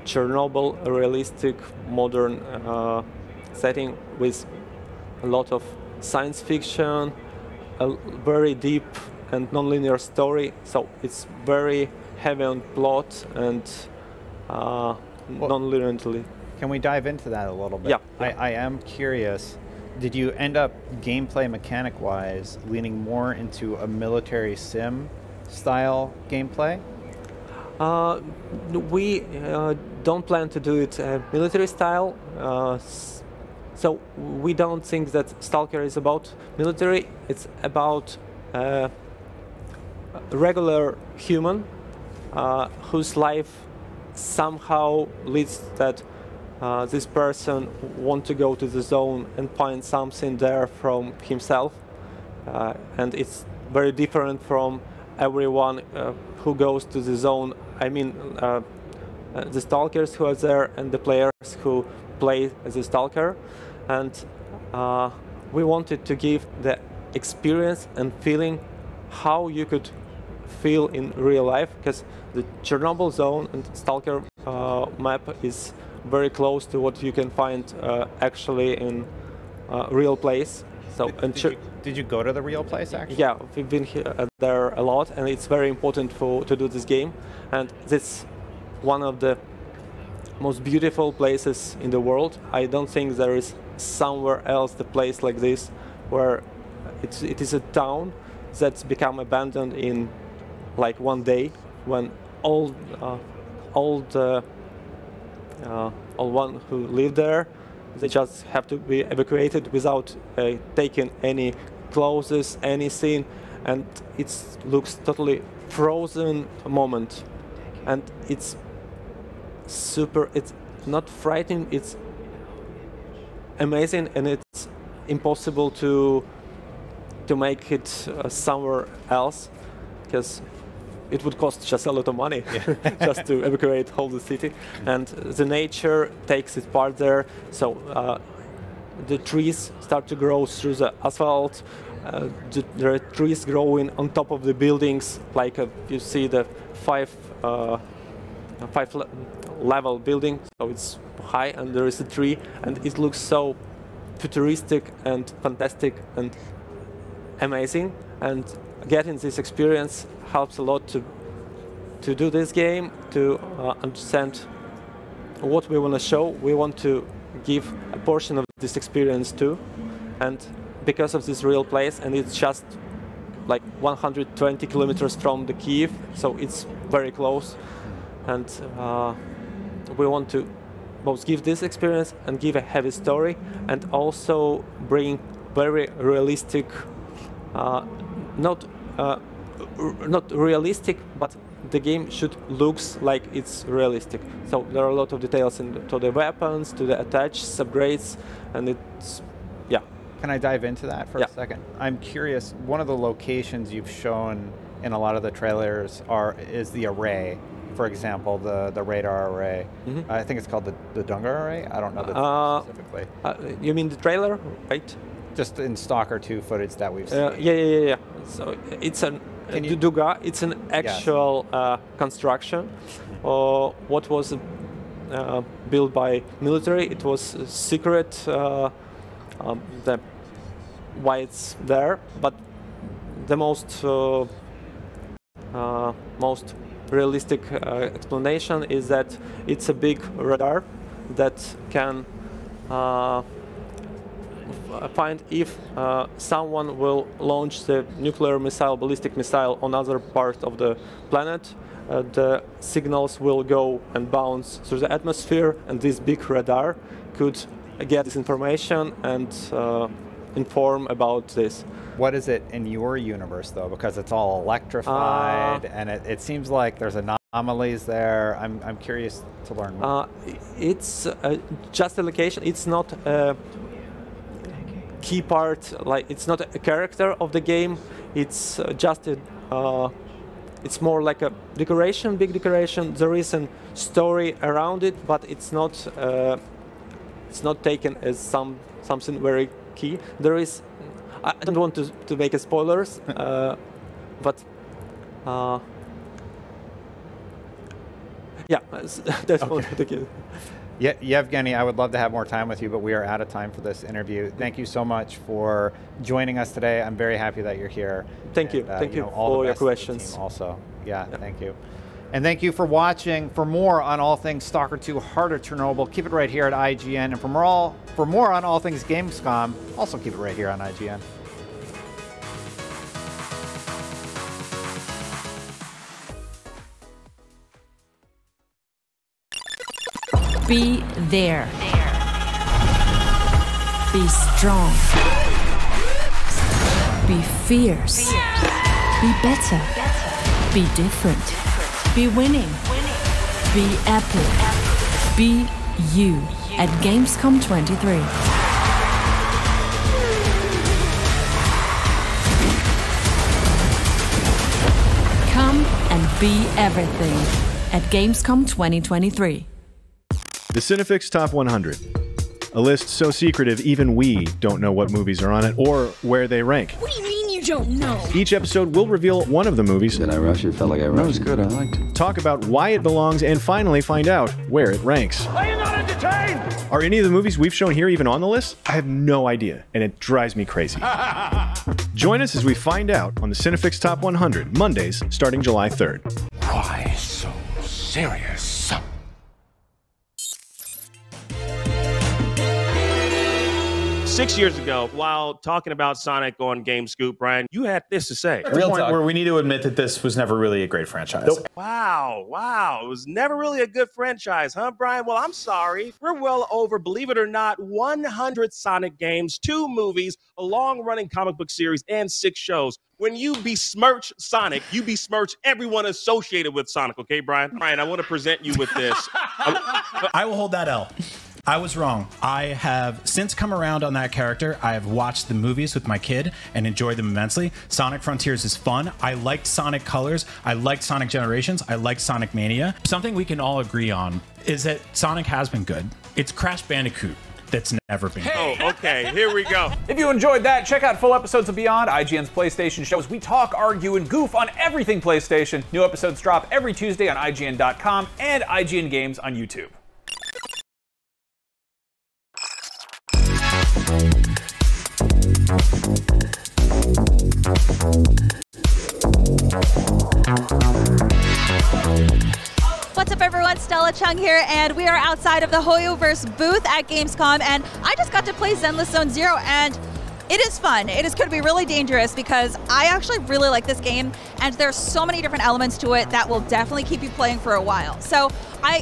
Chernobyl, a realistic modern setting with a lot of science fiction, a very deep and non-linear story. So it's very heavy on plot and non-linearly. Can we dive into that a little bit? Yeah. I am curious. Did you end up gameplay mechanic-wise leaning more into a military sim style gameplay? We don't plan to do it military style. So we don't think that Stalker is about military. It's about a regular human whose life somehow leads that this person want to go to the zone and find something there from himself. And it's very different from everyone who goes to the zone. I mean, the stalkers who are there and the players who play as a stalker. And we wanted to give the experience and feeling how you could feel in real life, because the Chernobyl zone and Stalker map is very close to what you can find actually in real place. So did you go to the real place actually? Yeah, we've been there a lot, and it's very important to do this game. And this one of the most beautiful places in the world. I don't think there is somewhere else a place like this where it is a town that's become abandoned in like one day, when all one who lived there, they just have to be evacuated without taking any clothes, anything, and it looks totally frozen moment. And it's super, it's not frightening, it's amazing, and it's impossible to make it somewhere else, because it would cost just a lot of money just to evacuate whole the city. And the nature takes its part there, so the trees start to grow through the asphalt. There are trees growing on top of the buildings, like you see the five level building, so it's high and there is a tree, and it looks so futuristic and fantastic and amazing. And getting this experience helps a lot to do this game, to understand what we want to show. We want to give a portion of this experience too, and because of this real place, and it's just like 120 kilometers from the Kyiv, so it's very close. And we want to both give this experience and give a heavy story, and also bring very realistic, not realistic, but the game should looks like it's realistic. So there are a lot of details to the weapons, to the attached upgrades, and it's, yeah. Can I dive into that for a second? I'm curious, one of the locations you've shown in a lot of the trailers is the array. For example, the radar array. Mm-hmm. I think it's called the Dungar array. I don't know the specifically. You mean the trailer, right? Just in Stalker 2 footage that we've seen. Yeah. So it's an Duga. It's an actual construction. What was built by military? It was secret. Why it's there, but the most realistic explanation is that it's a big radar that can find if someone will launch the nuclear missile, ballistic missile on other part of the planet. The signals will go and bounce through the atmosphere, and this big radar could get this information and inform about this. What is it in your universe, though? Because it's all electrified, and it seems like there's anomalies there. I'm curious to learn more. It's just a location. It's not a key part. Like, it's not a character of the game. It's just a. It's more like a decoration, big decoration. There is a story around it, but it's not taken as something very key. There is, I don't want to make spoilers, but yeah, that's one of the key. Yeah, Yevgeny, I would love to have more time with you, but we are out of time for this interview. Thank you so much for joining us today. I'm very happy that you're here. Thank you. Thank you for your questions. Also, yeah, thank you. And thank you for watching. For more on all things Stalker 2 Heart of Chernobyl, keep it right here at IGN. And for more on all things Gamescom, also keep it right here on IGN. Be there. Be strong. Be fierce. Be better. Be different. Be winning. Be epic. Be you at Gamescom 23. Come and be everything at Gamescom 2023. The Cinefix Top 100. A list so secretive even we don't know what movies are on it or where they rank. What do you mean you don't know? Each episode will reveal one of the movies. Did I rush it? Felt like I rushed. That was good. I liked it. Talk about why it belongs and finally find out where it ranks. Are you not entertained? Are any of the movies we've shown here even on the list? I have no idea, and it drives me crazy. Join us as we find out on the Cinefix Top 100, Mondays starting July 3rd. Why so serious? 6 years ago, while talking about Sonic on Game Scoop, Brian, you had this to say. Real point where we need to admit that this was never really a great franchise. Nope. Wow. It was never really a good franchise, huh, Brian? Well, I'm sorry. We're well over, believe it or not, 100 Sonic games, 2 movies, a long-running comic book series, and 6 shows. When you besmirch Sonic, you besmirch everyone associated with Sonic, okay, Brian? Brian, I want to present you with this. I will hold that L. I was wrong. I have since come around on that character. I have watched the movies with my kid and enjoyed them immensely. Sonic Frontiers is fun. I liked Sonic Colors. I liked Sonic Generations. I liked Sonic Mania. Something we can all agree on is that Sonic has been good. It's Crash Bandicoot that's never been good. Oh, okay. Here we go. If you enjoyed that, check out full episodes of Beyond, IGN's PlayStation shows. We talk, argue, and goof on everything PlayStation. New episodes drop every Tuesday on IGN.com and IGN Games on YouTube. What's up, everyone? Stella Chung here, and we are outside of the Hoyoverse booth at Gamescom, and I just got to play Zenless Zone Zero, and it is fun. It is going to be really dangerous because I actually really like this game, and there's so many different elements to it that will definitely keep you playing for a while. So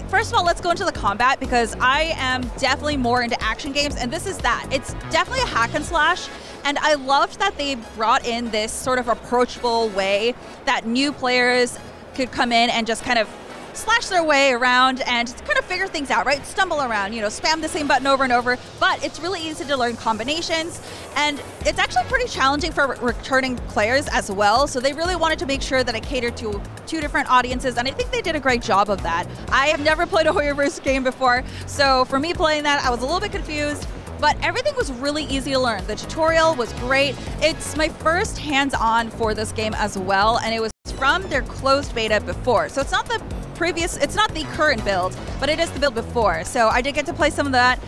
first of all, let's go into the combat because I am definitely more into action games, and this is that. It's definitely a hack and slash, and I loved that they brought in this sort of approachable way that new players could come in and just kind of slash their way around and kind of figure things out, right? Stumble around, spam the same button over and over, but it's really easy to learn combinations, and it's actually pretty challenging for returning players as well, so they really wanted to make sure that it catered to 2 different audiences, and I think they did a great job of that. I have never played a Hoyoverse game before, so for me playing that, I was a little bit confused, but everything was really easy to learn. The tutorial was great. It's my first hands-on for this game as well, and it was from their closed beta before, so it's not the current build, but it is the build before. So I did get to play some of that.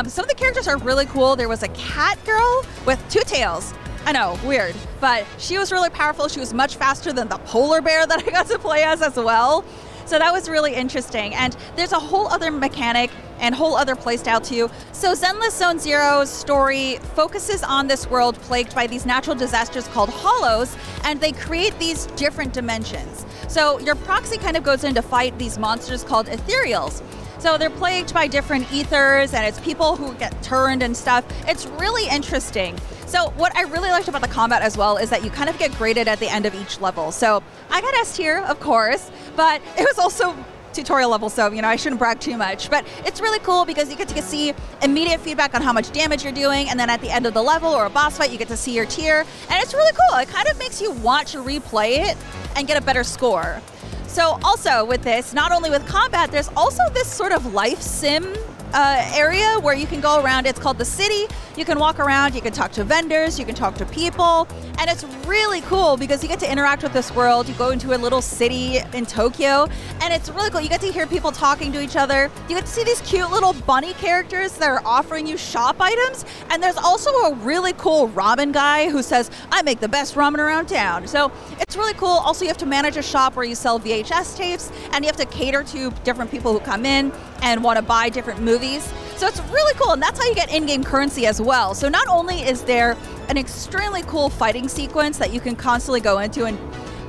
Some of the characters are really cool. There was a cat girl with 2 tails. I know, weird, but she was really powerful. She was much faster than the polar bear that I got to play as well. So that was really interesting. And there's a whole other mechanic and whole other playstyle too. So Zenless Zone Zero's story focuses on this world plagued by these natural disasters called hollows, and they create these different dimensions. So your proxy kind of goes in to fight these monsters called ethereals. So they're plagued by different ethers, and it's people who get turned and stuff. It's really interesting. So what I really liked about the combat as well is that you kind of get graded at the end of each level. So I got S tier, of course, but it was also tutorial level, so I shouldn't brag too much, but it's really cool because you get to see immediate feedback on how much damage you're doing, and then at the end of the level or a boss fight you get to see your tier, and it's really cool. It kind of makes you want to replay it and get a better score. So also with this, not only with combat, there's also this sort of life sim area where you can go around. It's called the city. You can walk around, you can talk to vendors, you can talk to people, and it's really cool because you get to interact with this world. You go into a little city in Tokyo, and it's really cool. You get to hear people talking to each other. You get to see these cute little bunny characters that are offering you shop items, and there's also a really cool ramen guy who says, I make the best ramen around town. So it's really cool. Also, you have to manage a shop where you sell VHS tapes, and you have to cater to different people who come in and want to buy different movies. So it's really cool, and that's how you get in-game currency as well. So not only is there an extremely cool fighting sequence that you can constantly go into and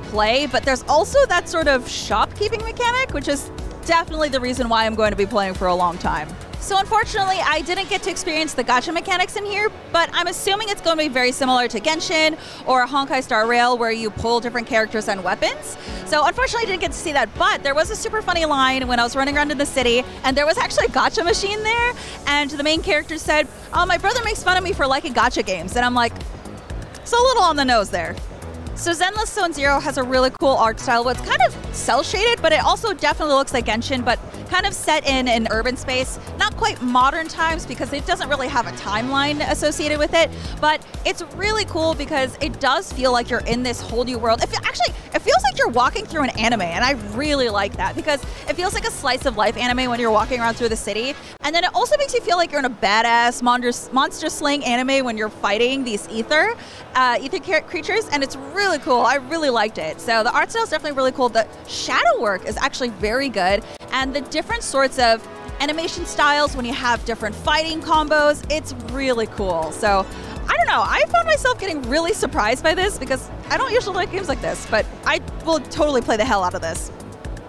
play, but there's also that sort of shopkeeping mechanic, which is definitely the reason why I'm going to be playing for a long time. So unfortunately, I didn't get to experience the gacha mechanics in here, but I'm assuming it's going to be very similar to Genshin or Honkai Star Rail, where you pull different characters and weapons. So unfortunately, I didn't get to see that, but there was a super funny line when I was running around in the city, and there was actually a gacha machine there, and the main character said, oh, my brother makes fun of me for liking gacha games, and I'm like, it's a little on the nose there. So Zenless Zone Zero has a really cool art style. Well, it's kind of cel-shaded, but it also definitely looks like Genshin, but kind of set in an urban space. Not quite modern times because it doesn't really have a timeline associated with it, but it's really cool because it does feel like you're in this whole new world. It feels like you're walking through an anime, and I really like that because it feels like a slice of life anime when you're walking around through the city. And then it also makes you feel like you're in a badass monster slaying anime when you're fighting these ether creatures, and it's really cool. I really liked it. So the art style is definitely really cool. The shadow work is actually very good, and the different sorts of animation styles when you have different fighting combos, it's really cool. So I don't know, I found myself getting really surprised by this because I don't usually like games like this, but I will totally play the hell out of this.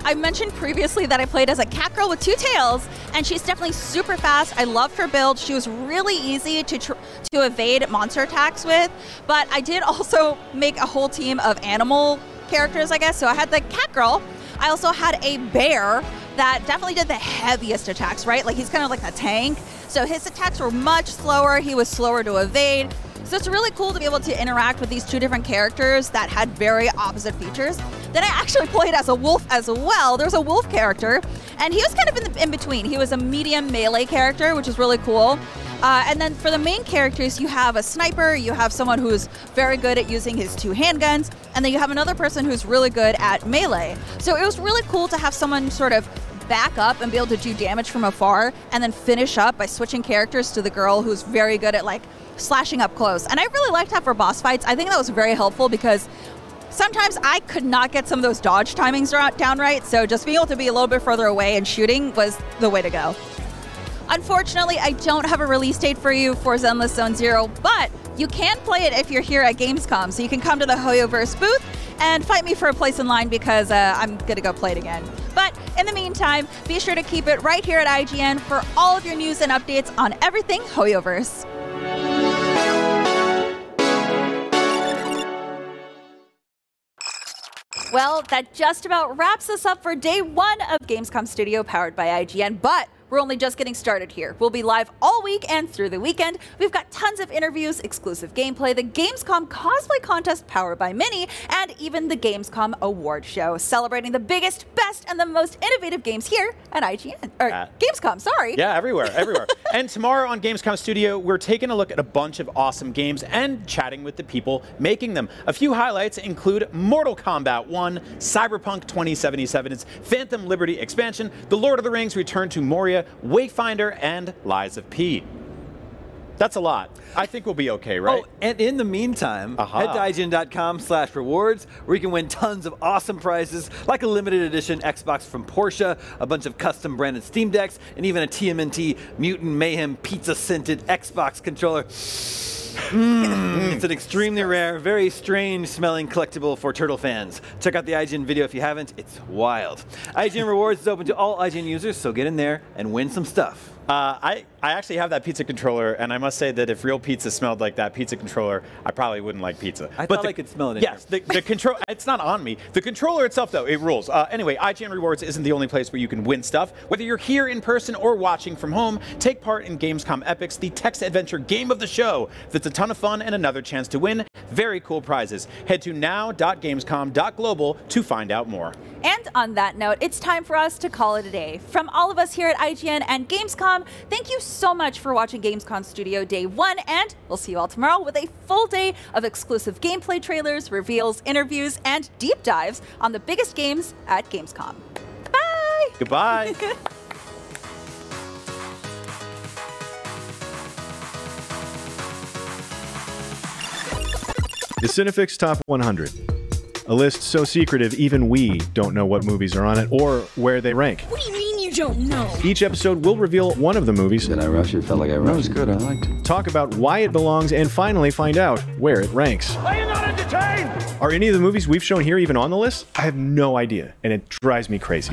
I mentioned previously that I played as a cat girl with two tails, and she's definitely super fast. I loved her build. She was really easy to evade monster attacks with, but I did also make a whole team of animal characters, I guess. So I had the cat girl. I also had a bear that definitely did the heaviest attacks, right? Like he's kind of like a tank. So his attacks were much slower. He was slower to evade. So it's really cool to be able to interact with these two different characters that had very opposite features. Then I actually played as a wolf as well. There's a wolf character, and he was kind of in between. He was a medium melee character, which is really cool. And then for the main characters, you have a sniper, you have someone who's very good at using his two handguns, and then you have another person who's really good at melee. So it was really cool to have someone sort of back up and be able to do damage from afar, and then finish up by switching characters to the girl who's very good at like slashing up close. And I really liked that for boss fights. I think that was very helpful because sometimes I could not get some of those dodge timings down right, so just being able to be a little bit further away and shooting was the way to go. Unfortunately, I don't have a release date for you for Zenless Zone Zero, but you can play it if you're here at Gamescom, so you can come to the HoYoverse booth and fight me for a place in line because I'm gonna go play it again. But in the meantime, be sure to keep it right here at IGN for all of your news and updates on everything HoYoverse. Well, that just about wraps us up for day one of Gamescom Studio powered by IGN, but we're only just getting started here. We'll be live all week and through the weekend. We've got tons of interviews, exclusive gameplay, the Gamescom cosplay contest powered by Mini, and even the Gamescom award show, celebrating the biggest, best, and the most innovative games here at IGN. Or Gamescom, sorry. Yeah, everywhere. And tomorrow on Gamescom Studio, we're taking a look at a bunch of awesome games and chatting with the people making them. A few highlights include Mortal Kombat 1, Cyberpunk 2077's Phantom Liberty expansion, The Lord of the Rings Return to Moria, Wayfinder, and Lies of P. That's a lot. I think we'll be okay, right? Oh, and in the meantime, head to IGN.com/rewards, where you can win tons of awesome prizes, like a limited edition Xbox from Porsche, a bunch of custom branded Steam Decks, and even a TMNT Mutant Mayhem pizza-scented Xbox controller. It's an extremely rare, very strange smelling collectible for turtle fans. Check out the IGN video if you haven't. It's wild. IGN Rewards is open to all IGN users, so get in there and win some stuff. I actually have that pizza controller, and I must say that if real pizza smelled like that pizza controller, I probably wouldn't like pizza. I thought I could smell it in Yes, the control, it's not on me. The controller itself, though, it rules. Anyway, IGN Rewards isn't the only place where you can win stuff. Whether you're here in person or watching from home, take part in Gamescom Epics, the text-adventure game of the show. That's a ton of fun and another chance to win very cool prizes. Head to now.gamescom.global to find out more. And on that note, it's time for us to call it a day. From all of us here at IGN and Gamescom, thank you so much for watching Gamescom Studio Day 1, and we'll see you all tomorrow with a full day of exclusive gameplay trailers, reveals, interviews, and deep dives on the biggest games at Gamescom. Bye! Goodbye! The Cinefix Top 100. A list so secretive even we don't know what movies are on it or where they rank. What do you mean you don't know? Each episode will reveal one of the movies. Did I rush it? Felt like I rushed. That was good. I liked it. Talk about why it belongs and finally find out where it ranks. Are you not entertained? Are any of the movies we've shown here even on the list? I have no idea, and it drives me crazy.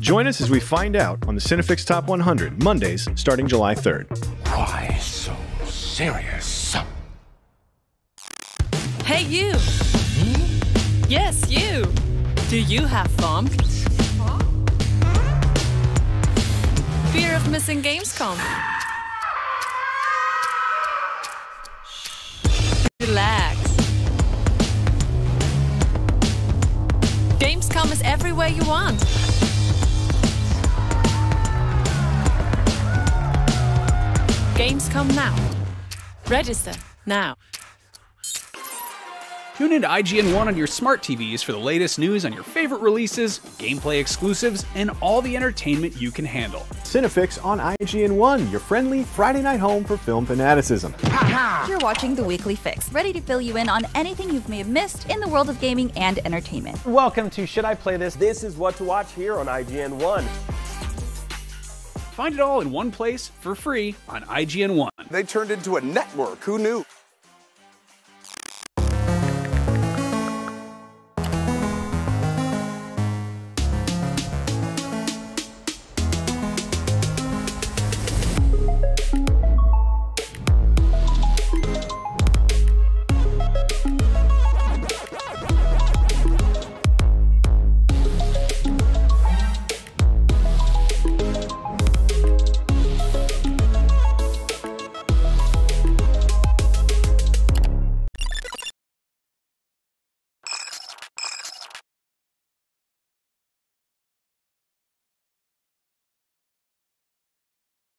Join us as we find out on the Cinefix Top 100, Mondays starting July 3rd. Why so serious? Hey, you! Yes, you! Do you have FOMC? Fear of missing Gamescom? Relax. Gamescom is everywhere you want. Gamescom now. Register now. Tune into IGN1 on your smart TVs for the latest news on your favorite releases, gameplay exclusives, and all the entertainment you can handle. Cinefix on IGN1, your friendly Friday night home for film fanaticism. You're watching The Weekly Fix, ready to fill you in on anything you may have missed in the world of gaming and entertainment. Welcome to Should I Play This? This is what to watch here on IGN1. Find it all in one place for free on IGN1. They turned into a network. Who knew?